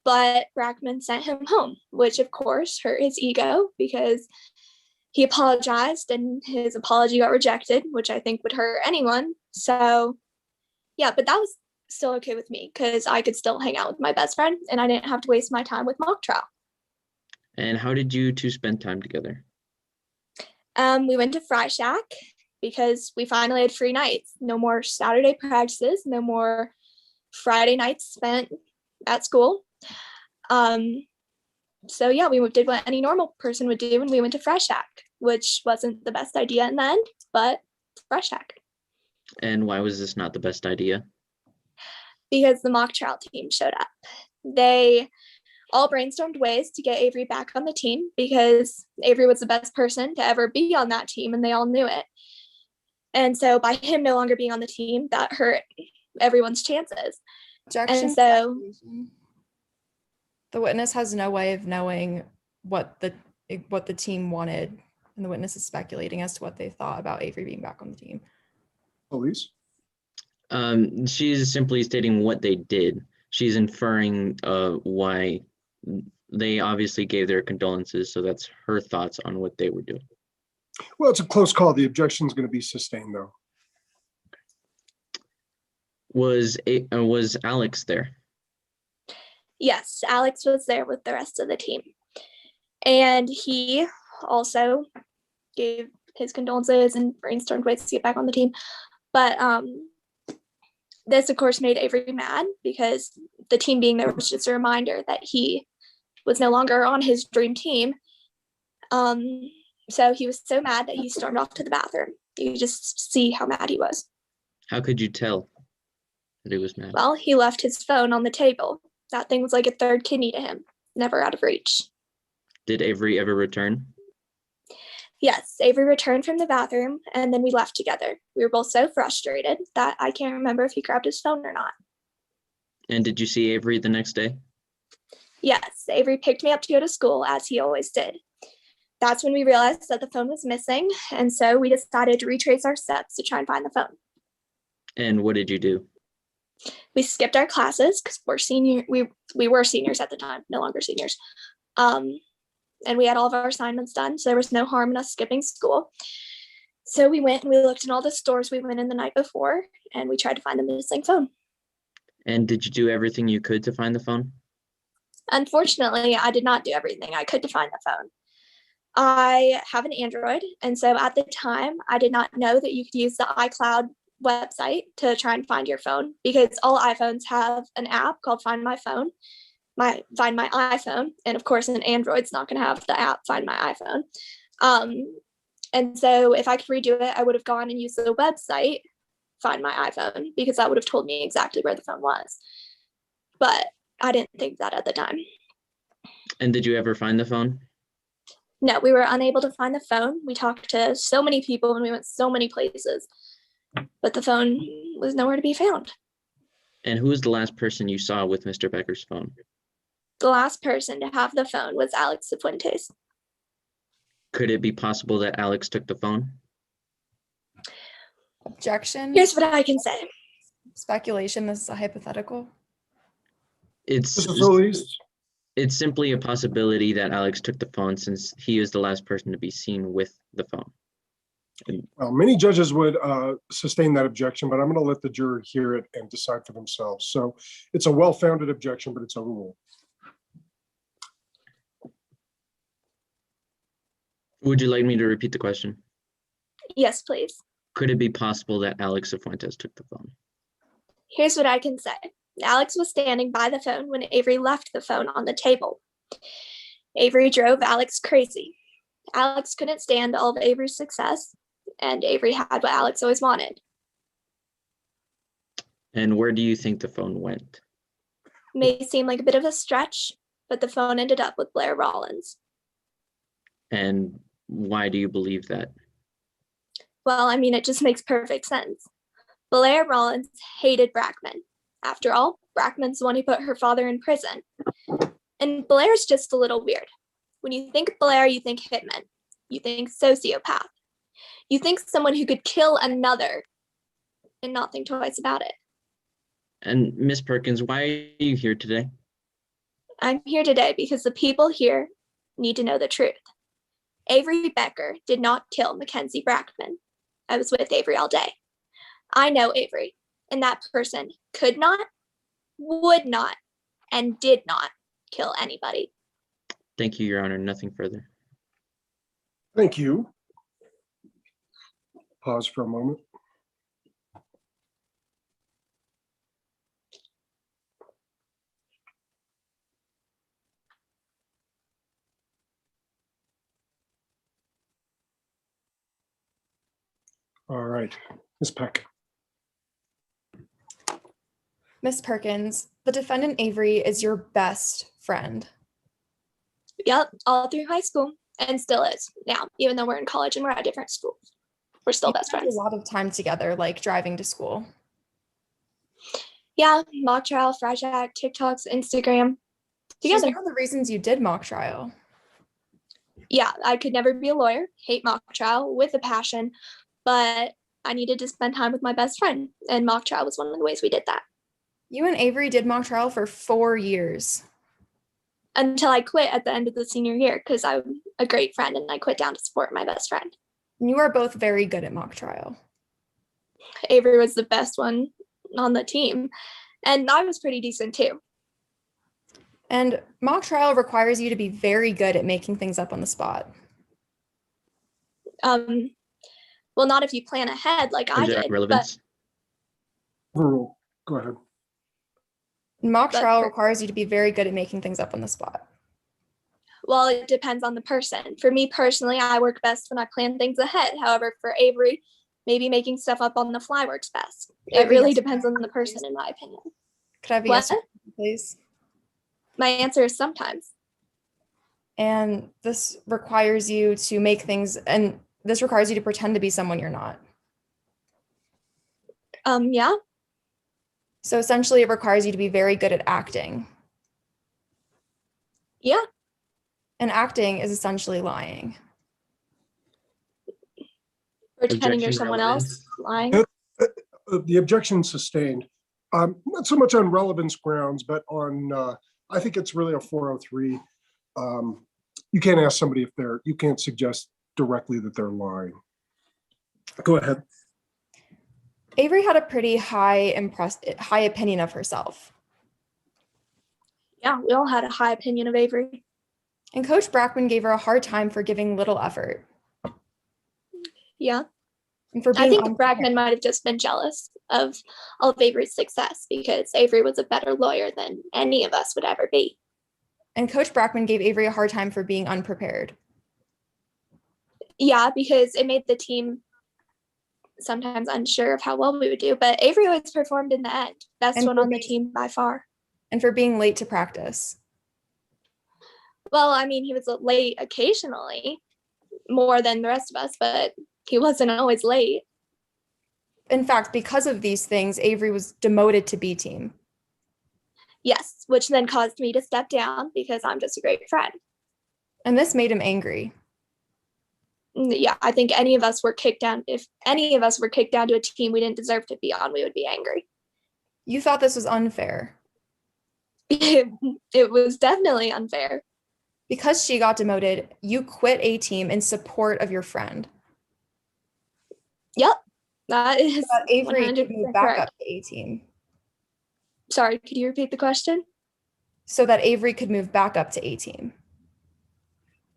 K: but Brackman sent him home, which of course hurt his ego because he apologized and his apology got rejected, which I think would hurt anyone. So yeah, but that was still okay with me because I could still hang out with my best friend and I didn't have to waste my time with mock trial.
H: And how did you two spend time together?
K: We went to Fry Shack because we finally had free nights. No more Saturday practices, no more Friday nights spent at school. So yeah, we did what any normal person would do and we went to Fresh Shack, which wasn't the best idea in the end, but Fresh Shack.
H: And why was this not the best idea?
K: Because the mock trial team showed up. They all brainstormed ways to get Avery back on the team because Avery was the best person to ever be on that team and they all knew it. And so by him no longer being on the team, that hurt everyone's chances.
D: Objection.
K: And so
D: the witness has no way of knowing what the team wanted, and the witness is speculating as to what they thought about Avery being back on the team.
A: Police?
H: She's simply stating what they did. She's inferring why they obviously gave their condolences, so that's her thoughts on what they were doing.
A: Well, it's a close call. The objection is going to be sustained, though.
H: Was Alex there?
K: yes, Alex was there with the rest of the team. And he also gave his condolences and brainstormed ways to get back on the team. But this, of course, made Avery mad because the team being there was just a reminder that he was no longer on his dream team. So he was so mad that he stormed off to the bathroom. You could just see how mad he was.
H: How could you tell that he was mad?
K: Well, he left his phone on the table. That thing was like a third kidney to him, never out of reach.
H: Did Avery ever return?
K: Yes, Avery returned from the bathroom and then we left together. We were both so frustrated that I can't remember if he grabbed his phone or not.
H: And did you see Avery the next day?
K: Yes, Avery picked me up to go to school as he always did. That's when we realized that the phone was missing, and so we decided to retrace our steps to try and find the phone.
H: And what did you do?
K: We skipped our classes because we were seniors at the time, no longer seniors. And we had all of our assignments done, so there was no harm in us skipping school. So we went and we looked in all the stores we went in the night before, and we tried to find the missing phone.
H: And did you do everything you could to find the phone?
K: Unfortunately, I did not do everything I could to find the phone. I have an Android, and so at the time, I did not know that you could use the iCloud website to try and find your phone, because all iPhones have an app called Find My Phone, Find My iPhone, and of course an Android's not going to have the app Find My iPhone. And so if I could redo it, I would have gone and used the website Find My iPhone, because that would have told me exactly where the phone was. But I didn't think that at the time.
H: And did you ever find the phone?
K: No, we were unable to find the phone. We talked to so many people and we went so many places, but the phone was nowhere to be found.
H: And who was the last person you saw with Mr. Becker's phone?
K: The last person to have the phone was Alex Cifuentes.
H: Could it be possible that Alex took the phone?
D: Objection.
K: Here's what I can say.
D: Speculation. This is a hypothetical.
H: It's simply a possibility that Alex took the phone, since he is the last person to be seen with the phone.
A: Well, many judges would sustain that objection, but I'm going to let the jury hear it and decide for themselves. So it's a well-founded objection, but it's overruled.
H: Would you like me to repeat the question?
K: Yes, please.
H: Could it be possible that Alex Cifuentes took the phone?
K: Here's what I can say. Alex was standing by the phone when Avery left the phone on the table. Avery drove Alex crazy. Alex couldn't stand all of Avery's success, and Avery had what Alex always wanted.
H: And where do you think the phone went?
K: May seem like a bit of a stretch, but the phone ended up with Blair Rollins.
H: And why do you believe that?
K: Well, I mean, it just makes perfect sense. Blair Rollins hated Brackman. After all, Brackman's the one who put her father in prison. And Blair's just a little weird. When you think Blair, you think hitman. You think sociopath. You think someone who could kill another and not think twice about it.
H: And Miss Perkins, why are you here today?
K: I'm here today because the people here need to know the truth. Avery Becker did not kill Mackenzie Brackman. I was with Avery all day. I know Avery, and that person could not, would not, and did not kill anybody.
H: Thank you, Your Honor. Nothing further.
A: Thank you. Pause for a moment. All right, Ms. Peck.
D: Miss Perkins, the defendant Avery is your best friend.
K: Yep, all through high school, and still is now, even though we're in college and we're at different schools. We're still best friends.
D: A lot of time together, like driving to school.
K: Yeah, mock trial, Friday Shack, TikToks, Instagram. Together.
D: One of the reasons you did mock trial.
K: Yeah, I could never be a lawyer, hate mock trial with a passion, but I needed to spend time with my best friend, and mock trial was one of the ways we did that.
D: You and Avery did mock trial for 4 years.
K: Until I quit at the end of the senior year, because I'm a great friend and I quit down to support my best friend.
D: You are both very good at mock trial.
K: Avery was the best one on the team, and I was pretty decent too.
D: And mock trial requires you to be very good at making things up on the spot.
K: Well, not if you plan ahead like I
H: Exact
K: did,
H: relevance.
A: Overrule. Go ahead.
D: Mock
K: But
D: trial
K: for-
D: requires you to be very good at making things up on the spot.
K: well, it depends on the person. For me personally, I work best when I plan things ahead. However, for Avery, maybe making stuff up on the fly works best.
D: Could I
K: It
D: have a
K: really
D: yes or
K: depends
D: no
K: on the
D: answer,
K: person,
D: please?
K: in my opinion.
D: Could I have a
K: What?
D: yes or no, please?
K: My answer is sometimes.
D: And this requires you to make things, and this requires you to pretend to be someone you're not.
K: Yeah.
D: So essentially, it requires you to be very good at acting.
K: Yeah.
D: And acting is essentially lying.
K: Pretending you're
H: Objection
K: someone
H: relevance.
K: else, lying.
A: The objection sustained. Not so much on relevance grounds, but on, I think it's really a 403. You can't ask somebody if you can't suggest directly that they're lying. Go ahead.
D: Avery had a pretty high opinion of herself.
K: Yeah, we all had a high opinion of Avery.
D: And Coach Brackman gave her a hard time for giving little effort.
K: Yeah.
D: And for
K: I
D: being
K: think Brackman might have just been jealous of all of Avery's success because Avery was a better lawyer than any of us would ever be.
D: And Coach Brackman gave Avery a hard time for being unprepared.
K: Yeah, because it made the team sometimes unsure of how well we would do, but Avery always performed in the end. Best
D: And
K: one
D: for
K: on the
D: being-
K: team by far.
D: And for being late to practice.
K: Well, I mean, he was late occasionally, more than the rest of us, but he wasn't always late.
D: In fact, because of these things, Avery was demoted to B team.
K: Yes, which then caused me to step down because I'm just a great friend.
D: And this made him angry.
K: Yeah, I think any of us were kicked down. If any of us were kicked down to a team we didn't deserve to be on, we would be angry.
D: You thought this was unfair.
K: It was definitely unfair.
D: Because she got demoted, you quit A team in support of your friend.
K: Yep, that is
D: So that Avery could
K: 100%
D: move back
K: correct.
D: up to A team.
K: Sorry, could you repeat the question?
D: So that Avery could move back up to A team.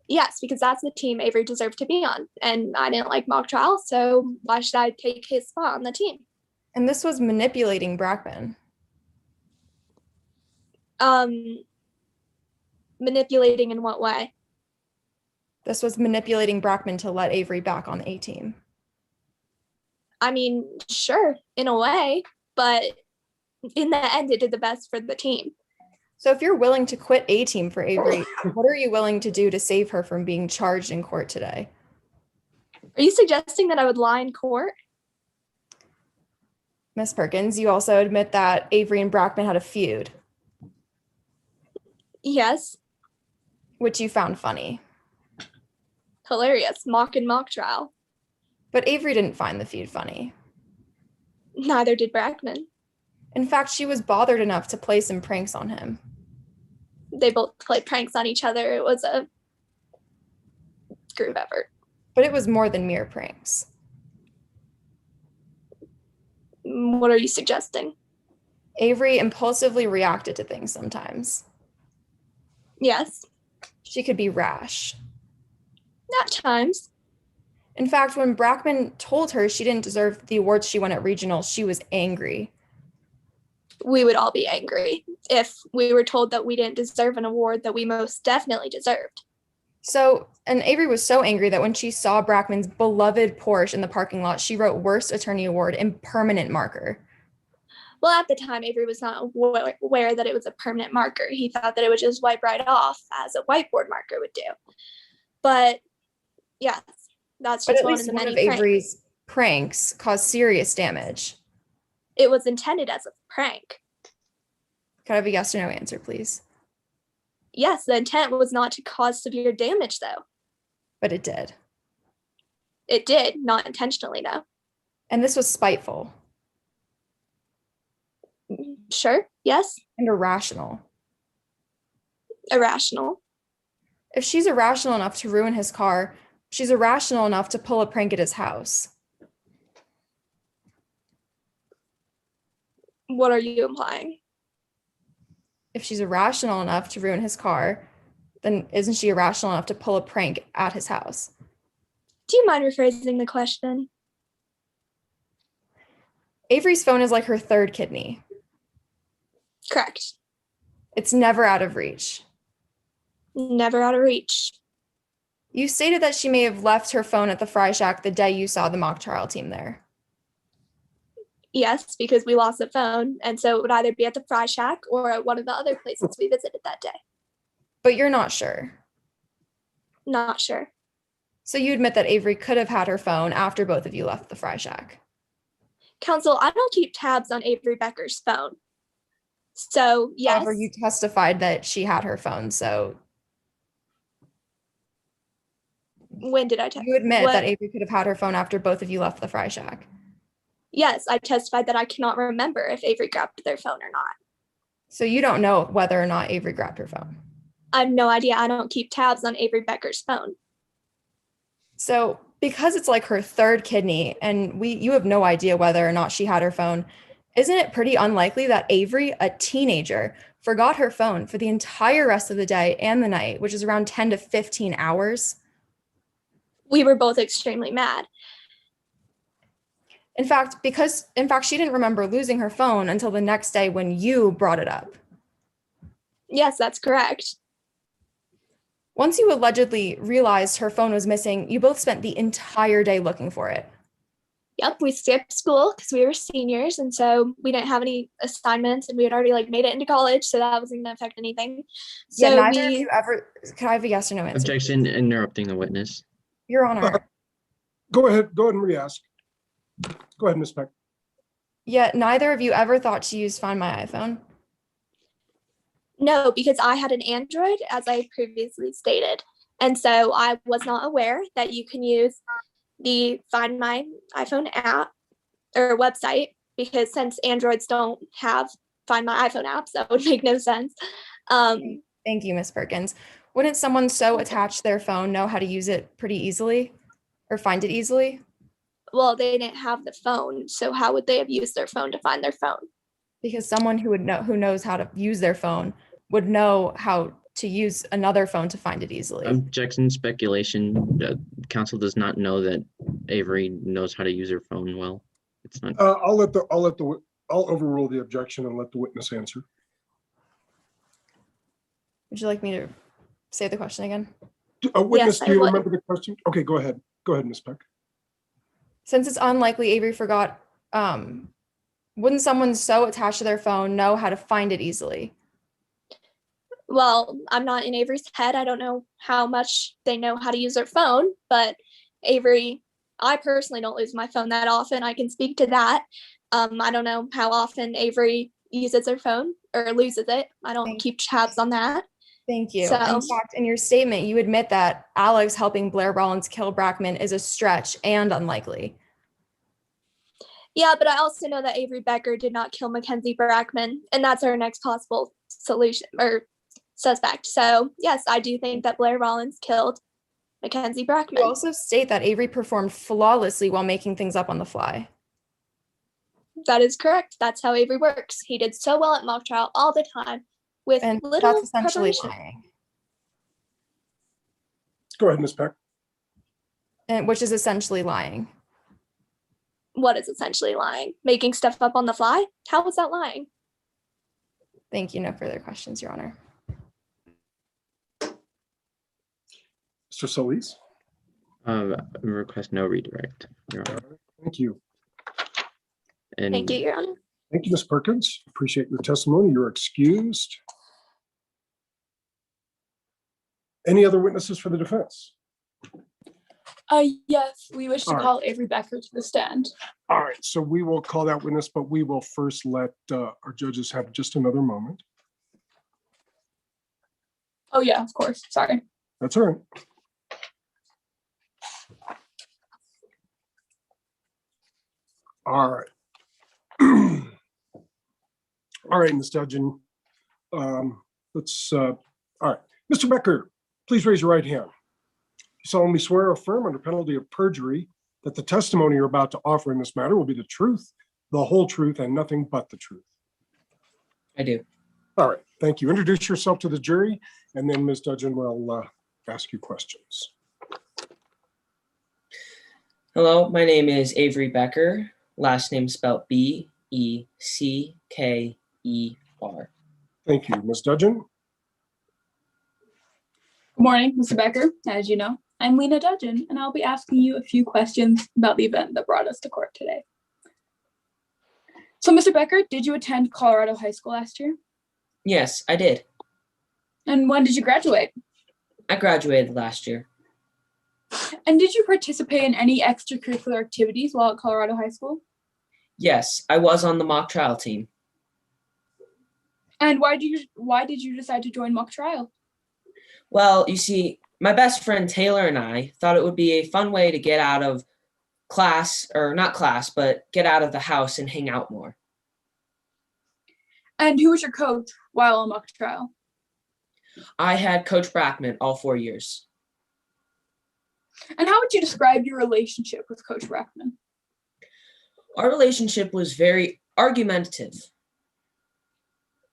K: Yes, because that's the team Avery deserved to be on. And I didn't like mock trial, so why should I take his spot on the team?
D: And this was manipulating Brackman.
K: Manipulating in what way?
D: This was manipulating Brackman to let Avery back on A team.
K: I mean, sure, in a way, but in the end, it did the best for the team.
D: So if you're willing to quit A team for Avery, what are you willing to do to save her from being charged in court today?
K: Are you suggesting that I would lie in court?
D: Miss Perkins, you also admit that Avery and Brackman had a feud.
K: Yes.
D: Which you found funny.
K: Hilarious. Mock and mock trial.
D: But Avery didn't find the feud funny.
K: Neither did Brackman.
D: In fact, she was bothered enough to play some pranks on him.
K: They both played pranks on each other. It was a group effort.
D: But it was more than mere pranks.
K: What are you suggesting?
D: Avery impulsively reacted to things sometimes.
K: Yes.
D: She could be rash.
K: At times.
D: In fact, when Brackman told her she didn't deserve the awards she won at regional, she was angry.
K: We would all be angry if we were told that we didn't deserve an award that we most definitely deserved.
D: So, and Avery was so angry that when she saw Brackman's beloved Porsche in the parking lot, she wrote Worst Attorney Award in permanent marker.
K: Well, at the time, Avery was not aware that it was a permanent marker. He thought that it would just wipe right off as a whiteboard marker would do. But yes, that's
D: But
K: just
D: at
K: one of
D: least
K: the
D: one
K: many
D: of
K: pranks.
D: Avery's pranks caused serious damage.
K: It was intended as a prank.
D: Could I have a yes or no answer, please?
K: Yes, the intent was not to cause severe damage, though.
D: But it did.
K: It did, not intentionally, though.
D: And this was spiteful.
K: Sure, yes.
D: And irrational.
K: Irrational.
D: If she's irrational enough to ruin his car, she's irrational enough to pull a prank at his house.
K: What are you implying?
D: If she's irrational enough to ruin his car, then isn't she irrational enough to pull a prank at his house?
K: Do you mind rephrasing the question?
D: Avery's phone is like her third kidney.
K: Correct.
D: It's never out of reach.
K: Never out of reach.
D: You stated that she may have left her phone at the Fry Shack the day you saw the mock trial team there.
K: Yes, because we lost the phone, and so it would either be at the Fry Shack or at one of the other places we visited that day.
D: But you're not sure.
K: Not sure.
D: So you admit that Avery could have had her phone after both of you left the Fry Shack.
K: Counsel, I don't keep tabs on Avery Becker's phone. So, yes.
D: However, you testified that she had her phone, so.
K: When did I
D: You admit that Avery could have had her phone after both of you left the Fry Shack.
K: Yes, I testified that I cannot remember if Avery grabbed their phone or not.
D: So you don't know whether or not Avery grabbed her phone.
K: I have no idea. I don't keep tabs on Avery Becker's phone.
D: So because it's like her third kidney and you have no idea whether or not she had her phone, isn't it pretty unlikely that Avery, a teenager, forgot her phone for the entire rest of the day and the night, which is around 10 to 15 hours?
K: We were both extremely mad.
D: In fact, she didn't remember losing her phone until the next day when you brought it up.
K: Yes, that's correct.
D: Once you allegedly realized her phone was missing, you both spent the entire day looking for it.
K: Yep, we skipped school because we were seniors, and so we didn't have any assignments, and we had already made it into college, so that wasn't going to affect anything. So
D: yeah, neither of you ever. Can I have a yes or no answer?
H: Objection, interrupting the witness.
D: Your Honor.
A: Go ahead and re-ask. Go ahead, Ms. Peck.
D: Yet neither of you ever thought to use Find My iPhone?
K: No, because I had an Android, as I previously stated. And so I was not aware that you can use the Find My iPhone app or website, because since Androids don't have Find My iPhone apps, that would make no sense.
D: Thank you, Ms. Perkins. Wouldn't someone so attached to their phone know how to use it pretty easily or find it easily?
K: Well, they didn't have the phone, so how would they have used their phone to find their phone?
D: Because someone who knows how to use their phone would know how to use another phone to find it easily.
H: Objection, speculation. Counsel does not know that Avery knows how to use her phone well. It's not.
A: I'll overrule the objection and let the witness answer.
D: Would you like me to say the question again?
A: Witness,
K: Yes,
A: do you
K: I would.
A: remember the question? Okay, go ahead. Go ahead, Ms. Peck.
D: Since it's unlikely Avery forgot, wouldn't someone so attached to their phone know how to find it easily?
K: Well, I'm not in Avery's head. I don't know how much they know how to use their phone, but Avery, I personally don't lose my phone that often. I can speak to that. I don't know how often Avery uses her phone or loses it. I don't keep tabs on that.
D: Thank you.
K: So,
D: In fact, in your statement, you admit that Alex helping Blair Rollins kill Brackman is a stretch and unlikely.
K: yeah, but I also know that Avery Becker did not kill Mackenzie Brackman, and that's our next possible solution or suspect. So, yes, I do think that Blair Rollins killed Mackenzie Brackman.
D: You also state that Avery performed flawlessly while making things up on the fly.
K: That is correct. That's how Avery works. He did so well at mock trial all the time with
D: And
K: little
D: that's essentially
K: preparation.
D: lying.
A: Go ahead, Ms. Peck.
D: And which is essentially lying.
K: What is essentially lying? Making stuff up on the fly? How is that lying?
D: Thank you. No further questions, Your Honor.
A: Mr. Solis.
H: Request no redirect, Your Honor.
A: Thank you.
H: And
K: Thank you, Your Honor.
A: Thank you, Ms. Perkins. Appreciate your testimony. You're excused. Any other witnesses for the defense?
J: Yes, we wish to
A: All right.
J: call Avery Becker to the stand.
A: All right, so we will call that witness, but we will first let our judges have just another moment.
J: Oh yeah, of course. Sorry.
A: That's all right. All right. All right, Ms. Dudgeon. All right. Mr. Becker, please raise your right hand. You solemnly swear or affirm under penalty of perjury that the testimony you're about to offer in this matter will be the truth, the whole truth, and nothing but the truth.
L: I do.
A: All right, thank you. Introduce yourself to the jury, and then Ms. Dudgeon will ask you questions.
L: Hello, my name is Avery Becker. Last name spelled Beckeer.
A: Thank you. Ms. Dudgeon?
J: Good morning, Mr. Becker. As you know, I'm Lena Dudgeon, and I'll be asking you a few questions about the event that brought us to court today. So, Mr. Becker, did you attend Colorado High School last year?
L: Yes, I did.
J: And when did you graduate?
L: I graduated last year.
J: And did you participate in any extracurricular activities while at Colorado High School?
L: Yes, I was on the mock trial team.
J: And why did you decide to join mock trial?
L: Well, you see, my best friend Taylor and I thought it would be a fun way to get out of class, or not class, but get out of the house and hang out more.
J: And who was your coach while on mock trial?
L: I had Coach Brackman all 4 years.
J: And how would you describe your relationship with Coach Brackman?
L: Our relationship was very argumentative.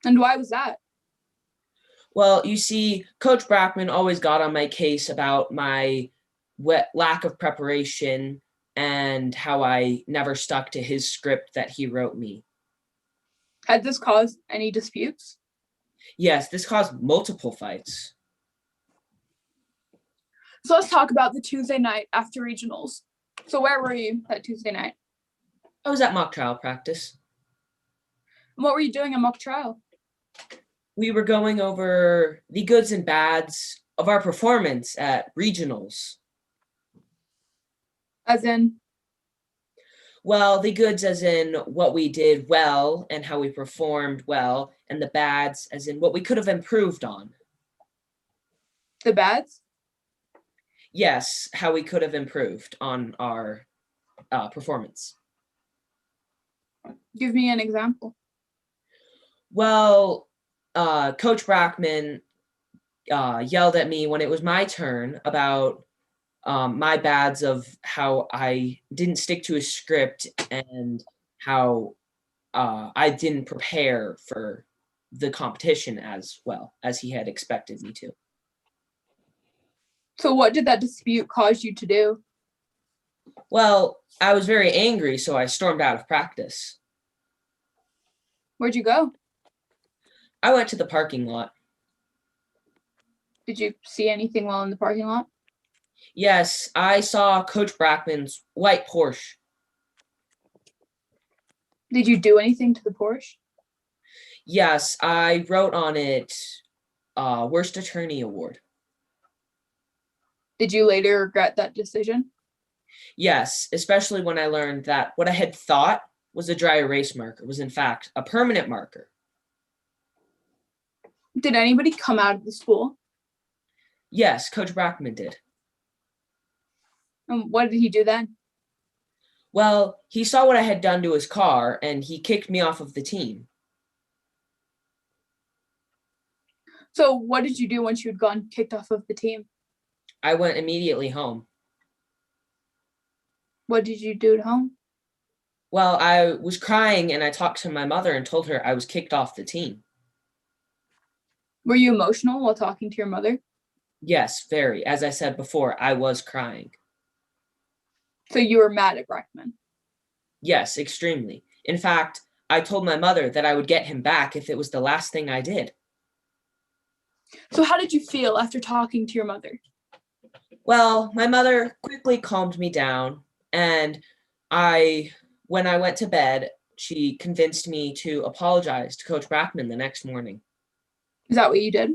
J: And why was that?
L: Well, you see, Coach Brackman always got on my case about my lack of preparation and how I never stuck to his script that he wrote me.
J: Had this caused any disputes?
L: Yes, this caused multiple fights.
J: So let's talk about the Tuesday night after regionals. So where were you that Tuesday night?
L: I was at mock trial practice.
J: And what were you doing at mock trial?
L: We were going over the goods and bads of our performance at regionals.
J: As in?
L: Well, the goods as in what we did well and how we performed well, and the bads as in what we could have improved on.
J: The bads?
L: Yes, how we could have improved on our performance.
J: Give me an example.
L: Well, Coach Brackman yelled at me when it was my turn about my bads of how I didn't stick to a script and how I didn't prepare for the competition as well as he had expected me to.
J: So what did that dispute cause you to do?
L: Well, I was very angry, so I stormed out of practice.
J: Where'd you go?
L: I went to the parking lot.
J: Did you see anything while in the parking lot?
L: Yes, I saw Coach Brackman's white Porsche.
J: Did you do anything to the Porsche?
L: Yes, I wrote on it, Worst Attorney Award.
J: Did you later regret that decision?
L: Yes, especially when I learned that what I had thought was a dry erase marker was in fact a permanent marker.
J: Did anybody come out of the school?
L: Yes, Coach Brackman did.
J: And what did he do then?
L: Well, he saw what I had done to his car and he kicked me off of the team.
J: So what did you do once you had gotten kicked off of the team?
L: I went immediately home.
J: What did you do at home?
L: Well, I was crying and I talked to my mother and told her I was kicked off the team.
J: Were you emotional while talking to your mother?
L: Yes, very. As I said before, I was crying.
J: So you were mad at Brackman?
L: Yes, extremely. In fact, I told my mother that I would get him back if it was the last thing I did.
J: So how did you feel after talking to your mother?
L: Well, my mother quickly calmed me down, and when I went to bed, she convinced me to apologize to Coach Brackman the next morning.
J: Is that what you did?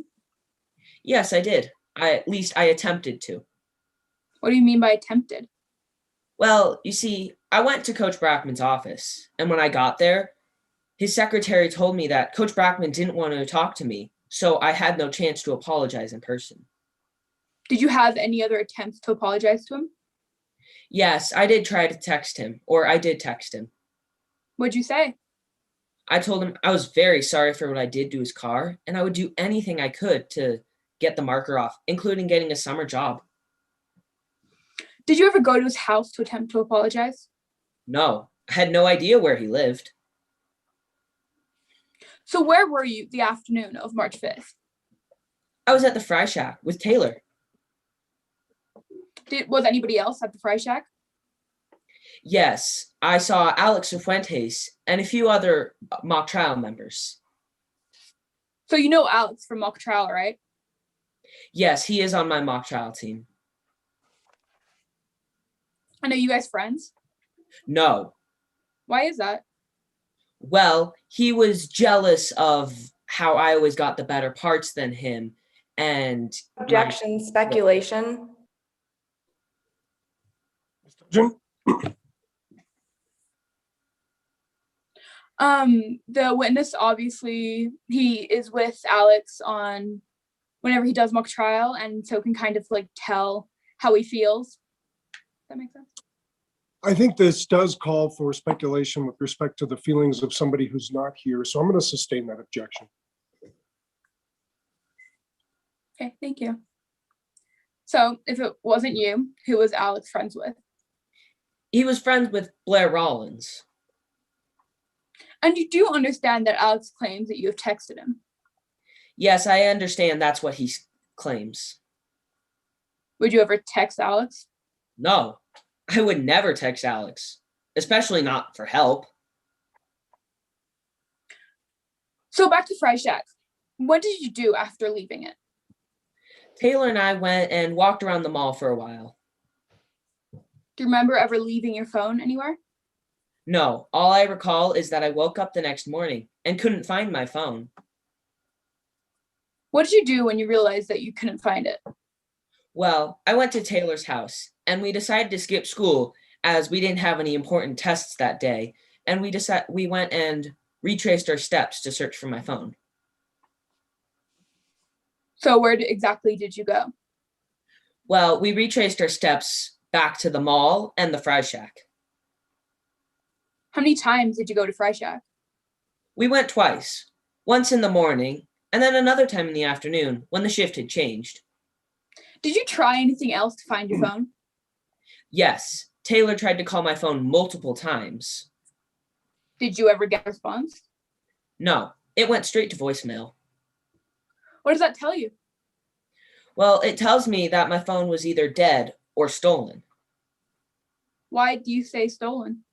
L: Yes, I did. At least I attempted to.
J: What do you mean by attempted?
L: Well, you see, I went to Coach Brackman's office, and when I got there, his secretary told me that Coach Brackman didn't want to talk to me, so I had no chance to apologize in person.
J: Did you have any other attempts to apologize to him?
L: Yes, I did try to text him, or I did text him.
J: What'd you say?
L: I told him I was very sorry for what I did to his car, and I would do anything I could to get the marker off, including getting a summer job.
J: Did you ever go to his house to attempt to apologize?
L: No, I had no idea where he lived.
J: So where were you the afternoon of March 5th?
L: I was at the Fry Shack with Taylor.
J: Was anybody else at the Fry Shack?
L: Yes, I saw Alex Cifuentes and a few other mock trial members.
J: So you know Alex from mock trial, right?
L: Yes, he is on my mock trial team.
J: I know you guys friends.
L: No.
J: Why is that?
L: Well, he was jealous of how I always got the better parts than him. And
C: Objection, speculation.
A: Jim?
J: The witness, obviously, he is with Alex on whenever he does mock trial, and so can kind of like tell how he feels. That makes sense.
A: I think this does call for speculation with respect to the feelings of somebody who's not here, so I'm going to sustain that objection.
J: Okay, thank you. So if it wasn't you, who was Alex friends with?
L: He was friends with Blair Rollins.
J: And you do understand that Alex claims that you have texted him.
L: Yes, I understand that's what he claims.
J: Would you ever text Alex?
L: No, I would never text Alex, especially not for help.
J: So back to Fry Shack. What did you do after leaving it?
L: Taylor and I went and walked around the mall for a while.
J: Do you remember ever leaving your phone anywhere?
L: No, all I recall is that I woke up the next morning and couldn't find my phone.
J: What did you do when you realized that you couldn't find it?
L: Well, I went to Taylor's house and we decided to skip school as we didn't have any important tests that day. And we went and retraced our steps to search for my phone.
J: So where exactly did you go?
L: Well, we retraced our steps back to the mall and the Fry Shack.
J: How many times did you go to Fry Shack?
L: We went twice, once in the morning and then another time in the afternoon when the shift had changed.
J: Did you try anything else to find your phone?
L: Yes, Taylor tried to call my phone multiple times.
J: Did you ever get a response?
L: No, it went straight to voicemail.
J: What does that tell you?
L: Well, it tells me that my phone was either dead or stolen.
J: Why do you say stolen?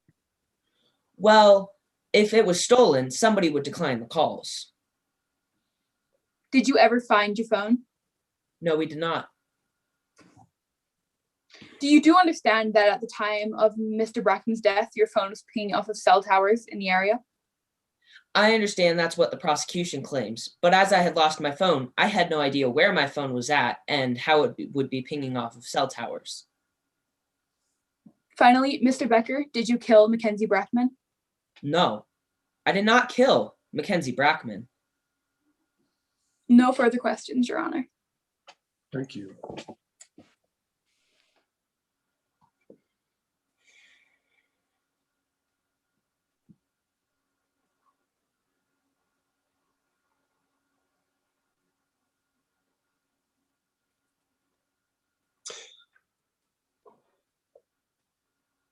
L: Well, if it was stolen, somebody would decline the calls.
J: Did you ever find your phone?
L: No, we did not.
J: Do you understand that at the time of Mr. Brackman's death, your phone was pinging off of cell towers in the area?
L: I understand that's what the prosecution claims, but as I had lost my phone, I had no idea where my phone was at and how it would be pinging off of cell towers.
J: Finally, Mr. Becker, did you kill Mackenzie Brackman?
L: No, I did not kill Mackenzie Brackman.
J: No further questions, Your Honor.
A: Thank you.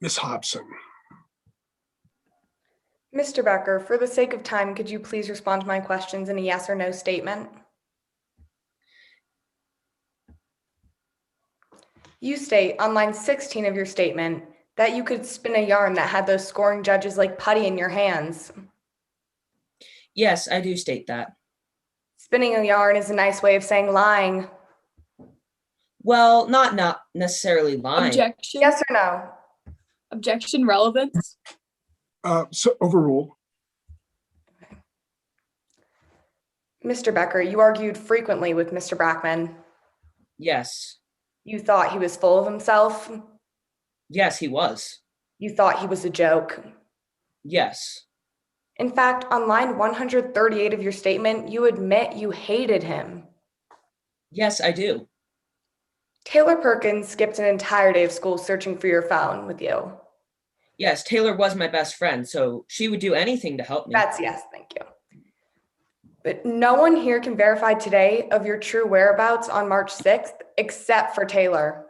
A: Ms. Hobson.
C: Mr. Becker, for the sake of time, could you please respond to my questions in a yes or no statement? You state on line 16 of your statement that you could spin a yarn that had those scoring judges like putty in your hands.
L: Yes, I do state that.
C: Spinning a yarn is a nice way of saying lying.
L: Well, not necessarily lying.
J: Objection.
C: Yes or no?
J: Objection, relevance.
A: So overruled.
C: Mr. Becker, you argued frequently with Mr. Brackman.
L: Yes.
C: You thought he was full of himself.
L: Yes, he was.
C: You thought he was a joke.
L: Yes.
C: In fact, on line 138 of your statement, you admit you hated him.
L: Yes, I do.
C: Taylor Perkins skipped an entire day of school searching for your phone with you.
L: Yes, Taylor was my best friend, so she would do anything to help me.
C: That's yes, thank you. But no one here can verify today of your true whereabouts on March 6th, except for Taylor.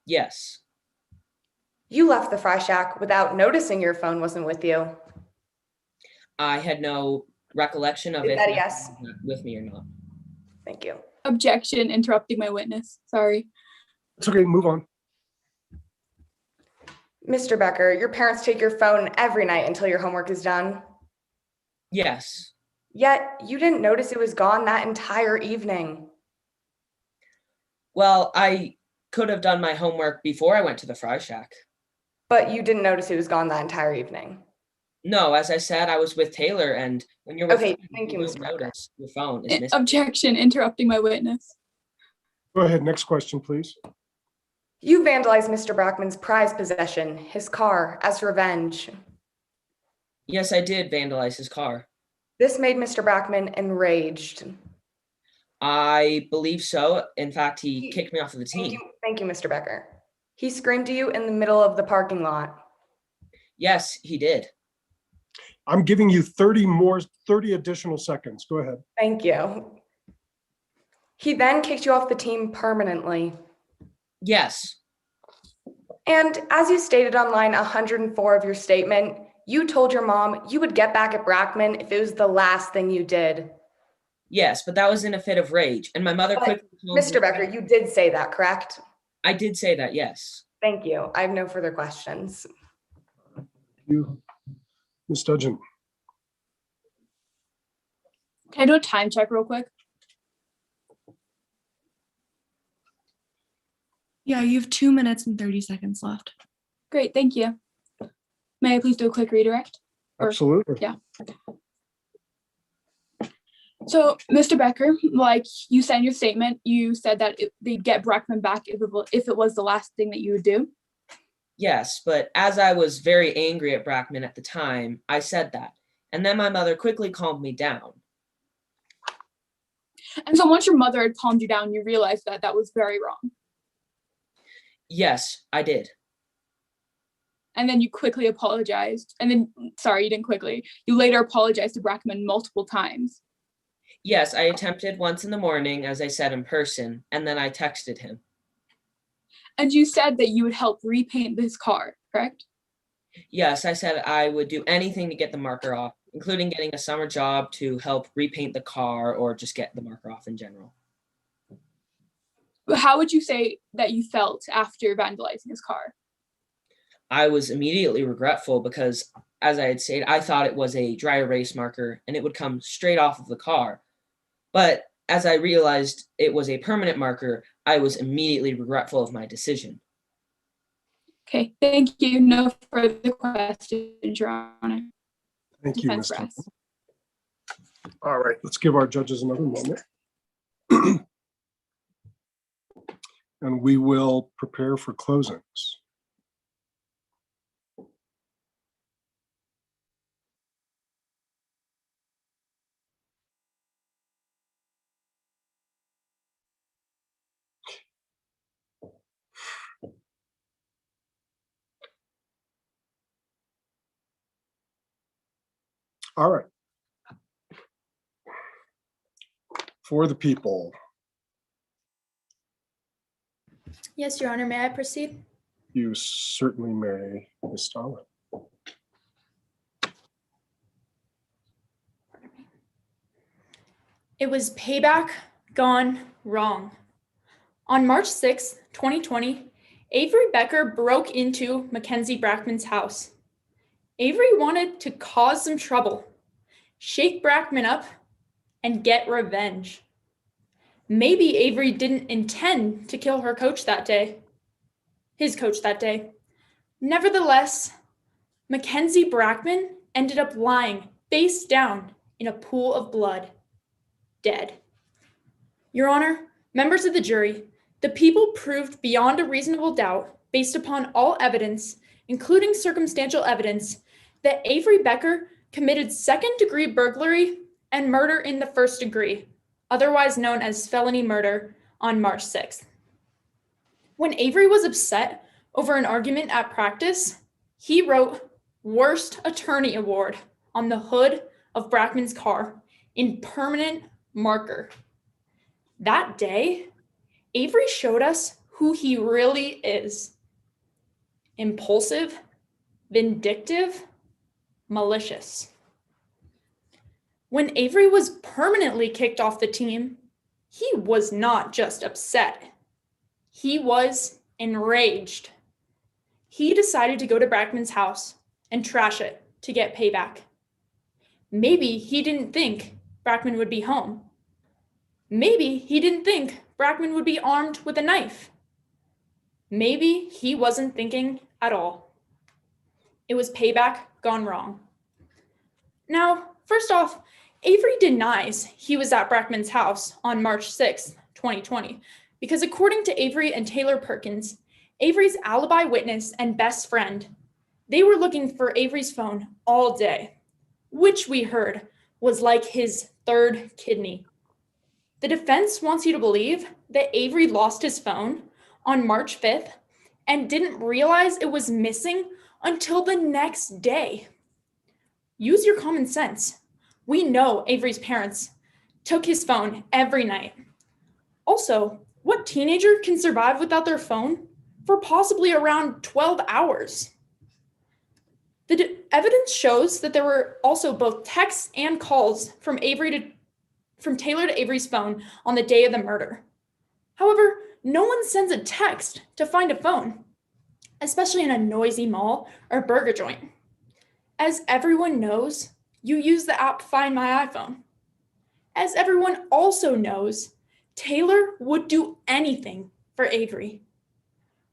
L: Yes.
C: You left the Fry Shack without noticing your phone wasn't with you.
L: I had no recollection of
C: Is
L: it
C: that a yes?
L: with me or not.
C: Thank you.
J: Objection, interrupting my witness. Sorry.
A: It's okay, move on.
C: Mr. Becker, your parents take your phone every night until your homework is done.
L: Yes.
C: Yet you didn't notice it was gone that entire evening.
L: Well, I could have done my homework before I went to the fry shack.
C: But you didn't notice it was gone that entire evening.
L: No, as I said, I was with Taylor, and when you're with
C: Okay,
L: friends,
C: thank you,
L: will
C: Mr. Becker.
L: notice your phone is missing.
J: Objection, interrupting my witness.
A: Go ahead, next question, please.
C: You vandalized Mr. Brackman's prized possession, his car, as revenge.
L: Yes, I did vandalize his car.
C: This made Mr. Brackman enraged.
L: I believe so. In fact, he kicked me off of the team.
C: Thank you, Mr. Becker. He screamed to you in the middle of the parking lot.
L: Yes, he did.
A: I'm giving you 30 additional seconds. Go ahead.
C: Thank you. He then kicked you off the team permanently.
L: Yes.
C: And as you stated on line 104 of your statement, you told your mom you would get back at Brackman if it was the last thing you did.
L: Yes, but that was in a fit of rage, and my mother quickly told
C: Mr. Becker, you did say that, correct?
L: I did say that, yes.
C: Thank you. I have no further questions.
A: You, Ms. Dudgeon.
J: Can I do a time check real quick?
E: Yeah, you have 2 minutes and 30 seconds left.
J: Great, thank you. May I please do a quick redirect?
A: Absolutely.
J: Yeah. So, Mr. Becker, like you said in your statement, you said that they'd get Brackman back if it was the last thing that you would do.
L: Yes, but as I was very angry at Brackman at the time, I said that. And then my mother quickly calmed me down.
J: And so once your mother had calmed you down, you realized that that was very wrong.
L: Yes, I did.
J: And then you quickly apologized. And then, sorry, you didn't quickly. You later apologized to Brackman multiple times.
L: Yes, I attempted once in the morning, as I said in person, and then I texted him.
J: And you said that you would help repaint his car, correct?
L: Yes, I said I would do anything to get the marker off, including getting a summer job to help repaint the car or just get the marker off in general.
J: But how would you say that you felt after vandalizing his car?
L: I was immediately regretful because, as I had said, I thought it was a dry erase marker and it would come straight off of the car. But as I realized it was a permanent marker, I was immediately regretful of my decision.
J: Okay, thank you. No further questions, Your Honor.
A: Thank you, Mr. All right, let's give our judges another moment. And we will prepare for closings. All right. For the people.
B: Yes, Your Honor, may I proceed?
A: You certainly may, Ms. Stalin.
B: It was payback gone wrong. On March 6, 2020, Avery Becker broke into Mackenzie Brackman's house. Avery wanted to cause some trouble, shake Brackman up, and get revenge. Maybe Avery didn't intend to kill her coach that day. His coach that day. Nevertheless, Mackenzie Brackman ended up lying face down in a pool of blood, dead. Your Honor, members of the jury, the people proved beyond a reasonable doubt, based upon all evidence, including circumstantial evidence, that Avery Becker committed second-degree burglary and murder in the first degree, otherwise known as felony murder, on March 6th. When Avery was upset over an argument at practice, he wrote "Worst Attorney Award" on the hood of Brackman's car in permanent marker. That day, Avery showed us who he really is. Impulsive, vindictive, malicious. When Avery was permanently kicked off the team, he was not just upset. He was enraged. He decided to go to Brackman's house and trash it to get payback. Maybe he didn't think Brackman would be home. Maybe he didn't think Brackman would be armed with a knife. Maybe he wasn't thinking at all. It was payback gone wrong. Now, first off, Avery denies he was at Brackman's house on March 6, 2020, because according to Avery and Taylor Perkins, Avery's alibi witness and best friend, they were looking for Avery's phone all day, which we heard was like his third kidney. The defense wants you to believe that Avery lost his phone on March 5th and didn't realize it was missing until the next day. Use your common sense. We know Avery's parents took his phone every night. Also, what teenager can survive without their phone for possibly around 12 hours? The evidence shows that there were also both texts and calls from Taylor to Avery's phone on the day of the murder. However, no one sends a text to find a phone, especially in a noisy mall or burger joint. As everyone knows, you use the app Find My iPhone. As everyone also knows, Taylor would do anything for Avery.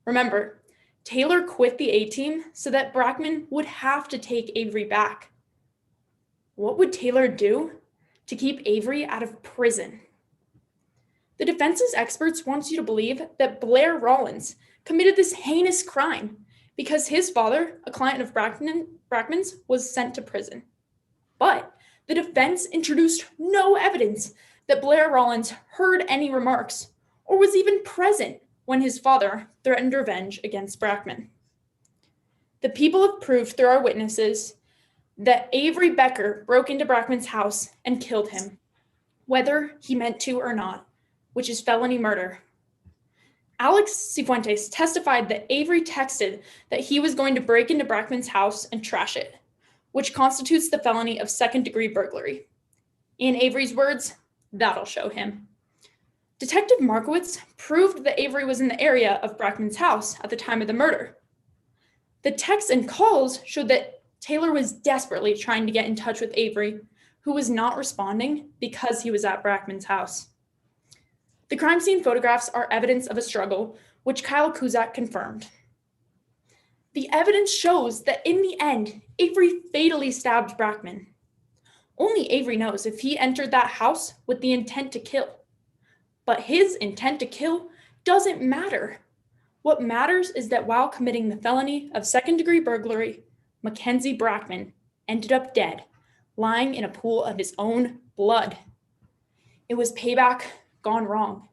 B: Remember, Taylor quit the A-team so that Brackman would have to take Avery back. What would Taylor do to keep Avery out of prison? The defense's experts want you to believe that Blair Rollins committed this heinous crime because his father, a client of Brackman's, was sent to prison. But the defense introduced no evidence that Blair Rollins heard any remarks or was even present when his father threatened revenge against Brackman. The people have proved through our witnesses that Avery Becker broke into Brackman's house and killed him, whether he meant to or not, which is felony murder. Alex Cifuentes testified that Avery texted that he was going to break into Brackman's house and trash it, which constitutes the felony of second-degree burglary. In Avery's words, that'll show him. Detective Markowitz proved that Avery was in the area of Brackman's house at the time of the murder. The texts and calls showed that Taylor was desperately trying to get in touch with Avery, who was not responding because he was at Brackman's house. The crime scene photographs are evidence of a struggle, which Kyle Kuzak confirmed. The evidence shows that in the end, Avery fatally stabbed Brackman. Only Avery knows if he entered that house with the intent to kill. But his intent to kill doesn't matter. What matters is that while committing the felony of second-degree burglary, Mackenzie Brackman ended up dead, lying in a pool of his own blood. It was payback gone wrong.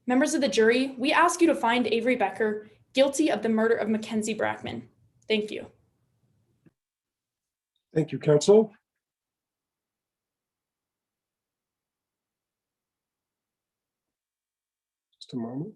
B: Members of the jury, we ask you to find Avery Becker guilty of the murder of Mackenzie Brackman. Thank you.
A: Thank you, counsel. Just a moment.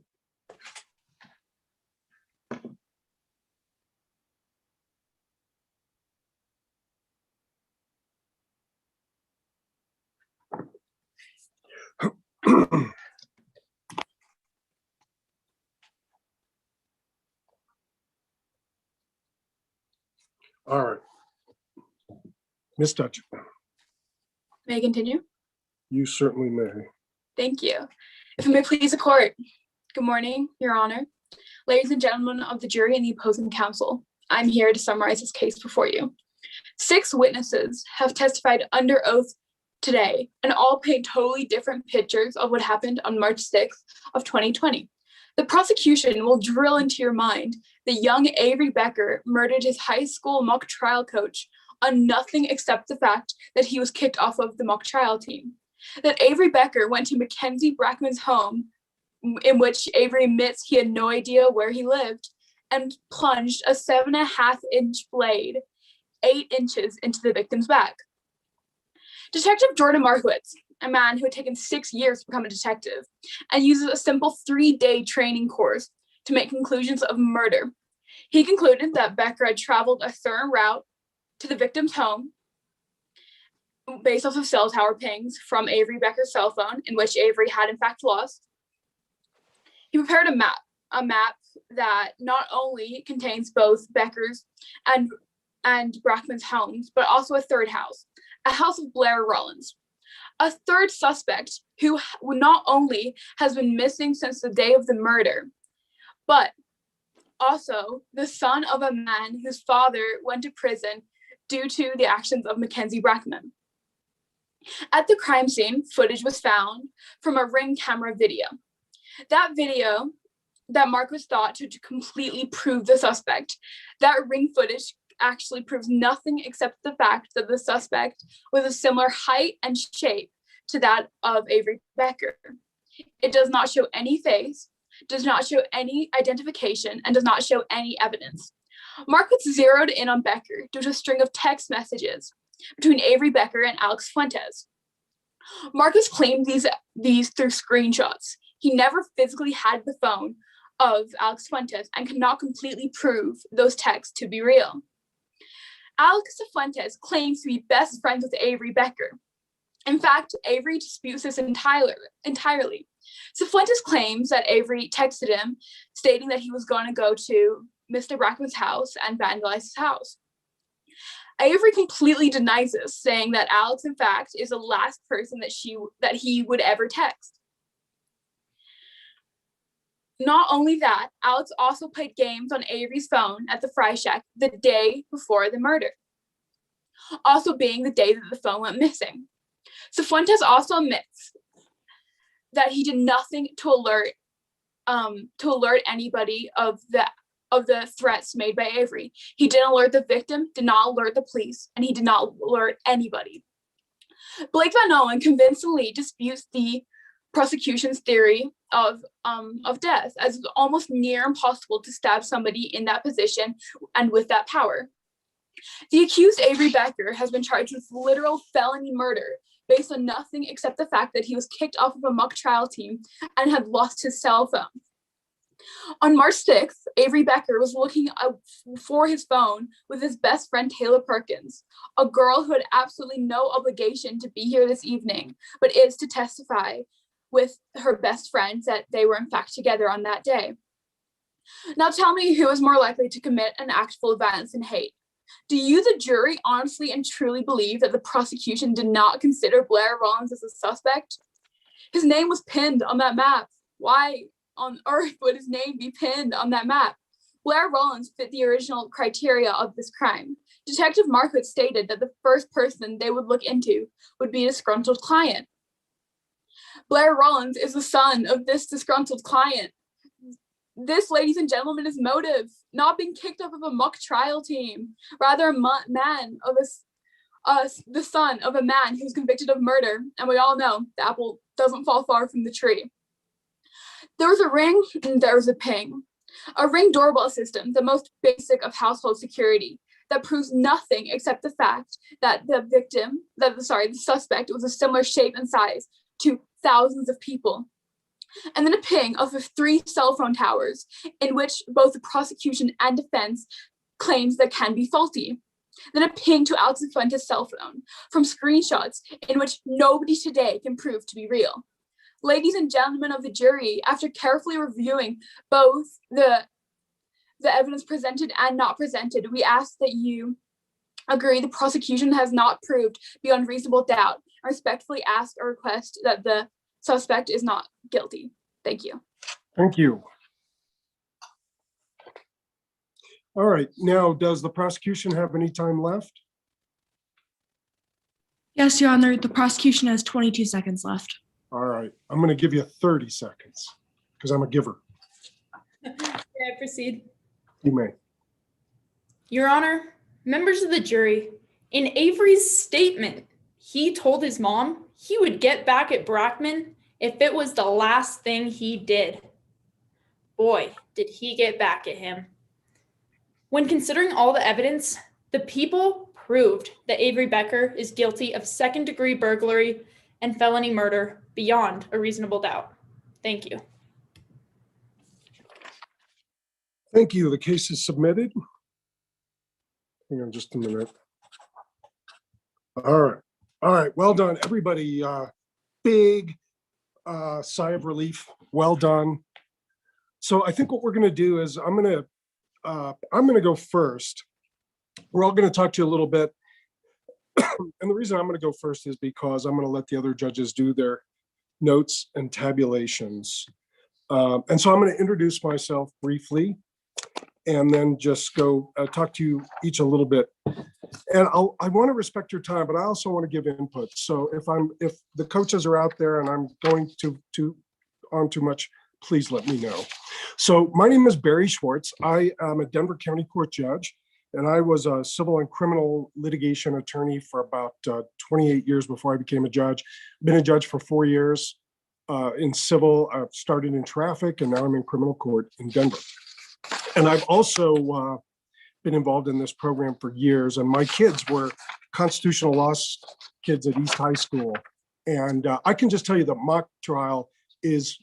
A: All right. Ms. Dutch,
J: May I continue?
A: you certainly may.
J: Thank you. If it may please the court. Good morning, Your Honor. Ladies and gentlemen of the jury and the opposing counsel, I'm here to summarize this case before you. 6 witnesses have testified under oath today and all paint totally different pictures of what happened on March 6th of 2020. The prosecution will drill into your mind that young Avery Becker murdered his high school mock trial coach on nothing except the fact that he was kicked off of the mock trial team. That Avery Becker went to Mackenzie Brackman's home, in which Avery admits he had no idea where he lived, and plunged a 7.5-inch blade 8 inches into the victim's back. Detective Jordan Markowitz, a man who had taken 6 years to become a detective, and uses a simple 3-day training course to make conclusions of murder. He concluded that Becker had traveled a certain route to the victim's home based off of cell tower pings from Avery Becker's cell phone, in which Avery had in fact lost. He prepared a map a map that not only contains both Becker's and Brackman's homes, but also a third house, a house of Blair Rollins. A third suspect who not only has been missing since the day of the murder, but also the son of a man whose father went to prison due to the actions of Mackenzie Brackman. At the crime scene, footage was found from a Ring camera video. That video that Marcus thought to completely prove the suspect, that Ring footage actually proves nothing except the fact that the suspect was a similar height and shape to that of Avery Becker. It does not show any face, does not show any identification, and does not show any evidence. Marcus zeroed in on Becker due to a string of text messages between Avery Becker and Alex Fuentes. Marcus claimed these through screenshots. He never physically had the phone of Alex Fuentes and could not completely prove those texts to be real. Alex Fuentes claims to be best friends with Avery Becker. In fact, Avery disputes this entirely. Cifuentes claims that Avery texted him stating that he was going to go to Mr. Brackman's house and vandalize his house. Avery completely denies this, saying that Alex, in fact, is the last person that he would ever text. Not only that, Alex also played games on Avery's phone at the Fry Shack the day before the murder, also being the day that the phone went missing. Cifuentes also admits that he did nothing to alert anybody of the threats made by Avery. He didn't alert the victim, did not alert the police, and he did not alert anybody. Blake Van Owen convincingly disputes the prosecution's theory of death, as it's almost near impossible to stab somebody in that position and with that power. The accused Avery Becker has been charged with literal felony murder based on nothing except the fact that he was kicked off of a mock trial team and had lost his cell phone. On March 6th, Avery Becker was looking for his phone with his best friend Taylor Perkins, a girl who had absolutely no obligation to be here this evening, but is to testify with her best friends that they were in fact together on that day. Now tell me who is more likely to commit an act full of violence and hate. Do you, the jury, honestly and truly believe that the prosecution did not consider Blair Rollins as a suspect? His name was pinned on that map. Why on earth would his name be pinned on that map? Blair Rollins fit the original criteria of this crime. Detective Marquardt stated that the first person they would look into would be a disgruntled client. Blair Rollins is the son of this disgruntled client. This, ladies and gentlemen, is motive, not being kicked off of a mock trial team, rather the son of a man who's convicted of murder, and we all know the apple doesn't fall far from the tree. There was a ring and there was a ping. A Ring doorbell system, the most basic of household security, that proves nothing except the fact that the suspect was a similar shape and size to thousands of people. And then a ping of the 3 cell phone towers in which both the prosecution and defense claims that can be faulty. Then a ping to Alex Fuentes' cell phone from screenshots in which nobody today can prove to be real. Ladies and gentlemen of the jury, after carefully reviewing both the evidence presented and not presented, we ask that you agree the prosecution has not proved beyond reasonable doubt. I respectfully ask or request that the suspect is not guilty. Thank you.
A: Thank you. All right, now does the prosecution have any time left?
E: Yes, Your Honor, the prosecution has 22 seconds left.
A: All right, I'm going to give you 30 seconds because I'm a giver.
B: May I proceed?
A: You may.
B: Your Honor, members of the jury, in Avery's statement, he told his mom he would get back at Brackman if it was the last thing he did. Boy, did he get back at him. When considering all the evidence, the people proved that Avery Becker is guilty of second-degree burglary and felony murder beyond a reasonable doubt. Thank you.
A: Thank you. The case is submitted. Hang on just a minute. All right. All right. Well done, everybody. Big sigh of relief. Well done. So I think what we're going to do is I'm going to go first. We're all going to talk to you a little bit. And the reason I'm going to go first is because I'm going to let the other judges do their notes and tabulations. And so I'm going to introduce myself briefly and then just go talk to you each a little bit. And I want to respect your time, but I also want to give input. So if the coaches are out there and I'm going on too much, please let me know. So my name is Barry Schwartz. I am a Denver County Court judge, and I was a civil and criminal litigation attorney for about 28 years before I became a judge. I've been a judge for 4 years in civil. I've started in traffic, and now I'm in criminal court in Denver. And I've also been involved in this program for years, and my kids were constitutional law kids at East High School. And I can just tell you that mock trial is,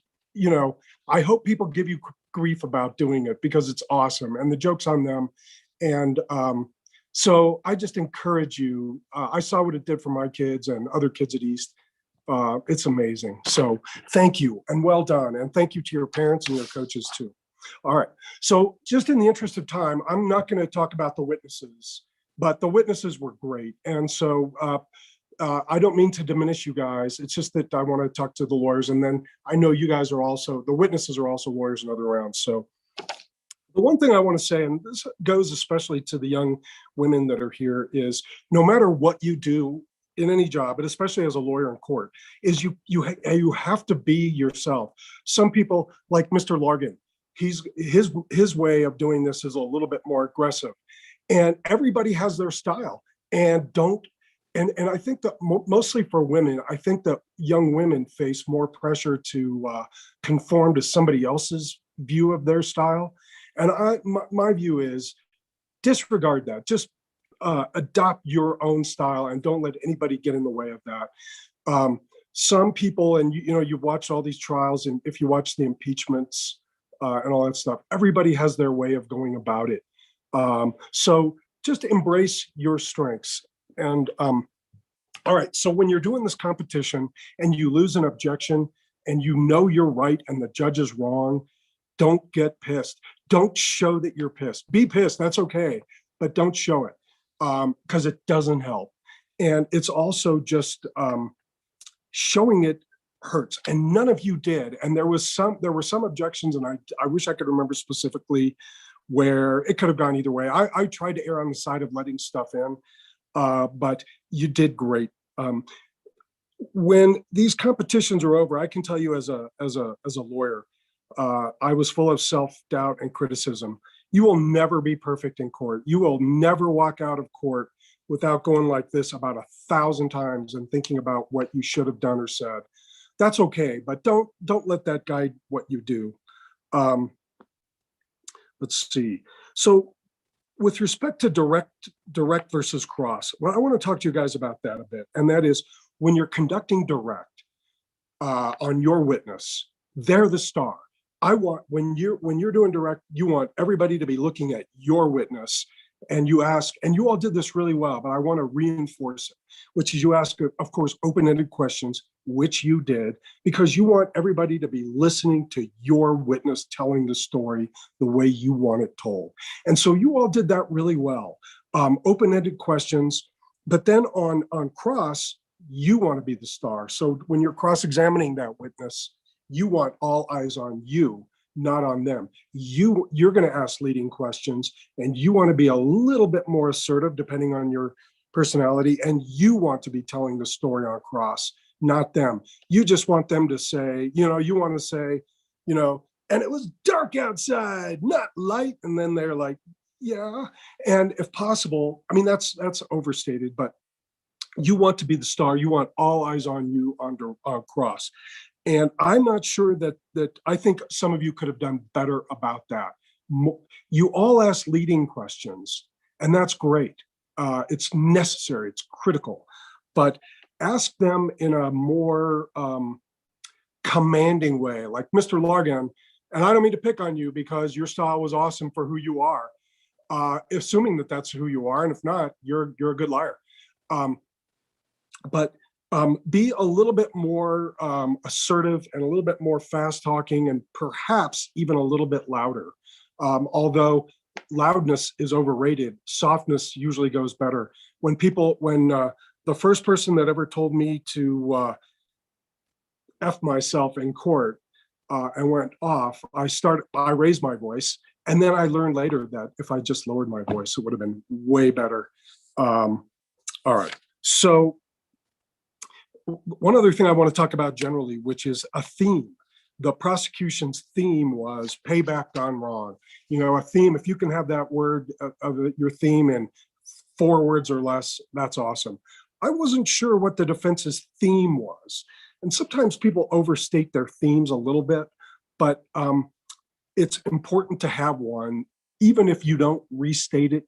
A: I hope people give you grief about doing it because it's awesome, and the joke's on them. And so I just encourage you. I saw what it did for my kids and other kids at East. It's amazing. So thank you and well done. And thank you to your parents and your coaches too. All right. So just in the interest of time, I'm not going to talk about the witnesses, but the witnesses were great. And so I don't mean to diminish you guys. It's just that I want to talk to the lawyers. And then I know you guys are also, the witnesses are also lawyers in other rounds. So the one thing I want to say, and this goes especially to the young women that are here, is no matter what you do in any job, but especially as a lawyer in court, is you have to be yourself. Some people, like Mr. Largan, his way of doing this is a little bit more aggressive, and everybody has their style. And I think that mostly for women, I think that young women face more pressure to conform to somebody else's view of their style. And my view is disregard that. Just adopt your own style and don't let anybody get in the way of that. Some people, and you've watched all these trials, and if you watch the impeachments and all that stuff, everybody has their way of going about it. So just embrace your strengths. And all right, so when you're doing this competition and you lose an objection and you're right and the judge is wrong, don't get pissed. Don't show that you're pissed. Be pissed, that's okay, but don't show it because it doesn't help. And it's also just showing it hurts, and none of you did. And there were some objections, and I wish I could remember specifically where it could have gone either way. I tried to err on the side of letting stuff in, but you did great. When these competitions are over, I can tell you as a lawyer, I was full of self-doubt and criticism. You will never be perfect in court. You will never walk out of court without going like this about 1,000 times and thinking about what you should have done or said. That's okay, but don't let that guide what you do. Let's see. So with respect to direct versus cross, well, I want to talk to you guys about that a bit. And that is, when you're conducting direct on your witness, they're the star. When you're doing direct, you want everybody to be looking at your witness, and you ask, and you all did this really well, but I want to reinforce it, which is you ask, of course, open-ended questions, which you did, because you want everybody to be listening to your witness telling the story the way you want it told. And so you all did that really well. Open-ended questions, but then on cross, you want to be the star. So when you're cross-examining that witness, you want all eyes on you, not on them. You're going to ask leading questions, and you want to be a little bit more assertive depending on your personality, and you want to be telling the story on cross, not them. You just want them to say, you want to say, and it was dark outside, not light. And then they're like, yeah. And if possible, I mean, that's overstated, but you want to be the star. You want all eyes on you on cross. And I'm not sure that I think some of you could have done better about that. You all ask leading questions, and that's great. It's necessary, it's critical, but ask them in a more commanding way, like Mr. Largan, and I don't mean to pick on you because your style was awesome for who you are, assuming that that's who you are, and if not, you're a good liar. But Be a little bit more assertive and a little bit more fast talking, and perhaps even a little bit louder. Although loudness is overrated, softness usually goes better. When the first person that ever told me to F myself in court and went off, I raised my voice. And then I learned later that if I just lowered my voice, it would have been way better. All right. So one other thing I want to talk about generally, which is a theme. The prosecution's theme was payback gone wrong. A theme, if you can have that word of your theme in 4 words or less, that's awesome. I wasn't sure what the defense's theme was. And sometimes people overstate their themes a little bit, but it's important to have one, even if you don't restate it,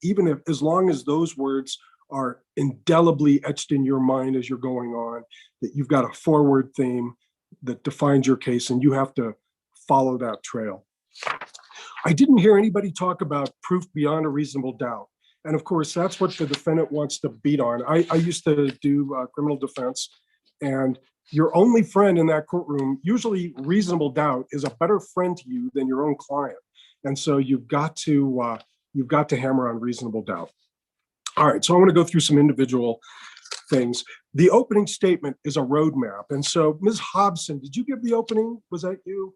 A: as long as those words are indelibly etched in your mind as you're going on, that you've got a 4-word theme that defines your case, and you have to follow that trail. I didn't hear anybody talk about proof beyond a reasonable doubt. And of course, that's what the defendant wants to beat on. I used to do criminal defense, and your only friend in that courtroom, usually reasonable doubt, is a better friend to you than your own client. And so you've got to hammer on reasonable doubt. All right, so I want to go through some individual things. The opening statement is a roadmap. And so Ms. Hobson, did you give the opening? Was that you?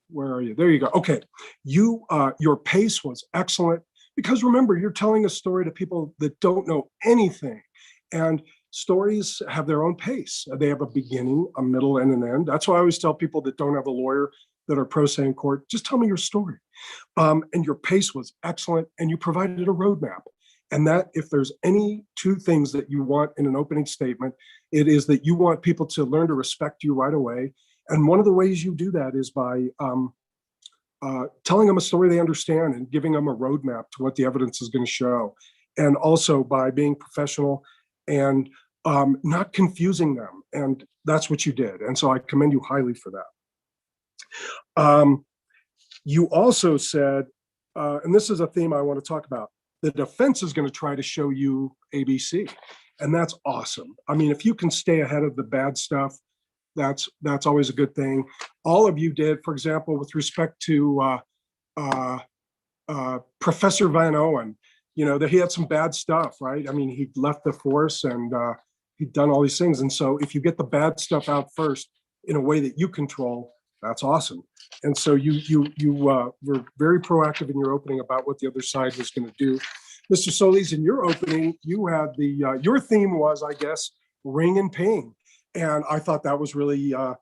A: Where are you? There you go. Okay, your pace was excellent, because remember, you're telling a story to people that don't know anything. And stories have their own pace. They have a beginning, a middle, and an end. That's why I always tell people that don't have a lawyer, that are pro se in court, just tell me your story. And your pace was excellent, and you provided a roadmap. And that, if there's any 2 things that you want in an opening statement, it is that you want people to learn to respect you right away. And one of the ways you do that is by telling them a story they understand and giving them a roadmap to what the evidence is going to show. And also by being professional and not confusing them. And that's what you did. And so I commend you highly for that. You also said, and this is a theme I want to talk about, the defense is going to try to show you ABC. And that's awesome. I mean, if you can stay ahead of the bad stuff, that's always a good thing. All of you did, for example, with respect to Professor Van Owen, that he had some bad stuff, right? I mean, he left the force and he'd done all these things. And so if you get the bad stuff out first in a way that you control, that's awesome. And so you were very proactive in your opening about what the other side was going to do. Mr. Solis, in your opening, you had your theme was, I guess, ring and ping. And I thought that was really, what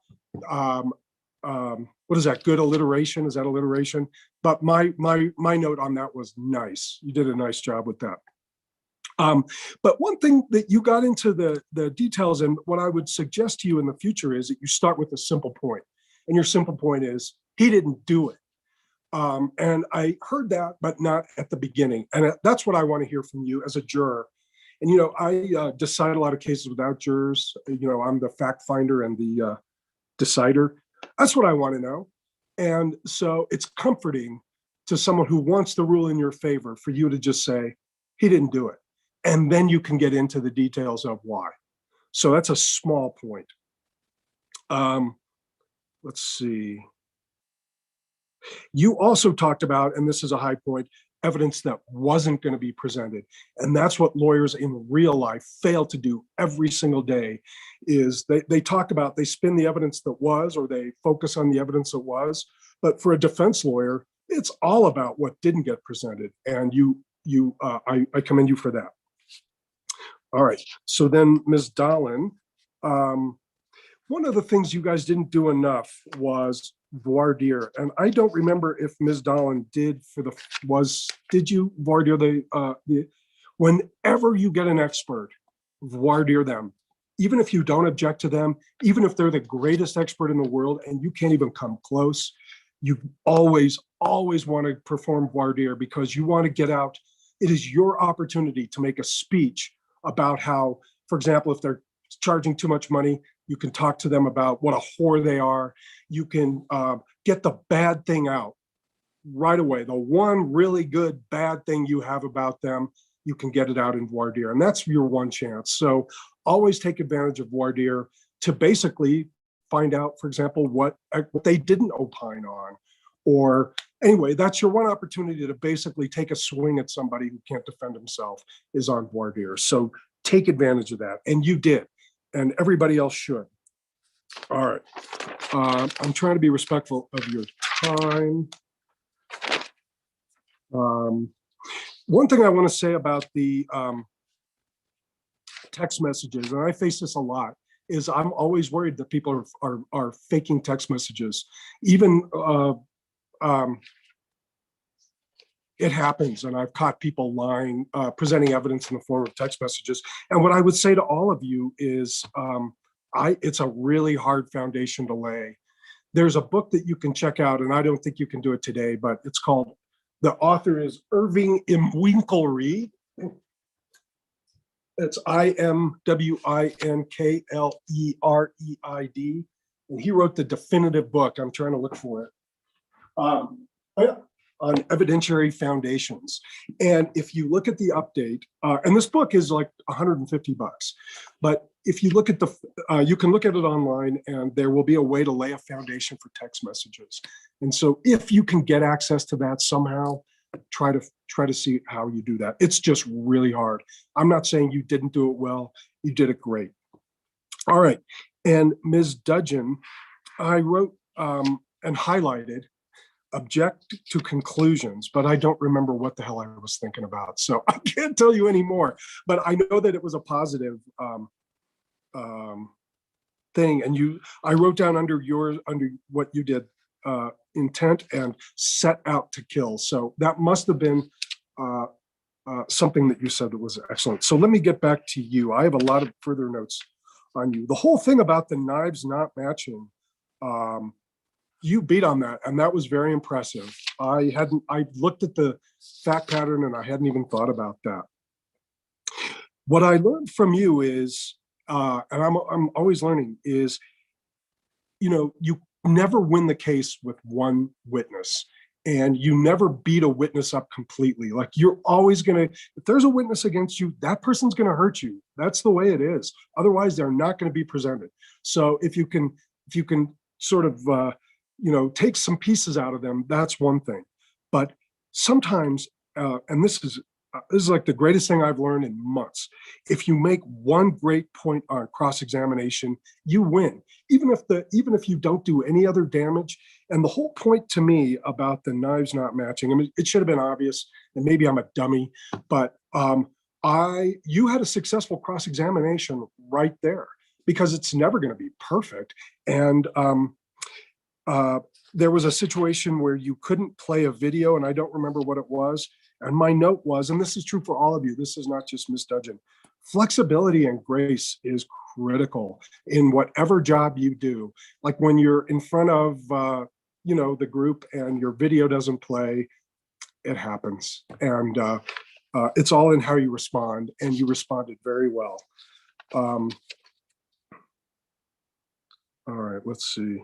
A: is that, good alliteration? Is that alliteration? But my note on that was nice. You did a nice job with that. But one thing that you got into the details, and what I would suggest to you in the future is that you start with a simple point. And your simple point is, he didn't do it. And I heard that, but not at the beginning. And that's what I want to hear from you as a juror. And, I decide a lot of cases without jurors. I'm the fact finder and the decider. That's what I want to know. And so it's comforting to someone who wants the rule in your favor for you to just say, he didn't do it. And then you can get into the details of why. So that's a small point. Let's see. You also talked about, and this is a high point, evidence that wasn't going to be presented. And that's what lawyers in real life fail to do every single day, is they talk about, they spin the evidence that was, or they focus on the evidence that was. But for a defense lawyer, it's all about what didn't get presented. And I commend you for that. All right. So then Ms. Dahlin, one of the things you guys didn't do enough was voir dire. And I don't remember if Ms. Dahlin did did you voir dire whenever you get an expert, voir dire them. Even if you don't object to them, even if they're the greatest expert in the world and you can't even come close, you always want to perform voir dire, because you want to get out. It is your opportunity to make a speech about how, for example, if they're charging too much money, you can talk to them about what a whore they are. You can get the bad thing out right away. The one really good bad thing you have about them, you can get it out in voir dire. And that's your one chance. So always take advantage of voir dire to basically find out, for example, what they didn't opine on. Or anyway, that's your one opportunity to basically take a swing at somebody who can't defend himself, is on voir dire. So take advantage of that. And you did. And everybody else should. All right. I'm trying to be respectful of your time. One thing I want to say about the text messages, and I face this a lot, is I'm always worried that people are faking text messages. Even it happens, and I've caught people lying, presenting evidence in the form of text messages. And what I would say to all of you is, it's a really hard foundation to lay. There's a book that you can check out, and I don't think you can do it today, but it's called, the author is Irving Imwinklereid. It's Imwinklereid, and he wrote the definitive book. I'm trying to look for it. On evidentiary foundations. And if you look at the update, and this book is like $150, but if you look at you can look at it online, and there will be a way to lay a foundation for text messages. And so if you can get access to that somehow, try to see how you do that. It's just really hard. I'm not saying you didn't do it well. You did it great. All right. And Ms. Dudgeon, I wrote and highlighted object to conclusions, but I don't remember what the hell I was thinking about. So I can't tell you anymore, but I know that it was a positive thing. And I wrote down under what you did, intent and set out to kill. So that must have been something that you said that was excellent. So let me get back to you. I have a lot of further notes on you. The whole thing about the knives not matching, you beat on that, and that was very impressive. I looked at the fact pattern, and I hadn't even thought about that. What I learned from you is, and I'm always learning, is, you never win the case with one witness, and you never beat a witness up completely. Like, you're always gonna, if there's a witness against you, that person's gonna hurt you. That's the way it is. Otherwise, they're not gonna be presented. So if you can sort of, take some pieces out of them, that's one thing. But sometimes, and this is like the greatest thing I've learned in months. If you make one great point on cross-examination, you win. Even if you don't do any other damage. And the whole point to me about the knives not matching, I mean, it should have been obvious, and maybe I'm a dummy, but you had a successful cross-examination right there, because it's never going to be perfect. And there was a situation where you couldn't play a video, and I don't remember what it was. And my note was, and this is true for all of you, this is not just Ms. Dudgeon, flexibility and grace is critical in whatever job you do. Like when you're in front of, the group and your video doesn't play, it happens. And it's all in how you respond, and you responded very well. All right, let's see.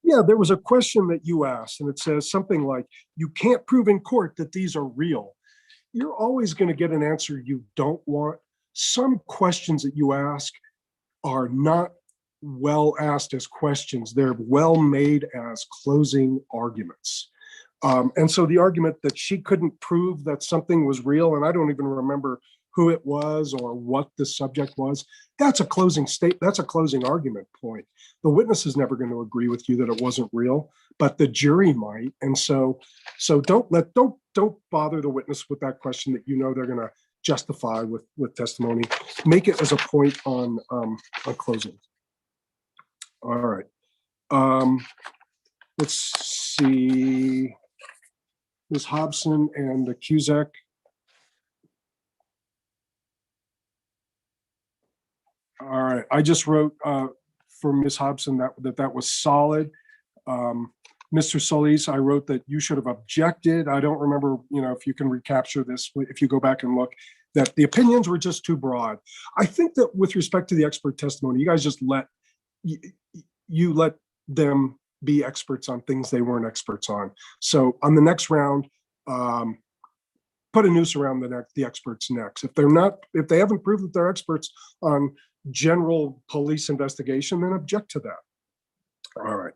A: Yeah, there was a question that you asked, and it says something like, you can't prove in court that these are real. You're always going to get an answer you don't want. Some questions that you ask are not well asked as questions. They're well made as closing arguments. And so the argument that she couldn't prove that something was real, and I don't even remember who it was or what the subject was, that's a closing argument point. The witness is never going to agree with you that it wasn't real, but the jury might. And so don't bother the witness with that question that they're going to justify with testimony. Make it as a point on closing. All right. Let's see. Ms. Hobson and the Cusack. All right, I just wrote for Ms. Hobson that was solid. Mr. Solis, I wrote that you should have objected. I don't remember, if you can recapture this, if you go back and look, that the opinions were just too broad. I think that with respect to the expert testimony, you guys just let them be experts on things they weren't experts on. So on the next round, put put a noose around the experts' necks. If they haven't proved that they're experts on general police investigation, then object to that. All right.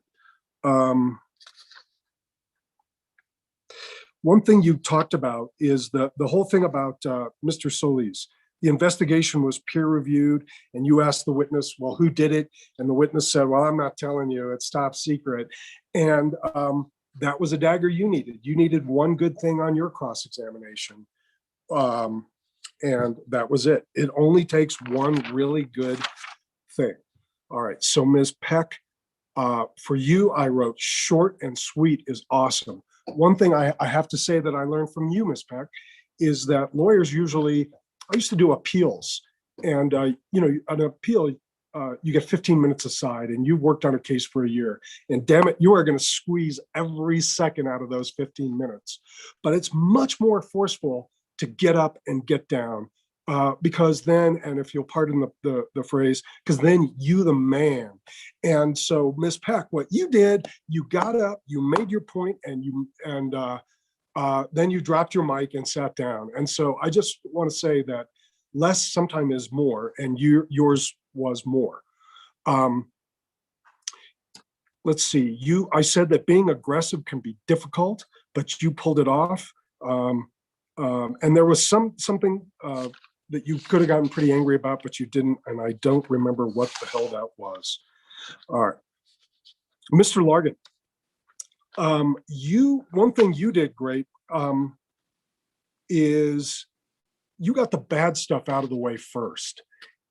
A: One thing you talked about is the whole thing about Mr. Solis. The investigation was peer reviewed, and you asked the witness, well, who did it? And the witness said, well, I'm not telling you, it's top secret. And that was a dagger you needed. You needed one good thing on your cross-examination. And that was it. It only takes one really good thing. All right, so Ms. Peck, for you, I wrote short and sweet is awesome. One thing I have to say that I learned from you, Ms. Peck, is that lawyers usually, I used to do appeals, and an appeal, you get 15 minutes aside, and you've worked on a case for a year, and damn it, you are going to squeeze every second out of those 15 minutes. But it's much more forceful to get up and get down, because then, and if you'll pardon the phrase, because then you the man. And so, Ms. Peck, what you did, you got up, you made your point, and then you dropped your mic and sat down. And so I just want to say that less sometimes is more, and yours was more. Let's see, I said that being aggressive can be difficult, but you pulled it off. And there was something that you could have gotten pretty angry about, but you didn't, and I don't remember what the hell that was. All right. Mr. Largan, one thing you did great is you got the bad stuff out of the way first.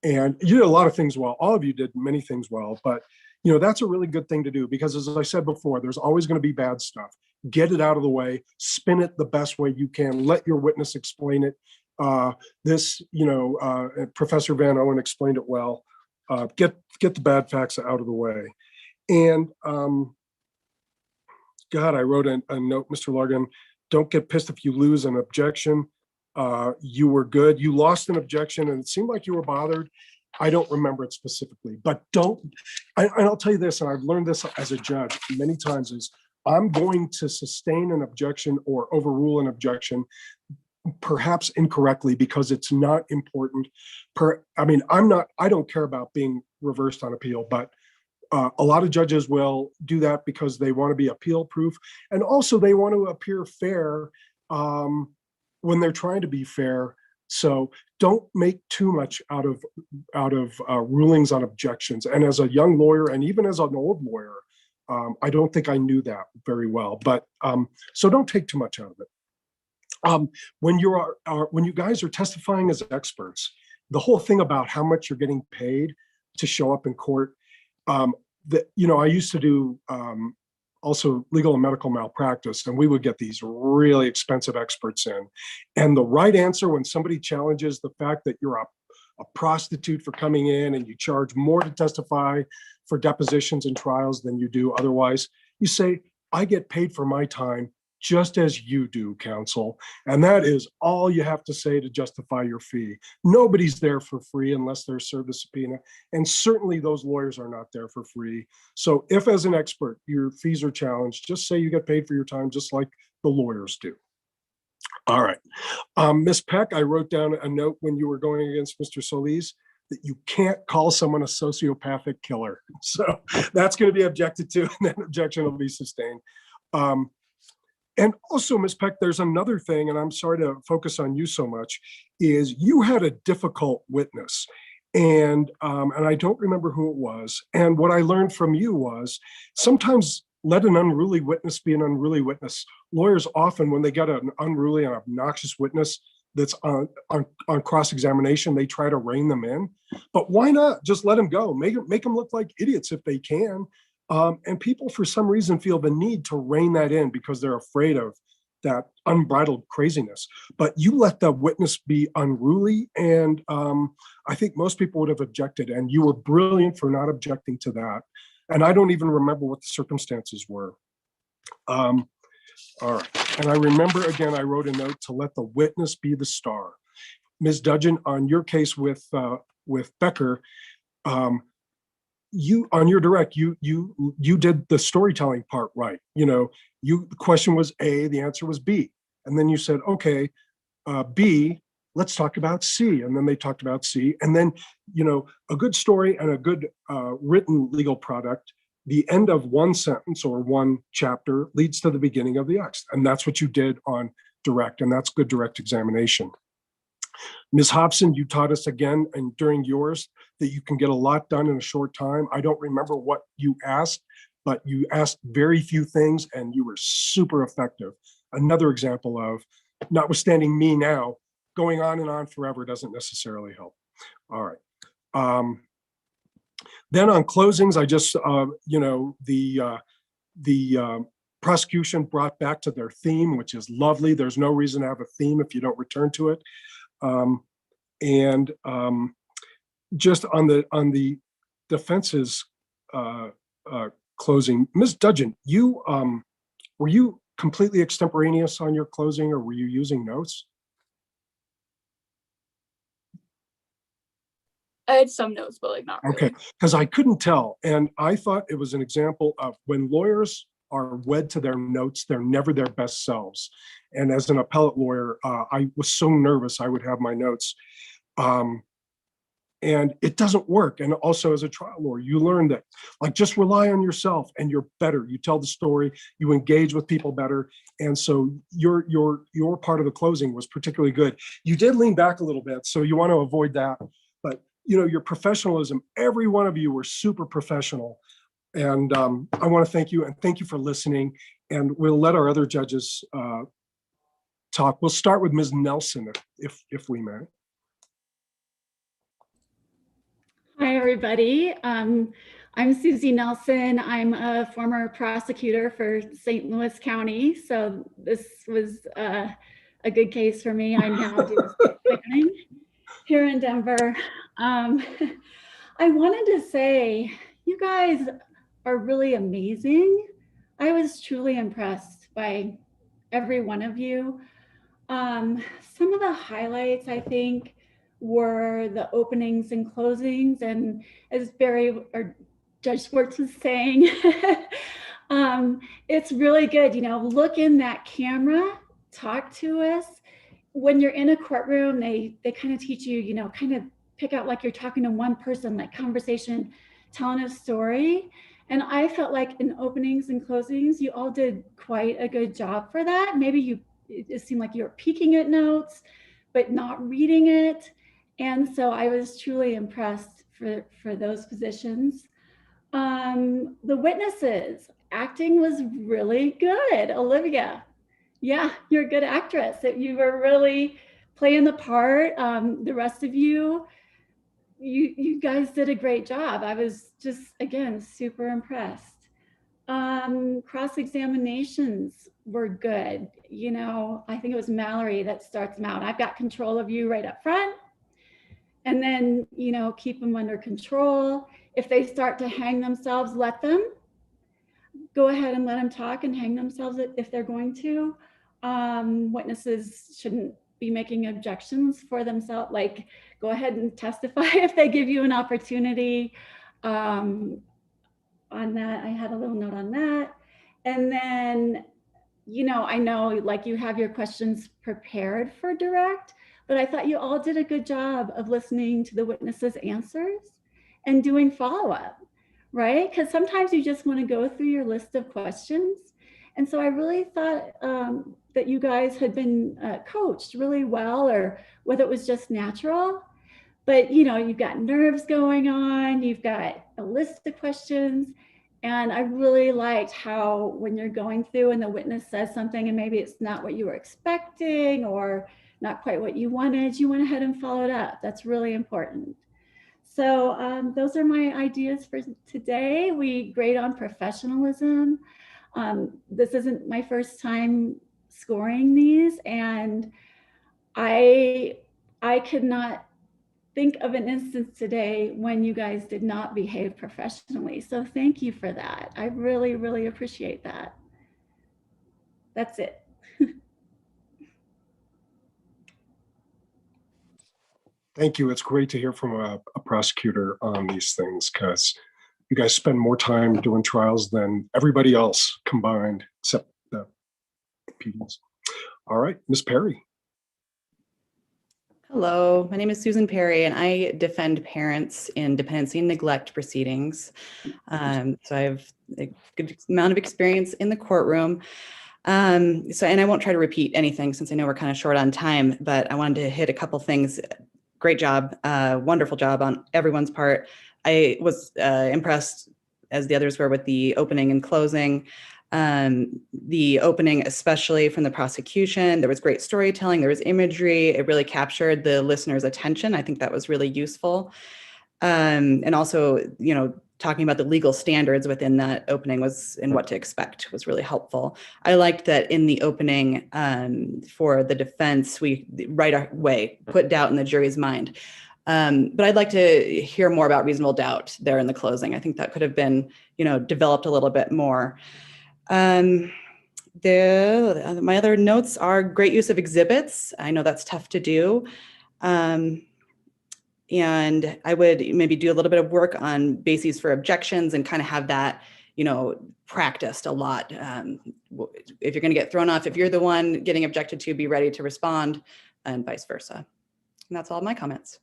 A: And you did a lot of things well. All of you did many things well, but that's a really good thing to do, because as I said before, there's always going to be bad stuff. Get it out of the way, spin it the best way you can, let your witness explain it. Professor Van Owen explained it well. Get the bad facts out of the way. And God, I wrote a note, Mr. Largan, don't get pissed if you lose an objection. You were good. You lost an objection, and it seemed like you were bothered. I don't remember it specifically, but I'll tell you this, and I've learned this as a judge many times, is I'm going to sustain an objection or overrule an objection, perhaps incorrectly, because it's not important. I don't care about being reversed on appeal, but a lot of judges will do that because they want to be appeal proof, and also they want to appear fair when they're trying to be fair. So don't make too much out of rulings on objections. And as a young lawyer, and even as an old lawyer, I don't think I knew that very well. But so don't take too much out of it. When you guys are testifying as experts, the whole thing about how much you're getting paid to show up in court, I used to do also legal and medical malpractice, and we would get these really expensive experts in. And the right answer when somebody challenges the fact that you're a prostitute for coming in and you charge more to testify for depositions and trials than you do otherwise, you say, I get paid for my time just as you do, counsel. And that is all you have to say to justify your fee. Nobody's there for free unless they're served a subpoena. And certainly those lawyers are not there for free. So if as an expert, your fees are challenged, just say you get paid for your time, just like the lawyers do. All right. Ms. Peck, I wrote down a note when you were going against Mr. Solis that you can't call someone a sociopathic killer. So that's going to be objected to, and that objection will be sustained. And also, Ms. Peck, there's another thing, and I'm sorry to focus on you so much, is you had a difficult witness, and I don't remember who it was. And what I learned from you was sometimes let an unruly witness be an unruly witness. Lawyers often, when they get an unruly and obnoxious witness that's on cross-examination, they try to rein them in. But why not just let them go? Make them look like idiots if they can. And people, for some reason, feel the need to rein that in because they're afraid of that unbridled craziness. But you let the witness be unruly, and I think most people would have objected, and you were brilliant for not objecting to that. And I don't even remember what the circumstances were. All right. And I remember, again, I wrote a note to let the witness be the star. Ms. Dudgeon, on your case with Becker, you on your direct, you did the storytelling part right. The question was A, the answer was B. And then you said, okay, B, let's talk about C. And then they talked about C. And then, a good story and a good written legal product, the end of one sentence or one chapter leads to the beginning of the next. And that's what you did on direct, and that's good direct examination. Ms. Hobson, you taught us again, and during yours, that you can get a lot done in a short time. I don't remember what you asked, but you asked very few things and you were super effective. Another example of, notwithstanding me now, going on and on forever doesn't necessarily help. All right. Then on closings, I just, the prosecution brought back to their theme, which is lovely. There's no reason to have a theme if you don't return to it. Just on the defense's closing, Ms. Dudgeon, you were you completely extemporaneous on your closing, or were you using notes?
J: I had some notes, but like not really.
A: Okay, because I couldn't tell, and I thought it was an example of when lawyers are wed to their notes, they're never their best selves. And as an appellate lawyer, I was so nervous I would have my notes. And it doesn't work. And also as a trial lawyer, you learn that, like, just rely on yourself and you're better. You tell the story, you engage with people better. And so your part of the closing was particularly good. You did lean back a little bit, so you want to avoid that. But your professionalism, every one of you were super professional. And I want to thank you, and thank you for listening. And we'll let our other judges talk. We'll start with Ms. Nelson, if we may.
Q: Hi, everybody. I'm Susie Nelson. I'm a former prosecutor for St. Louis County. So this was a good case for me. I now do planning here in Denver. I wanted to say, you guys are really amazing. I was truly impressed by every one of you. Some of the highlights, I think, were the openings and closings. And as Barry or Judge Schwartz was saying, it's really good, look in that camera, talk to us. When you're in a courtroom, they kind of teach you, kind of pick out like you're talking to one person, like conversation, telling a story. And I felt like in openings and closings, you all did quite a good job for that. Maybe it seemed like you were peeking at notes, but not reading it. And so I was truly impressed for those positions. The witnesses, acting was really good. Olivia, yeah, you're a good actress. You were really playing the part. The rest of you guys did a great job. I was just, again, super impressed. Cross-examinations were good. I think it was Mallory that starts them out. I've got control of you right up front. And then, keep them under control. If they start to hang themselves, let them. Go ahead and let them talk and hang themselves if they're going to. Witnesses shouldn't be making objections for themselves. Like, go ahead and testify if they give you an opportunity. On that, I had a little note on that. And then, I know like you have your questions prepared for direct, but I thought you all did a good job of listening to the witnesses' answers and doing follow-up, right? Because sometimes you just want to go through your list of questions. And so I really thought that you guys had been coached really well, or whether it was just natural. But, you've got nerves going on, you've got a list of questions. And I really liked how when you're going through and the witness says something and maybe it's not what you were expecting or not quite what you wanted, you went ahead and followed up. That's really important. So those are my ideas for today. We grade on professionalism. This isn't my first time scoring these, and I could not think of an instance today when you guys did not behave professionally. So thank you for that. I really, really appreciate that. That's it.
A: Thank you. It's great to hear from a prosecutor on these things, because you guys spend more time doing trials than everybody else combined, except the PDs. All right, Ms. Perry.
R: Hello, my name is Susan Perry, and I defend parents in dependency and neglect proceedings. So I have a good amount of experience in the courtroom. And I won't try to repeat anything since I know we're kind of short on time, but I wanted to hit a couple things. Great job, wonderful job on everyone's part. I was impressed, as the others were, with the opening and closing. The opening, especially from the prosecution, there was great storytelling, there was imagery, it really captured the listener's attention. I think that was really useful. And also, talking about the legal standards within that opening was and what to expect was really helpful. I liked that in the opening for the defense, we right away put doubt in the jury's mind. But I'd like to hear more about reasonable doubt there in the closing. I think that could have been, developed a little bit more. My other notes are great use of exhibits. I know that's tough to do. And I would maybe do a little bit of work on bases for objections and kind of have that, practiced a lot. If you're going to get thrown off, if you're the one getting objected to, be ready to respond, and vice versa. And that's all my comments.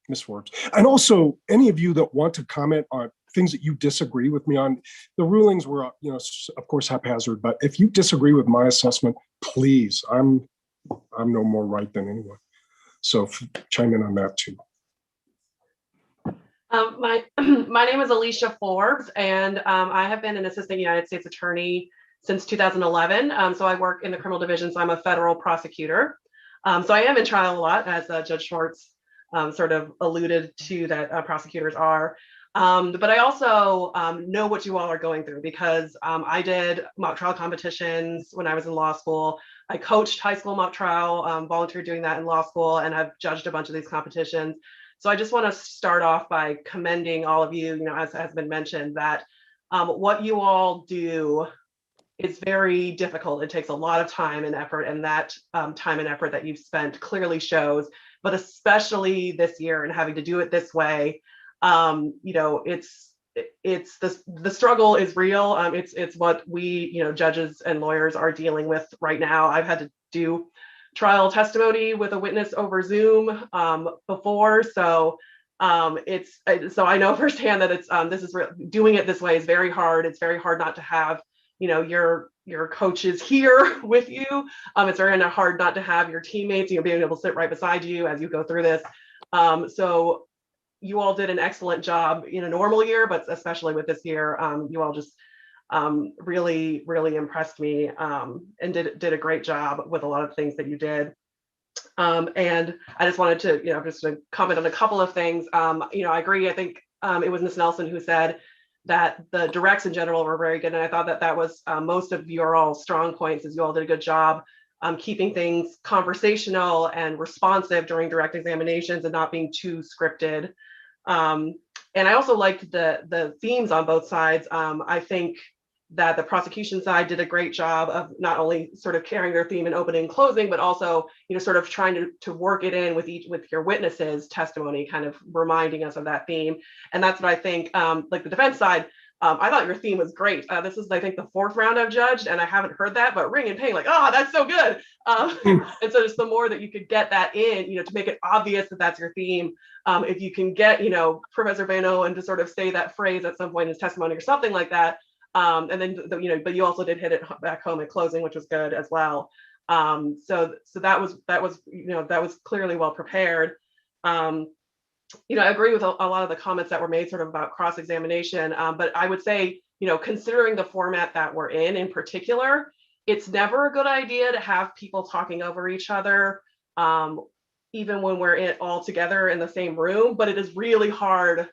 A: Ms. Forbes. And also, any of you that want to comment on things that you disagree with me on, the rulings were, of course, haphazard, but if you disagree with my assessment, please, I'm no more right than anyone. So chime in on that too.
N: My name is Alicia Forbes, and I have been an assistant United States attorney since 2011. So I work in the criminal division, so I'm a federal prosecutor. So I am in trial a lot, as Judge Schwartz sort of alluded to that prosecutors are. But I also know what you all are going through because I did mock trial competitions when I was in law school. I coached high school mock trial, volunteered doing that in law school, and I've judged a bunch of these competitions. So I just want to start off by commending all of you, as has been mentioned, that what you all do is very difficult. It takes a lot of time and effort, and that time and effort that you've spent clearly shows, but especially this year and having to do it this way, it's the struggle is real. It's what we, judges and lawyers are dealing with right now. I've had to do trial testimony with a witness over Zoom before, so so I know firsthand that it's doing it this way is very hard. It's very hard not to have your coaches here with you. It's very hard not to have your teammates, being able to sit right beside you as you go through this. So you all did an excellent job in a normal year, but especially with this year, you all just really, really impressed me and did a great job with a lot of things that you did. And I just wanted to, just to comment on a couple of things. I agree. I think it was Ms. Nelson who said that the directs in general were very good. And I thought that was most of your all strong points, is you all did a good job keeping things conversational and responsive during direct examinations and not being too scripted. And I also liked the themes on both sides. I think that the prosecution side did a great job of not only sort of carrying their theme in opening and closing, but also, sort of trying to work it in with your witnesses' testimony, kind of reminding us of that theme. And that's what I think, like the defense side, I thought your theme was great. This is, I think, the fourth round I've judged, and I haven't heard that, but ring and ping, like, oh, that's so good. And so just the more that you could get that in, to make it obvious that that's your theme. If you can get, Professor Van Owen to sort of say that phrase at some point in his testimony or something like that. And then, but you also did hit it back home at closing, which was good as well. So that was clearly well prepared. I agree with a lot of the comments that were made sort of about cross-examination, but I would say, considering the format that we're in particular, it's never a good idea to have people talking over each other, even when we're all together in the same room, but it is really hard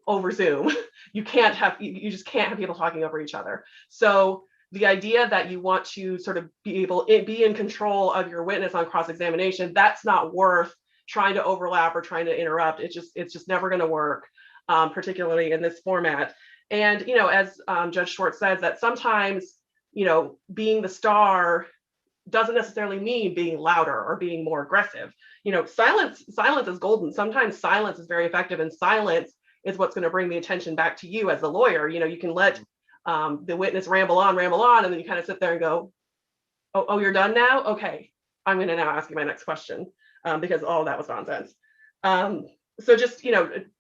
N: over Zoom. You just can't have people talking over each other. So the idea that you want to sort of be in control of your witness on cross-examination, that's not worth trying to overlap or trying to interrupt. It's just never going to work, particularly in this format. And, as Judge Schwartz says, that sometimes, being the star doesn't necessarily mean being louder or being more aggressive. Silence is golden. Sometimes silence is very effective, and silence is what's going to bring the attention back to you as the lawyer. You can let the witness ramble on, and then you kind of sit there and go, oh, you're done now? Okay, I'm going to now ask you my next question, because all of that was nonsense. So just,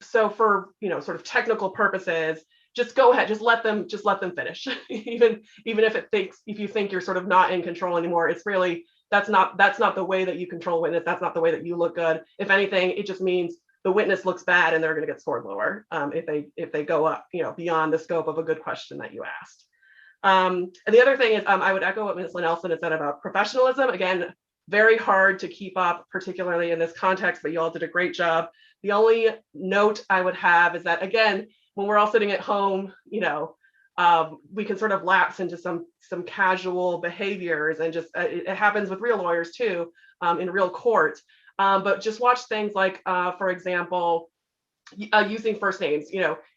N: so for, sort of technical purposes, just go ahead, just let them finish. even if you think you're sort of not in control anymore, it's really, that's not the way that you control witness. That's not the way that you look good. If anything, it just means the witness looks bad and they're going to get scored lower if they go up, beyond the scope of a good question that you asked. And the other thing is, I would echo what Ms. Linnelson had said about professionalism. Again, very hard to keep up, particularly in this context, but you all did a great job. The only note I would have is that, again, when we're all sitting at home, we can sort of lapse into some casual behaviors, and just it happens with real lawyers too, in real court. But just watch things like, for example, using first names.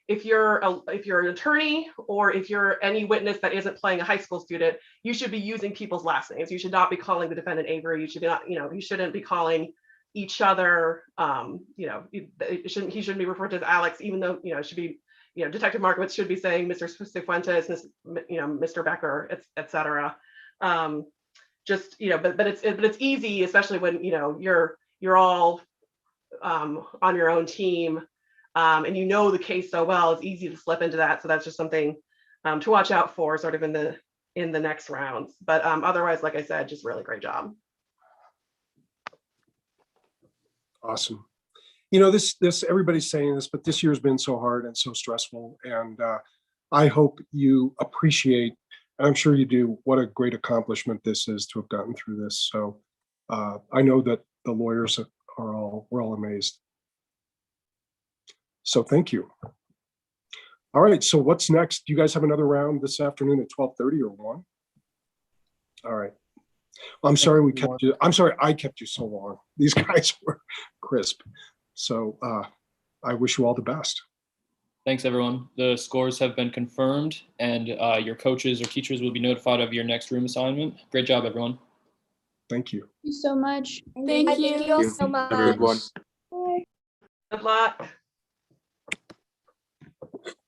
N: If you're an attorney, or if you're any witness that isn't playing a high school student, you should be using people's last names. You should not be calling the defendant Avery. You should not, you shouldn't be calling each other. He shouldn't be referred to as Alex, even though it should be, Detective Markowitz should be saying Mr. Cifuentes, Mr. Becker, etc. But it's easy, especially when you're all on your own team, and the case so well. It's easy to slip into that. So that's just something to watch out for, sort of in the next rounds. But otherwise, like I said, just really great job.
A: Awesome. This everybody's saying this, but this year's been so hard and so stressful, and I hope you appreciate, and I'm sure you do, what a great accomplishment this is to have gotten through this. So I know that the lawyers we're all amazed. So thank you. All right, so what's next? Do you guys have another round this afternoon at 12:30 or 1? All right. I'm sorry we kept you. I'm sorry I kept you so long. These guys were crisp. So I wish you all the best.
S: Thanks, everyone. The scores have been confirmed, and your coaches or teachers will be notified of your next room assignment. Great job, everyone.
A: Thank you.
J: Thank you so much.
K: Thank you so much.
I: Have a good one.
K: Bye.
N: Good luck.